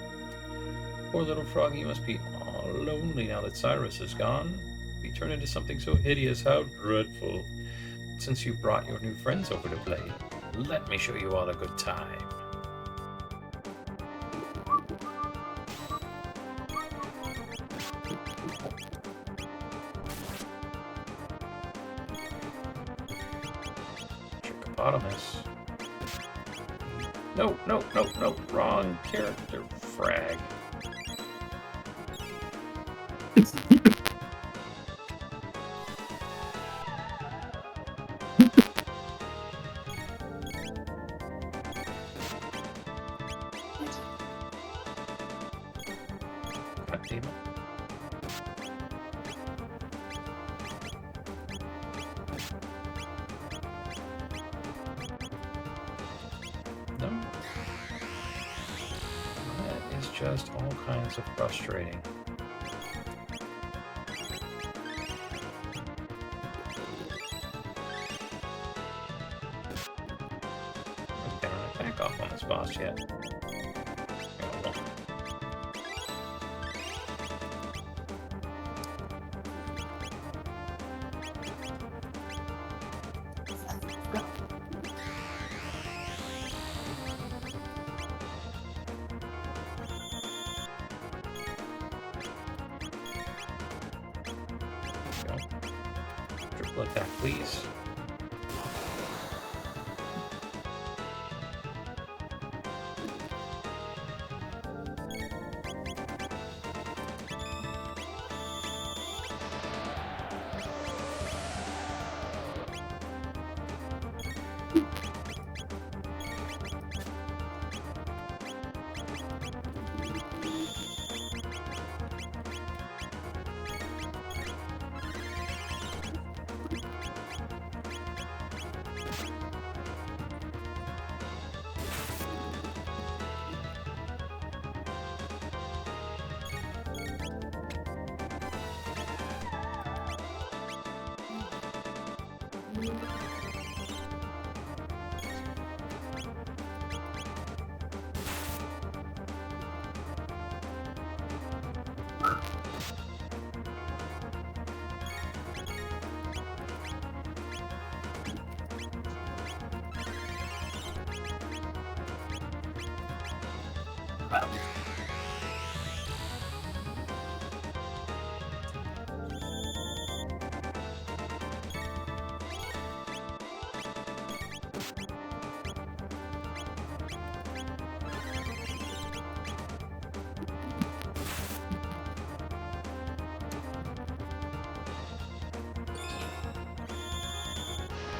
Poor little froggy must be all lonely now that Cyrus is gone. Be turned into something so hideous, how dreadful. Since you brought your new friends over to play, let me show you all a good time. Hippopotamus. No, no, no, no, wrong character. Frag. God damn it. No. That is just all kinds of frustrating. I can't attack off on this boss yet. Oh, go. Triple attack, please.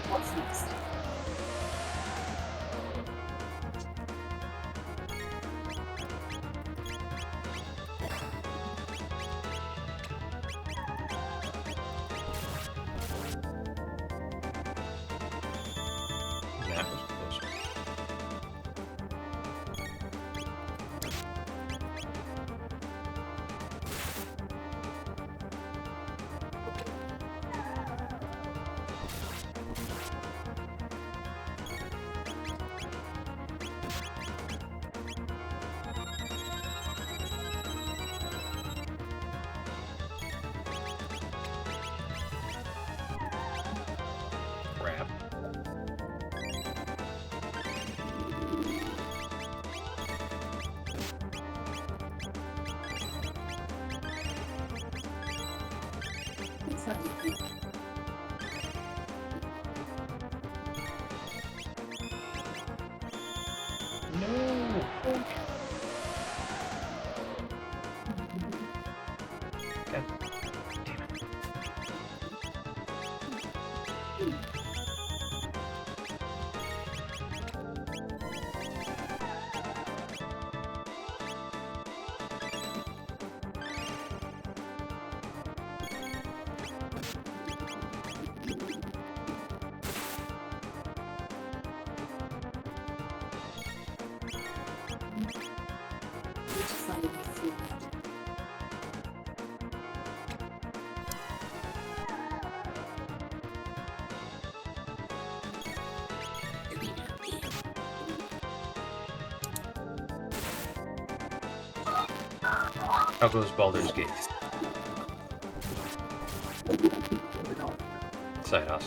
What's next? That was close. No. God damn it. How goes Baldur's Gate? Sidos.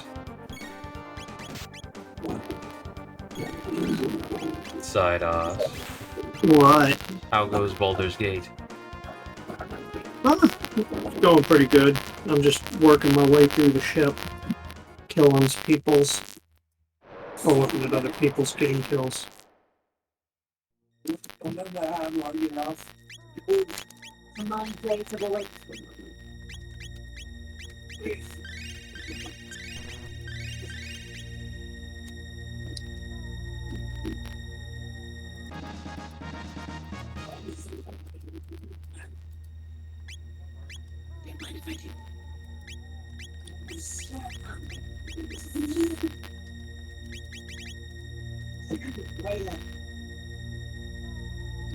Sidos. What? How goes Baldur's Gate? It's going pretty good. I'm just working my way through the ship, killing people's, or looking at other people's getting kills.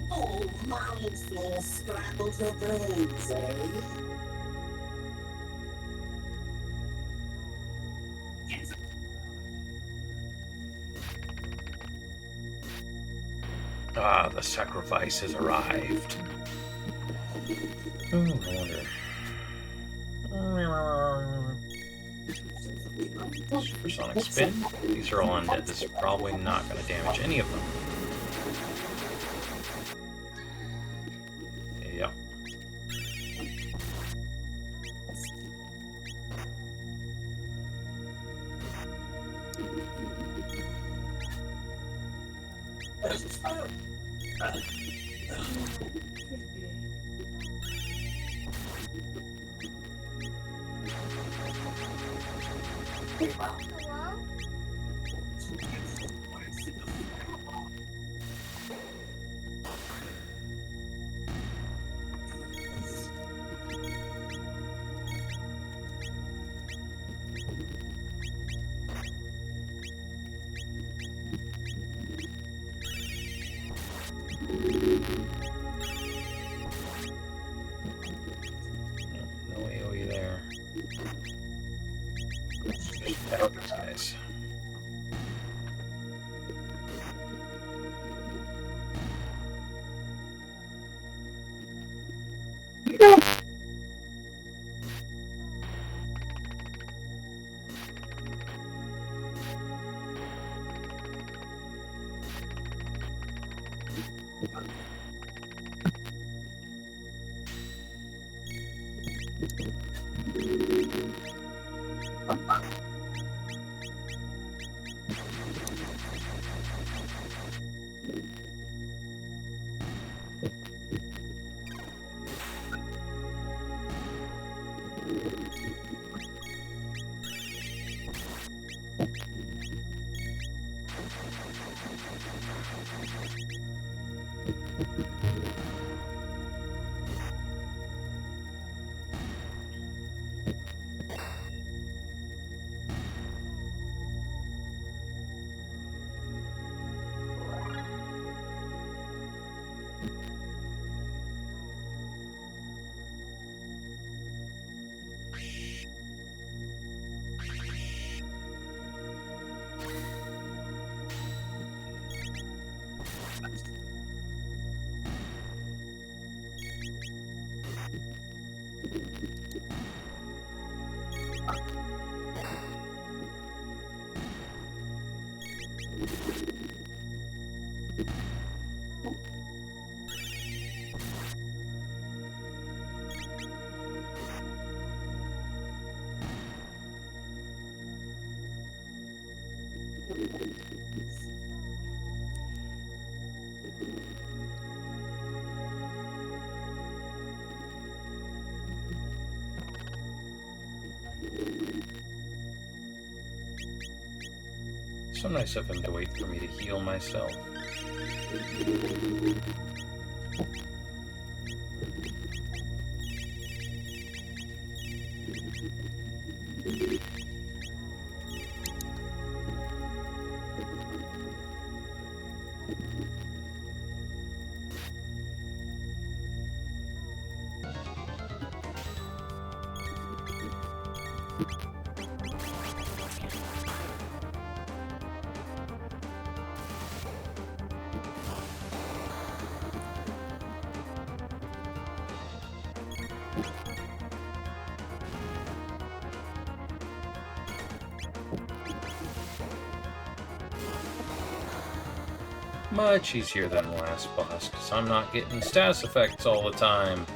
Oh, mindful scrambled your brains, eh? Ah, the sacrifice has arrived. Oh, I wonder. Supersonic spin. These are all undead. This is probably not going to damage any of them. Yep. No AoE there. Just out these guys. So nice of him to wait for me to heal myself. Much easier than the last boss, because I'm not getting status effects all the time.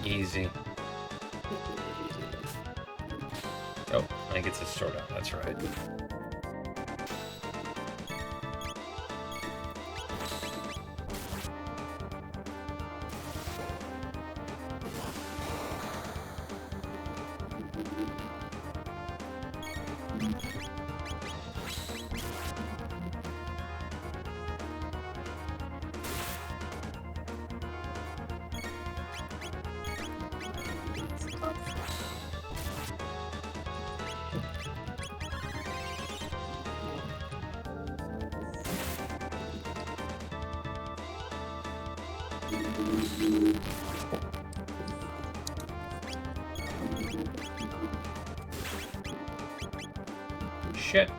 Easy. Oh, I get this sword out, that's right. Shit.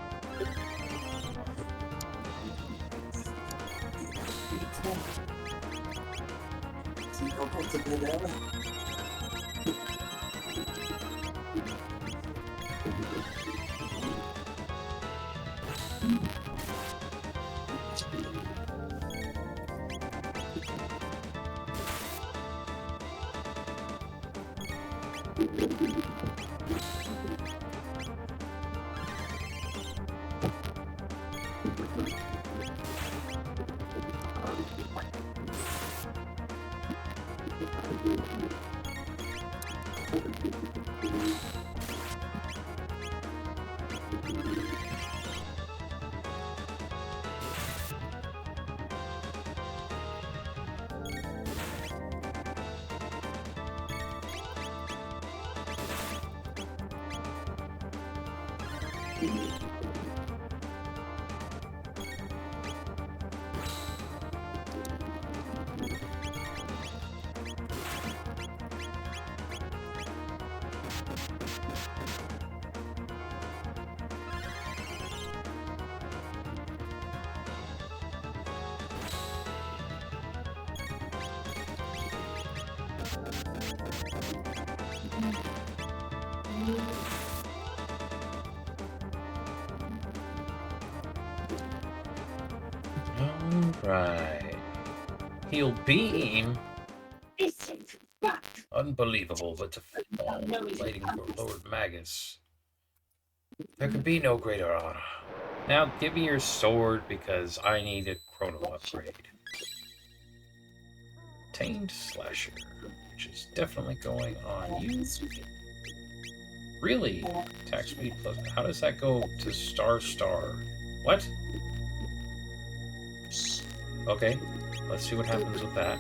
Alright. Heal beam? Unbelievable, but to fall, waiting for Lord Magus. There could be no greater honor. Now give me your sword because I need a Chrono upgrade. Tamed Slasher, which is definitely going on you. Really? Attack speed plus. How does that go to star? What? Okay, let's see what happens with that.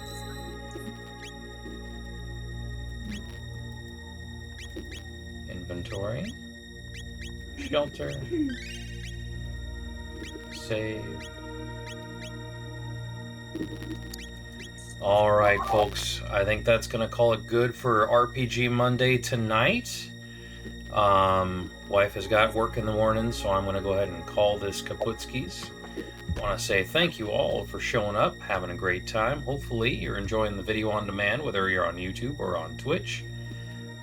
Inventory. Shelter. Save. Alright, folks. I think that's going to call it good for RPG Monday tonight. Wife has got work in the morning, so I'm going to go ahead and call this Kaputskis. I want to say thank you all for showing up, having a great time. Hopefully you're enjoying the video on demand, whether you're on YouTube or on Twitch.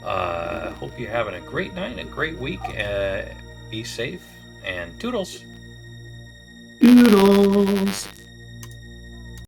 Hope you're having a great night, a great week. Be safe, and toodles! Doodles!